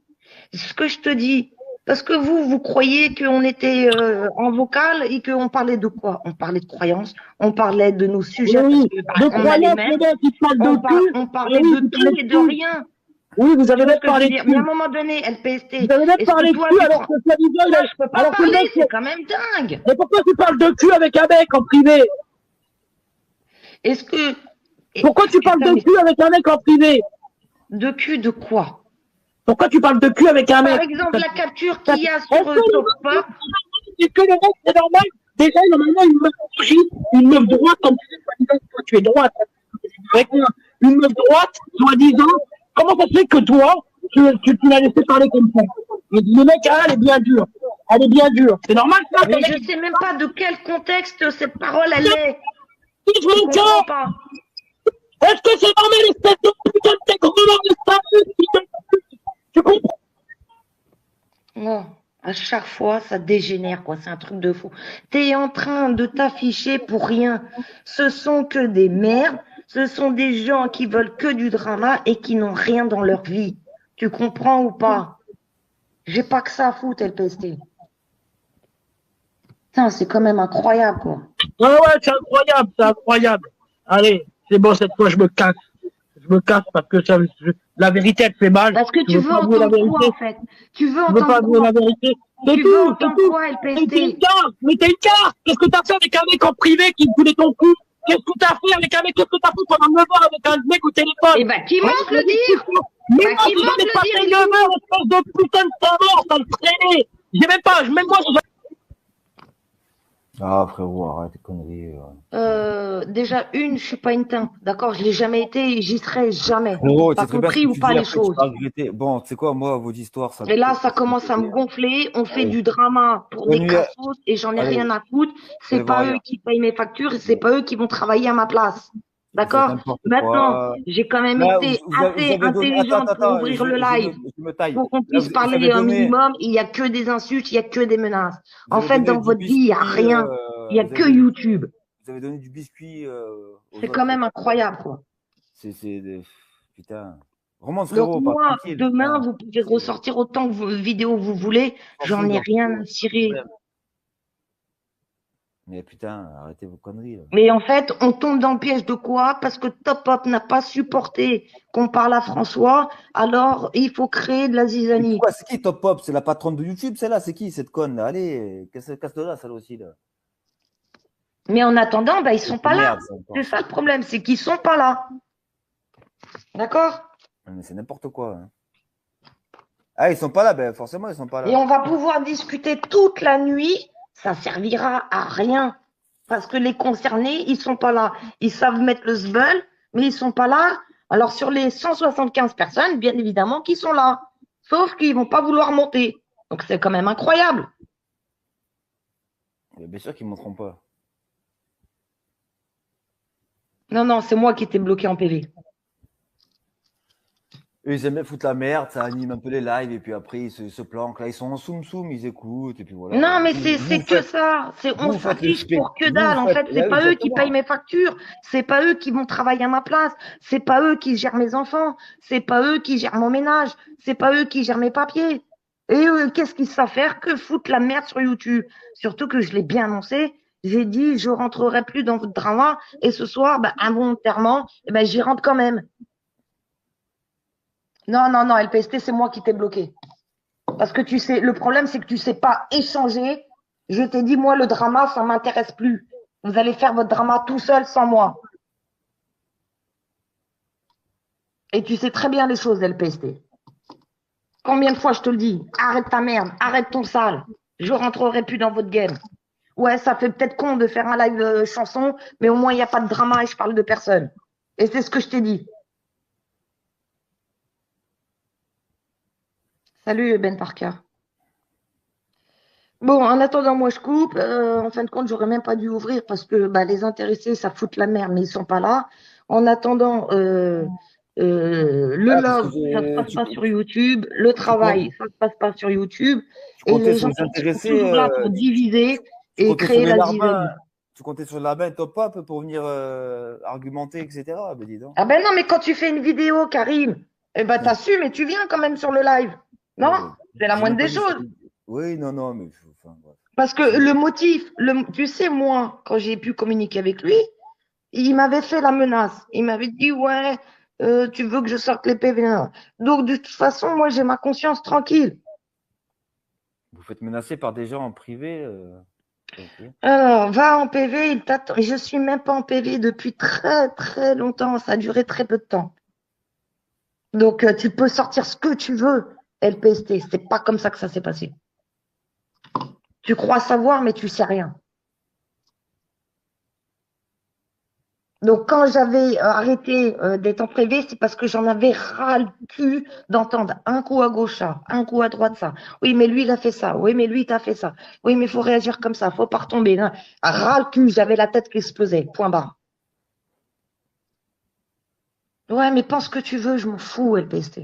S1: Ce que je te dis, parce que vous croyez qu'on était en vocal et qu'on parlait de quoi? On parlait de croyances, on parlait de nos sujets,
S4: Oui,
S1: parce que,
S4: de
S1: on a les
S4: croyance,
S1: mêmes,
S4: le gars qui parle de cul.
S1: on parlait
S4: Oui,
S1: de
S4: vous
S1: tout
S4: parlez
S1: et
S4: de
S1: de
S4: cul.
S1: rien.
S4: Oui, vous
S1: Tu
S4: avez
S1: vois
S4: même
S1: ce que je veux
S4: parlé de
S1: dire? Mais à un
S4: cul.
S1: moment donné, LPST,
S4: Vous avez même
S1: est-ce
S4: parlé
S1: que
S4: de
S1: toi,
S4: cul
S1: tu
S4: alors
S1: prends...
S4: que soi-disant,
S1: Ça, je peux pas
S4: alors que le
S1: parler,
S4: mec,
S1: c'est quand même dingue.
S4: mais pourquoi tu parles de cul avec un mec en privé?
S1: Est-ce que
S4: Pourquoi tu parles
S1: putain,
S4: de cul avec un mec en privé?
S1: de cul de quoi?
S4: Pourquoi tu parles de cul avec un
S1: Par
S4: mec?
S1: exemple, la capture
S4: Ça-
S1: qu'il y a
S4: Est-ce
S1: sur
S4: que le
S1: Top
S4: mec,
S1: Pop.
S4: c'est que le mec, c'est normal? Déjà, normalement, une meuf fragile, une meuf droite, comme tu dis, soi-disant, toi, tu es droite. Avec moi, une meuf droite, soi-disant, comment ça se fait que toi, tu l'as laissé parler comme ça? Le mec, ah, elle est bien dure. Elle est bien dure. C'est normal, ça?
S1: Mais je sais même pas de quel contexte cette parole elle est.
S4: Touche
S1: Je
S4: mon
S1: comprends
S4: cœur!
S1: pas.
S4: Est-ce que c'est normal, espèce de putain de tes gros morts, tu comprends?
S1: Non, à chaque fois, ça dégénère, quoi. C'est un truc de fou. T'es en train de t'afficher pour rien. Ce sont que des merdes. Ce sont des gens qui veulent que du drama et qui n'ont rien dans leur vie. Tu comprends ou pas? J'ai pas que ça à foutre, LPST. Putain, c'est quand même incroyable, quoi.
S4: Ouais, ouais, c'est incroyable, c'est incroyable. Allez, c'est bon, cette fois, je me casse. Je me casse parce que ça, la vérité, elle fait mal.
S1: Parce que
S4: Je
S1: tu veux
S4: pas avouer la
S1: entendre quoi,
S4: vérité.
S1: en fait? Tu veux
S4: Je veux pas
S1: entendre
S4: avouer
S1: quoi?
S4: la vérité. C'est
S1: Tu veux
S4: tout, c'est
S1: entendre
S4: tout.
S1: quoi,
S4: Mais t'es une
S1: LPST?
S4: carte, mais t'es une carte. Qu'est-ce que t'as fait avec un mec en privé qui voulait ton cul? Qu'est-ce que t'as fait avec un mec? Qu'est-ce que t'as fait pendant 9 heures avec un mec au téléphone?
S1: Eh ben, qui monte le dire?
S4: Mais
S1: Bah,
S4: moi,
S1: qui
S4: j'ai
S1: monte
S4: jamais
S1: le
S4: passé
S1: dire,
S4: 9 heures, espèce de putain de mort, ça me traînait. J'ai même pas, même moi, j'ai
S3: Ah, frérot, arrête tes conneries.
S1: Déjà, je suis pas une teinte, d'accord? Je l'ai jamais été et j'y serai jamais.
S3: Frérot,
S1: T'as
S3: c'est très bien ce
S1: compris
S3: que
S1: ou
S3: tu
S1: pas
S3: dis,
S1: les
S3: après, tu
S1: choses?
S3: vas regretter. Bon, tu sais quoi, moi, vos histoires, ça me
S1: Et là,
S3: fait.
S1: ça commence à me gonfler. On fait
S3: Allez,
S1: du drama pour des
S3: bonne nuit.
S1: crassos et j'en ai
S3: Allez,
S1: rien à foutre.
S3: vous
S1: C'est
S3: allez voir
S1: pas eux
S3: ailleurs.
S1: qui payent mes factures et c'est pas eux qui vont travailler à ma place.
S3: Vous faites
S1: D'accord?
S3: n'importe
S1: Maintenant,
S3: quoi.
S1: j'ai quand même
S3: Là,
S1: été
S3: vous
S1: assez
S3: avez donné. Attends,
S1: intelligente
S3: attends,
S1: pour
S3: attends,
S1: ouvrir le live,
S3: je me taille.
S1: pour qu'on
S3: Là,
S1: puisse
S3: vous avez
S1: parler un
S3: donné.
S1: minimum. Il y a que des insultes, il y a que des menaces.
S3: Vous
S1: En
S3: avez
S1: fait,
S3: donné
S1: dans
S3: du
S1: votre vie, il y a
S3: biscuit.
S1: rien. Il y a
S3: Vous
S1: que
S3: avez donné,
S1: YouTube.
S3: vous avez donné du biscuit aux
S1: C'est quand
S3: autres.
S1: même incroyable, quoi.
S3: Putain. Remonte,
S1: Donc
S3: frérot, pas
S1: moi,
S3: tranquille.
S1: demain,
S3: Putain.
S1: vous pouvez
S3: C'est.
S1: ressortir autant de vidéos que vous voulez.
S3: S'en
S1: J'en
S3: fout
S1: ai
S3: d'un
S1: rien
S3: frérot,
S1: à
S3: pas de
S1: cirer.
S3: problème. Mais putain, arrêtez vos conneries, là.
S1: Mais en fait, on tombe dans le piège de quoi? Parce que Top Up n'a pas supporté qu'on parle à François, alors il faut créer de la
S3: Mais
S1: zizanie.
S3: pourquoi? C'est qui Top Pop? C'est la patronne de YouTube, celle-là? C'est qui cette conne, là? Allez, casse-de là, celle aussi, là.
S1: Mais en attendant, bah, ils sont
S3: C'est
S1: pas là.
S3: merde, ça encore.
S1: C'est ça le problème, c'est qu'ils sont pas là. D'accord?
S3: Mais c'est n'importe quoi. Hein. Ah, ils sont pas là, ben forcément, ils sont pas
S1: Et
S3: là.
S1: on va pouvoir discuter toute la nuit, ça servira à rien. Parce que les concernés, ils sont pas là. Ils savent mettre le svel, mais ils sont pas là. Alors sur les 175 personnes, bien évidemment qu'ils sont là. Sauf qu'ils vont pas vouloir monter. Donc c'est quand même incroyable.
S3: Mais bien sûr qu'ils ne monteront pas.
S1: Non, non, c'est moi qui étais bloqué en PV.
S3: Eux, ils aiment bien foutre la merde, ça anime un peu les lives, et puis après, ils se planquent. Là, ils sont en soum-soum, ils écoutent, et puis voilà.
S1: Non, mais
S3: Vous
S1: c'est que
S3: faites-
S1: ça. On
S3: vous faites le
S1: s'affiche pour que
S3: vous
S1: dalle. En
S3: faites-
S1: fait, c'est
S3: là,
S1: pas eux qui
S3: exactement.
S1: payent mes factures. C'est pas eux qui vont travailler à ma place. C'est pas eux qui gèrent mes enfants. C'est pas eux qui gèrent mon ménage. C'est pas eux qui gèrent mes papiers. Et eux, qu'est-ce qu'ils savent faire que foutre la merde sur YouTube? Surtout que je l'ai bien annoncé. J'ai dit, je rentrerai plus dans votre drama. Et ce soir, bah, involontairement, eh ben, j'y rentre quand même. Non, non, non, LPST, c'est moi qui t'ai bloqué. Parce que tu sais, le problème, c'est que tu sais pas échanger. Je t'ai dit, moi, le drama, ça m'intéresse plus. Vous allez faire votre drama tout seul sans moi. Et tu sais très bien les choses, LPST. Combien de fois je te le dis? Arrête ta merde, arrête ton sale. Je rentrerai plus dans votre game. Ouais, ça fait peut-être con de faire un live chanson, mais au moins, il n'y a pas de drama et je parle de personne. Et c'est ce que je t'ai dit. Salut, Ben Parker. Bon, en attendant, moi, je coupe. En fin de compte, j'aurais même pas dû ouvrir parce que bah, les intéressés, ça fout la merde, mais ils sont pas là. En attendant, le
S3: Ah, parce que
S1: love, ça se passe pas sur YouTube. Le travail, ça se passe pas sur YouTube.
S3: tu
S1: Et
S3: comptais
S1: les
S3: sur
S1: gens
S3: les
S1: sont
S3: intéressés,
S1: toujours là pour diviser
S3: tu
S1: et
S3: comptais sur
S1: créer
S3: les
S1: la
S3: larbins,
S1: zizanie.
S3: tu comptais sur les larbins Top Up pour venir argumenter, etc. Ben dis donc.
S1: Ah ben non, mais quand tu fais une vidéo, Karim, eh ben t'assumes et tu viens quand même sur le live. Non? C'est la
S3: J'ai
S1: moindre
S3: même pas
S1: des
S3: dit
S1: choses.
S3: ça. Oui, non, mais enfin, bref.
S1: Parce que le motif, tu sais, moi, quand j'ai pu communiquer avec lui, il m'avait fait la menace. Il m'avait dit, ouais, tu veux que je sorte les PV. Donc, de toute façon, moi, j'ai ma conscience tranquille.
S3: Vous faites menacer par des gens en privé. Ok.
S1: Alors, va en PV, il t'attend. Et je suis même pas en PV depuis très très longtemps. Ça a duré très peu de temps. Donc, tu peux sortir ce que tu veux, LPST. C'est pas comme ça que ça s'est passé. Tu crois savoir, mais tu sais rien. Donc, quand j'avais arrêté d'être en privé, c'est parce que j'en avais ras le cul d'entendre un coup à gauche ça, un coup à droite ça. Oui, mais lui, il a fait ça. Oui, mais lui, il t'a fait ça. Oui, mais il faut réagir comme ça. Faut pas retomber. Non. Ras le cul, j'avais la tête qui explosait. Point barre. Ouais, mais pense ce que tu veux, je m'en fous, LPST.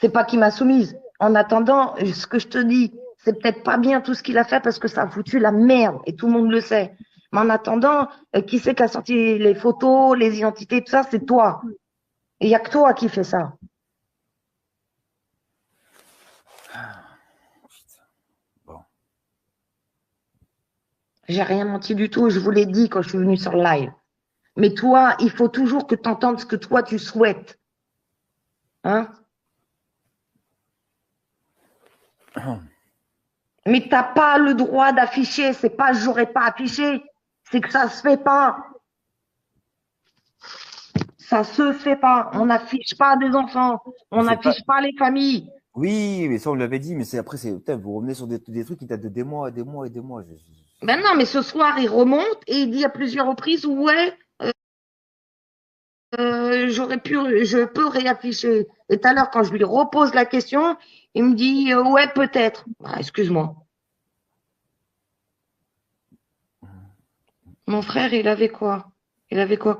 S1: C'est pas qu'il m'a soumise. En attendant, ce que je te dis, c'est peut-être pas bien tout ce qu'il a fait parce que ça a foutu la merde et tout le monde le sait. Mais en attendant, qui c'est qui a sorti les photos, les identités, tout ça, c'est toi. Et il n'y a que toi qui fais ça.
S3: Bon.
S1: J'ai rien menti du tout, je vous l'ai dit quand je suis venue sur le live. Mais toi, il faut toujours que tu entendes ce que toi tu souhaites. Hein? Mais t'as pas le droit d'afficher, c'est pas j'aurais pas affiché, c'est que ça se fait pas. Ça se fait pas. On n'affiche pas des enfants, on
S3: C'est pas...
S1: n'affiche pas les familles.
S3: Oui, mais ça, on l'avait dit, mais c'est après, putain, vous revenez sur des trucs qui datent de des mois et des mois et des mois.
S1: Ben non, mais ce soir, il remonte et il dit à plusieurs reprises, ouais, je peux réafficher. Et tout à l'heure, quand je lui repose la question, il me dit, ouais, peut-être. Ah, excuse-moi. Mon frère, il avait quoi? Il avait quoi?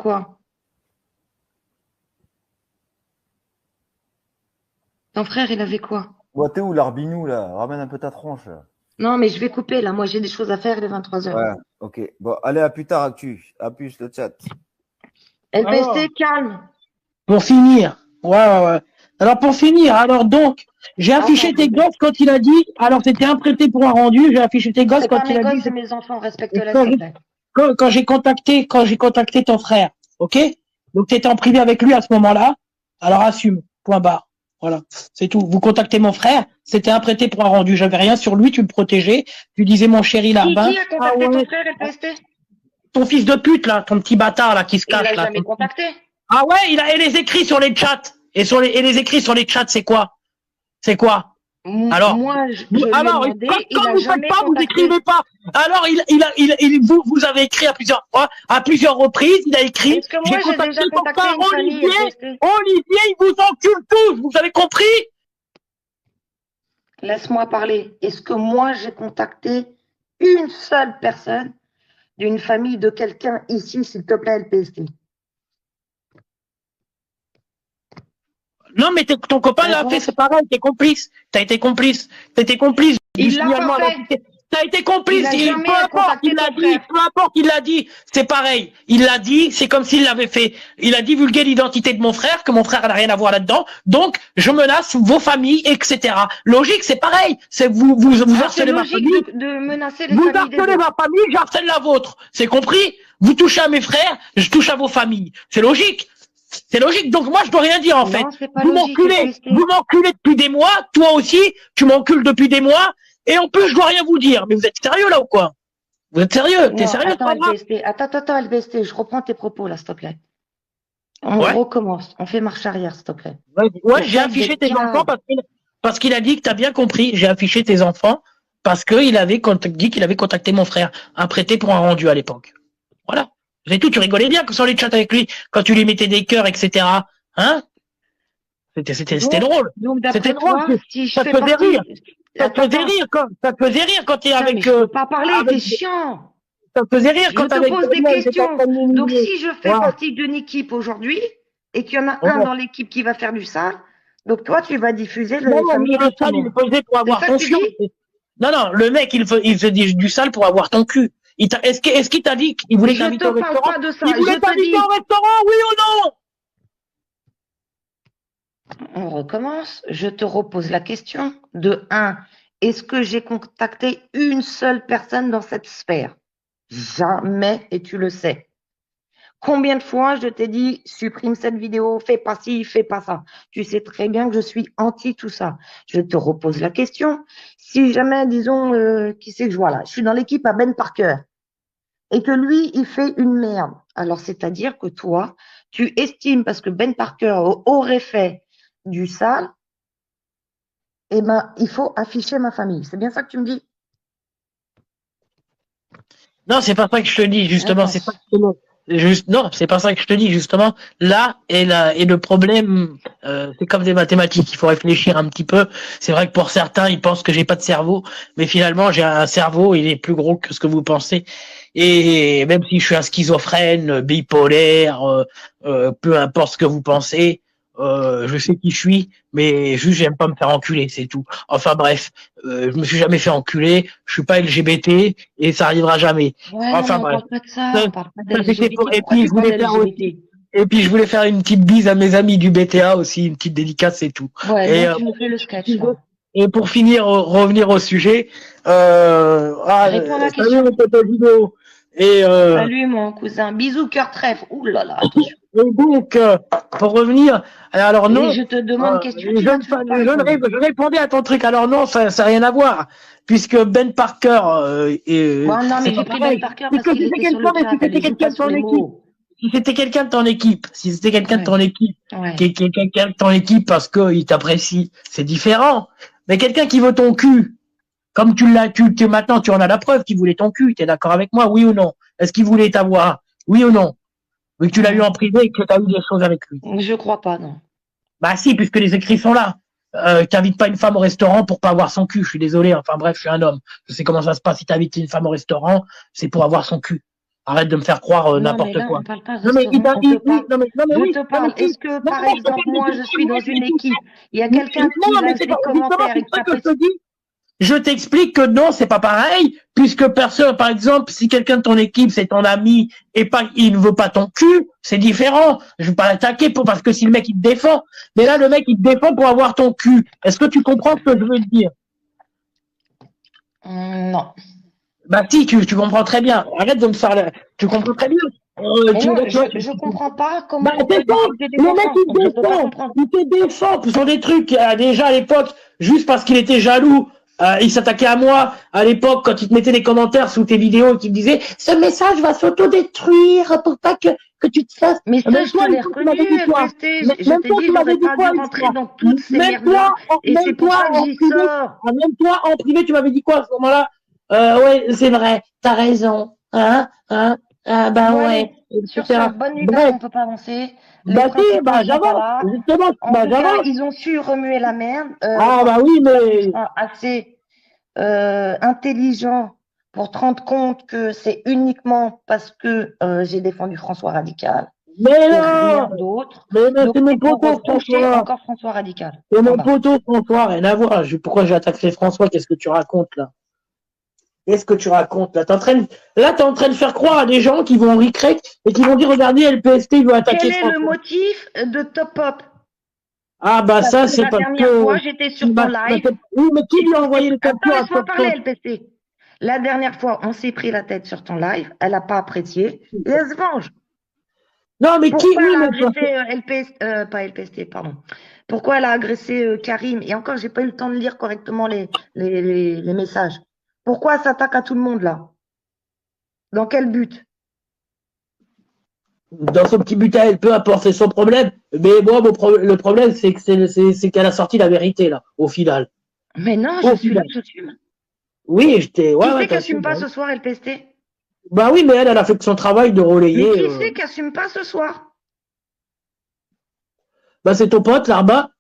S1: Ton frère, il avait quoi?
S3: Bon, t'es où, l'arbinou, là? Ramène un peu ta tronche, là.
S1: Non, mais je vais couper, là. Moi, j'ai des choses à faire, il est 23 heures.
S3: Ouais, ok. Bon, allez, à plus tard, Actu. À plus, le chat.
S4: Alors,
S1: LPST, calme.
S4: pour finir, ouais. Alors pour finir, alors donc, j'ai affiché tes gosses quand il a dit, alors c'était un prêté pour un rendu, j'ai affiché tes gosses
S1: C'est
S4: quand
S1: pas
S4: il
S1: mes
S4: a
S1: gosses,
S4: dit,
S1: c'est mes enfants. Respecte-les,
S4: et
S1: s'il te plaît.
S4: quand j'ai contacté ton frère, ok? Donc t'étais en privé avec lui à ce moment-là, alors assume, point barre. Voilà, c'est tout. Vous contactez mon frère, c'était un prêté pour un rendu, j'avais rien sur lui, tu le protégeais, tu disais mon chéri Larbin,
S1: Qui a contacté ton frère, LPST?
S4: ton fils de pute là, ton petit bâtard là qui se
S1: Il
S4: cache
S1: l'a
S4: là.
S1: jamais contacté.
S4: Ah ouais, il a et les écrits sur les chats. Et les écrits sur les chats, c'est quoi? C'est quoi? Alors,
S1: Moi, je lui ai demandé, il
S4: quand
S1: n'a
S4: vous faites
S1: jamais
S4: pas, vous
S1: contacté.
S4: écrivez pas. Alors, vous avez écrit à plusieurs reprises, il a écrit.
S1: Est-ce que moi, j'ai déjà contacté une famille, LPST?
S4: Olivier, il vous encule tous, vous avez compris?
S1: Laisse-moi parler. Est-ce que moi, j'ai contacté une seule personne d'une famille de quelqu'un ici, s'il te plaît, LPST?
S4: Non, mais ton copain l'a fait, c'est pareil, t'es complice. T'as été complice. T'étais complice du
S1: Il l'a
S4: signalement.
S1: pas fait.
S4: T'as été complice.
S1: Il a jamais
S4: Peu importe,
S1: contacté
S4: il l'a
S1: ton
S4: dit.
S1: frère.
S4: Peu importe, il l'a dit. C'est pareil. Il l'a dit, c'est comme s'il l'avait fait. Il a divulgué l'identité de mon frère, que mon frère n'a rien à voir là-dedans. Donc, je menace vos familles, etc. Logique, c'est pareil. C'est vous
S1: C'est
S4: harcelez ma
S1: logique
S4: famille.
S1: de menacer les
S4: Vous
S1: familles des
S4: harcelez
S1: autres.
S4: ma famille, j'harcèle la vôtre. C'est compris? Vous touchez à mes frères, je touche à vos familles. C'est logique. C'est logique. Donc moi, je dois rien dire en fait.
S1: Non, c'est pas
S4: Vous
S1: logique,
S4: m'enculez.
S1: LPST.
S4: Vous m'enculez depuis des mois. Toi aussi, tu m'encules depuis des mois. Et en plus, je dois rien vous dire. Mais vous êtes sérieux là ou quoi? Vous êtes sérieux? T'es
S1: Non,
S4: sérieux?
S1: attends, LPST. Attends, LPST. Je reprends tes propos là, s'il te plaît. On recommence. On fait marche arrière, s'il te plaît.
S4: Ouais, j'ai affiché tes enfants parce qu'il a dit que t'as bien compris. J'ai affiché tes enfants parce qu'il avait dit qu'il avait contacté mon frère, un prêté pour un rendu à l'époque. Voilà. C'est tout. Tu rigolais bien sur les chats avec lui quand tu lui mettais des cœurs, etc. Hein? C'était drôle.
S1: Donc,
S4: C'était
S1: d'après
S4: drôle.
S1: toi, si je
S4: Ça te
S1: fais
S4: faisait
S1: partie...
S4: rire. Ça te faisait rire quand t'es
S1: Putain,
S4: avec.
S1: mais je peux pas parler, t'es chiant.
S4: Ça te faisait rire
S1: Je
S4: quand
S1: te
S4: avec.
S1: pose des questions. Donc, si je fais
S4: Voilà.
S1: partie d'une équipe aujourd'hui et qu'il y en a un dans l'équipe qui va faire du sale, donc toi, tu vas diffuser le
S4: Non,
S1: famille
S4: mais le
S1: de tout
S4: sale,
S1: le
S4: il est
S1: monde.
S4: posé pour avoir
S1: ça
S4: ton
S1: que tu
S4: fion.
S1: dis
S4: Non, le mec, il fait du sale pour avoir ton cul. Est-ce qu'il t'a dit qu'il voulait
S1: Je
S4: t'inviter
S1: te
S4: au
S1: parle
S4: restaurant?
S1: pas de ça.
S4: Il voulait
S1: Je te
S4: t'inviter
S1: dis.
S4: au restaurant, oui ou non?
S1: On recommence. Je te repose la question. De 1, est-ce que j'ai contacté une seule personne dans cette sphère? Jamais, et tu le sais. Combien de fois je t'ai dit, supprime cette vidéo, fais pas ci, fais pas ça. Tu sais très bien que je suis anti tout ça. Je te repose la question. Si jamais, disons, qui c'est que je vois là? Je suis dans l'équipe à Ben Parker et que lui, il fait une merde. Alors, c'est-à-dire que toi, tu estimes, parce que Ben Parker aurait fait du sale, eh ben, il faut afficher ma famille. C'est bien ça que tu me dis?
S4: Non, c'est pas ça que je te dis, justement.
S1: Attends.
S4: C'est pas non, c'est pas ça que je te dis, justement. Là est le problème, c'est comme des mathématiques. Il faut réfléchir un petit peu. C'est vrai que pour certains, ils pensent que j'ai pas de cerveau, mais finalement, j'ai un cerveau. Il est plus gros que ce que vous pensez. Et même si je suis un schizophrène, bipolaire, peu importe ce que vous pensez, je sais qui je suis, mais juste j'aime pas me faire enculer, c'est tout. Enfin bref, je me suis jamais fait enculer. Je suis pas LGBT et ça arrivera jamais.
S1: Ouais,
S4: Enfin
S1: non, mais on
S4: bref.
S1: parle pas de ça.
S4: Ça,
S1: On parle pas
S4: ça, c'était
S1: d'LGBT.
S4: pour- Et
S1: Pourquoi
S4: puis
S1: tu
S4: je
S1: parles
S4: voulais faire aussi.
S1: d'LGBT?
S4: Et puis je voulais faire une petite bise à mes amis du BTA aussi, une petite dédicace, c'est tout.
S1: Ouais,
S4: Et,
S1: donc tu me fais le sketch, là.
S4: et pour finir, revenir au sujet,
S1: Réponds à la
S4: salut
S1: question.
S4: mon pote Guido. Et,
S1: Salut, mon cousin. Bisous, cœur trèfle. Ouh là là, attention.
S4: et donc, pour revenir, alors non,
S1: Et je te demande, qu'est-ce que tu vas toujours pas répondre?
S4: je répondais à ton truc. Alors non, ça n'a rien à voir, puisque Ben Parker,
S1: Bon, non, mais
S4: c'est
S1: j'ai
S4: pas
S1: pris
S4: pareil.
S1: Ben Parker
S4: Puisque
S1: parce qu'il
S4: si
S1: était sur le chat.
S4: c'était
S1: Allez, joue
S4: quelqu'un
S1: pas
S4: de
S1: sur
S4: ton
S1: les
S4: équipe,
S1: mots.
S4: si c'était quelqu'un de ton équipe, si c'était quelqu'un de ton équipe,
S1: Ouais.
S4: qui est quelqu'un de ton équipe parce qu'il t'apprécie, c'est différent. Mais quelqu'un qui veut ton cul, comme maintenant tu en as la preuve qu'il voulait ton cul, t'es d'accord avec moi, oui ou non? Est-ce qu'il voulait t'avoir? Oui ou non? Vu que tu l'as eu en privé et que tu as eu des choses avec lui.
S1: Je crois pas, non.
S4: Bah si, puisque les écrits sont là. T'invites pas une femme au restaurant pour pas avoir son cul, je suis désolé, enfin bref, je suis un homme. Je sais comment ça se passe, si t'invites une femme au restaurant, c'est pour avoir son cul. Arrête de me faire croire
S1: Non, mais
S4: n'importe
S1: là,
S4: quoi.
S1: on parle pas de
S4: Non mais
S1: restaurant. On te parle. Je te parle.
S4: si.
S1: Est-ce que,
S4: Non,
S1: par
S4: non,
S1: exemple, moi, je suis dans une équipe, il y a quelqu'un qui
S4: non, mais
S1: laisse
S4: c'est
S1: des
S4: pas, justement,
S1: commentaires et
S4: c'est
S1: qui
S4: ça que je
S1: apprécie.
S4: te dis. Je t'explique que non, c'est pas pareil, puisque personne, par exemple, si quelqu'un de ton équipe, c'est ton ami, et pas, il ne veut pas ton cul, c'est différent. Je vais pas l'attaquer parce que si le mec, il te défend. Mais là, le mec, il te défend pour avoir ton cul. Est-ce que tu comprends ce que je veux te dire?
S1: Non.
S4: Bah si, tu comprends très bien. Arrête de me faire tu comprends très bien.
S1: Mais non, je comprends pas comment
S4: Bah,
S1: on peut
S4: c'est ça.
S1: diffuser des
S4: Le mec,
S1: enfants.
S4: il
S1: Je peux pas
S4: défend.
S1: comprendre.
S4: Il te défend sur des trucs. Déjà, à l'époque, juste parce qu'il était jaloux, il s'attaquait à moi. À l'époque, quand il te mettait des commentaires sous tes vidéos et qu'il me disait, ce message va s'autodétruire pour pas que tu te fasses.
S1: Mais ça, je te l'ai reconnu, FST. Je t'ai dit, j'aurais pas dû rentrer dans toutes ces merdes-là. Et c'est pour ça que j'y sors.
S4: Même toi, en privé, tu m'avais dit quoi à ce moment-là? Ouais, c'est vrai. T'as raison. Ouais.
S1: Sur ce, bonne nuit, parce qu'on peut pas avancer.
S4: Bah si, bah j'avance. Justement,
S1: en tout cas, ils ont su remuer la merde.
S4: Bah oui, mais
S1: assez intelligent pour te rendre compte que c'est uniquement parce que j'ai défendu François Radical.
S4: Mais
S1: rien d'autre.
S4: Mais c'est mon poteau François.
S1: Encore François Radical.
S4: C'est mon poteau François, rien à voir. Pourquoi j'attaquerai François? Qu'est-ce que tu racontes là? Qu'est-ce que tu racontes là? T'es en train de faire croire à des gens qui vont ricrer et qui vont dire regardez, LPST, il veut attaquer
S1: François. Quel est le motif de Top Up?
S4: Ah bah ça c'est parce que...
S1: La dernière fois, j'étais sur ton live.
S4: Oui, mais qui lui a envoyé le capture?
S1: Attends, laisse-moi parler, LPST. La dernière fois, on s'est pris la tête sur ton live, elle n'a pas apprécié, et elle se venge.
S4: Non, mais
S1: pourquoi
S4: qui
S1: elle a agressé pas LPST, pardon. Pourquoi elle a agressé Karim? Et encore, j'ai pas eu le temps de lire correctement les messages. Pourquoi elle s'attaque à tout le monde là? Dans quel but?
S4: Dans son petit but à elle, peu importe, c'est son problème. Mais moi, le problème, c'est qu'elle a sorti la vérité là, au final.
S1: Mais non, j'assume.
S4: Oui, j'étais.
S1: Qui c'est qui assume pas ce soir, LPST?
S4: Bah oui, mais elle a fait son travail de relayer.
S1: Mais qui c'est qui assume pas ce soir?
S4: Bah c'est ton pote, Larba.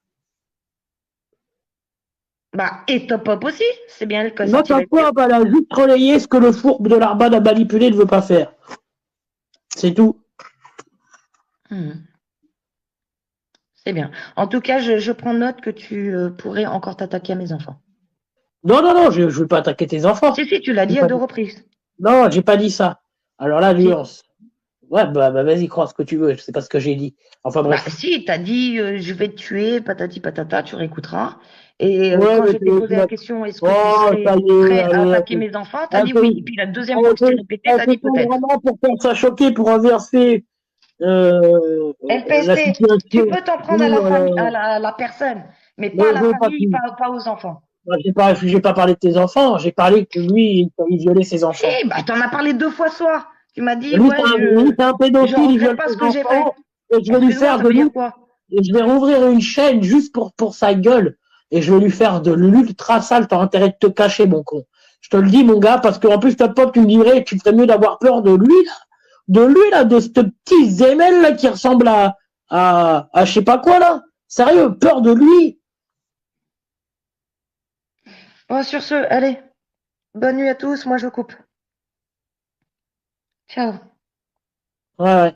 S1: Bah, et Top Up aussi, c'est bien elle qui a
S4: sorti. Top Up, elle a juste relayé ce que le fourbe de Larba a manipulé ne veut pas faire. C'est tout.
S1: C'est bien. En tout cas, je prends note que tu pourrais encore t'attaquer à mes enfants.
S4: Non, je ne veux pas attaquer tes enfants.
S1: Si, tu l'as dit à 2 reprises.
S4: Non, j'ai pas dit ça. Alors là, nuance. Ouais, bah vas-y, crois ce que tu veux, c'est pas ce que j'ai dit. Enfin bref.
S1: Bah si, t'as dit je vais te tuer, patati patata, tu réécouteras. Et quand je t'ai posé la question, est-ce que tu serais prêt à attaquer mes enfants, t'as dit oui. Et puis la deuxième fois que tu t'es répété, t'as dit peut-être.
S4: Vraiment pour faire ça choquer, pour inverser la
S1: LPST, tu
S4: situation.
S1: peux t'en prendre à la famille, à la personne, mais pas à la famille, pas aux enfants.
S4: J'ai pas parlé de tes enfants, j'ai parlé que lui, il violait ses enfants.
S1: Si, bah t'en as parlé 2 fois ce soir. Tu m'as dit,
S4: Lui,
S1: ouais,
S4: c'est un
S1: je
S4: pédophile, il viole
S1: regrette pas ce
S4: ses
S1: que j'ai fait.
S4: enfants, et je vais lui
S1: Excuse-moi,
S4: faire
S1: ça
S4: de
S1: veut dire quoi?
S4: et je vais rouvrir une chaîne juste pour sa gueule, et je vais lui faire de l'ultra sale, t'as intérêt de te cacher, mon con. Je te le dis, mon gars, parce qu'en plus, ta pote, tu me dirais, tu ferais mieux d'avoir peur de lui, là, de ce petit Zemel, là, qui ressemble à je sais pas quoi, là. Sérieux, peur de lui.
S1: Bon, sur ce, allez, bonne nuit à tous, moi je coupe. Ciao.
S4: Ouais, ouais.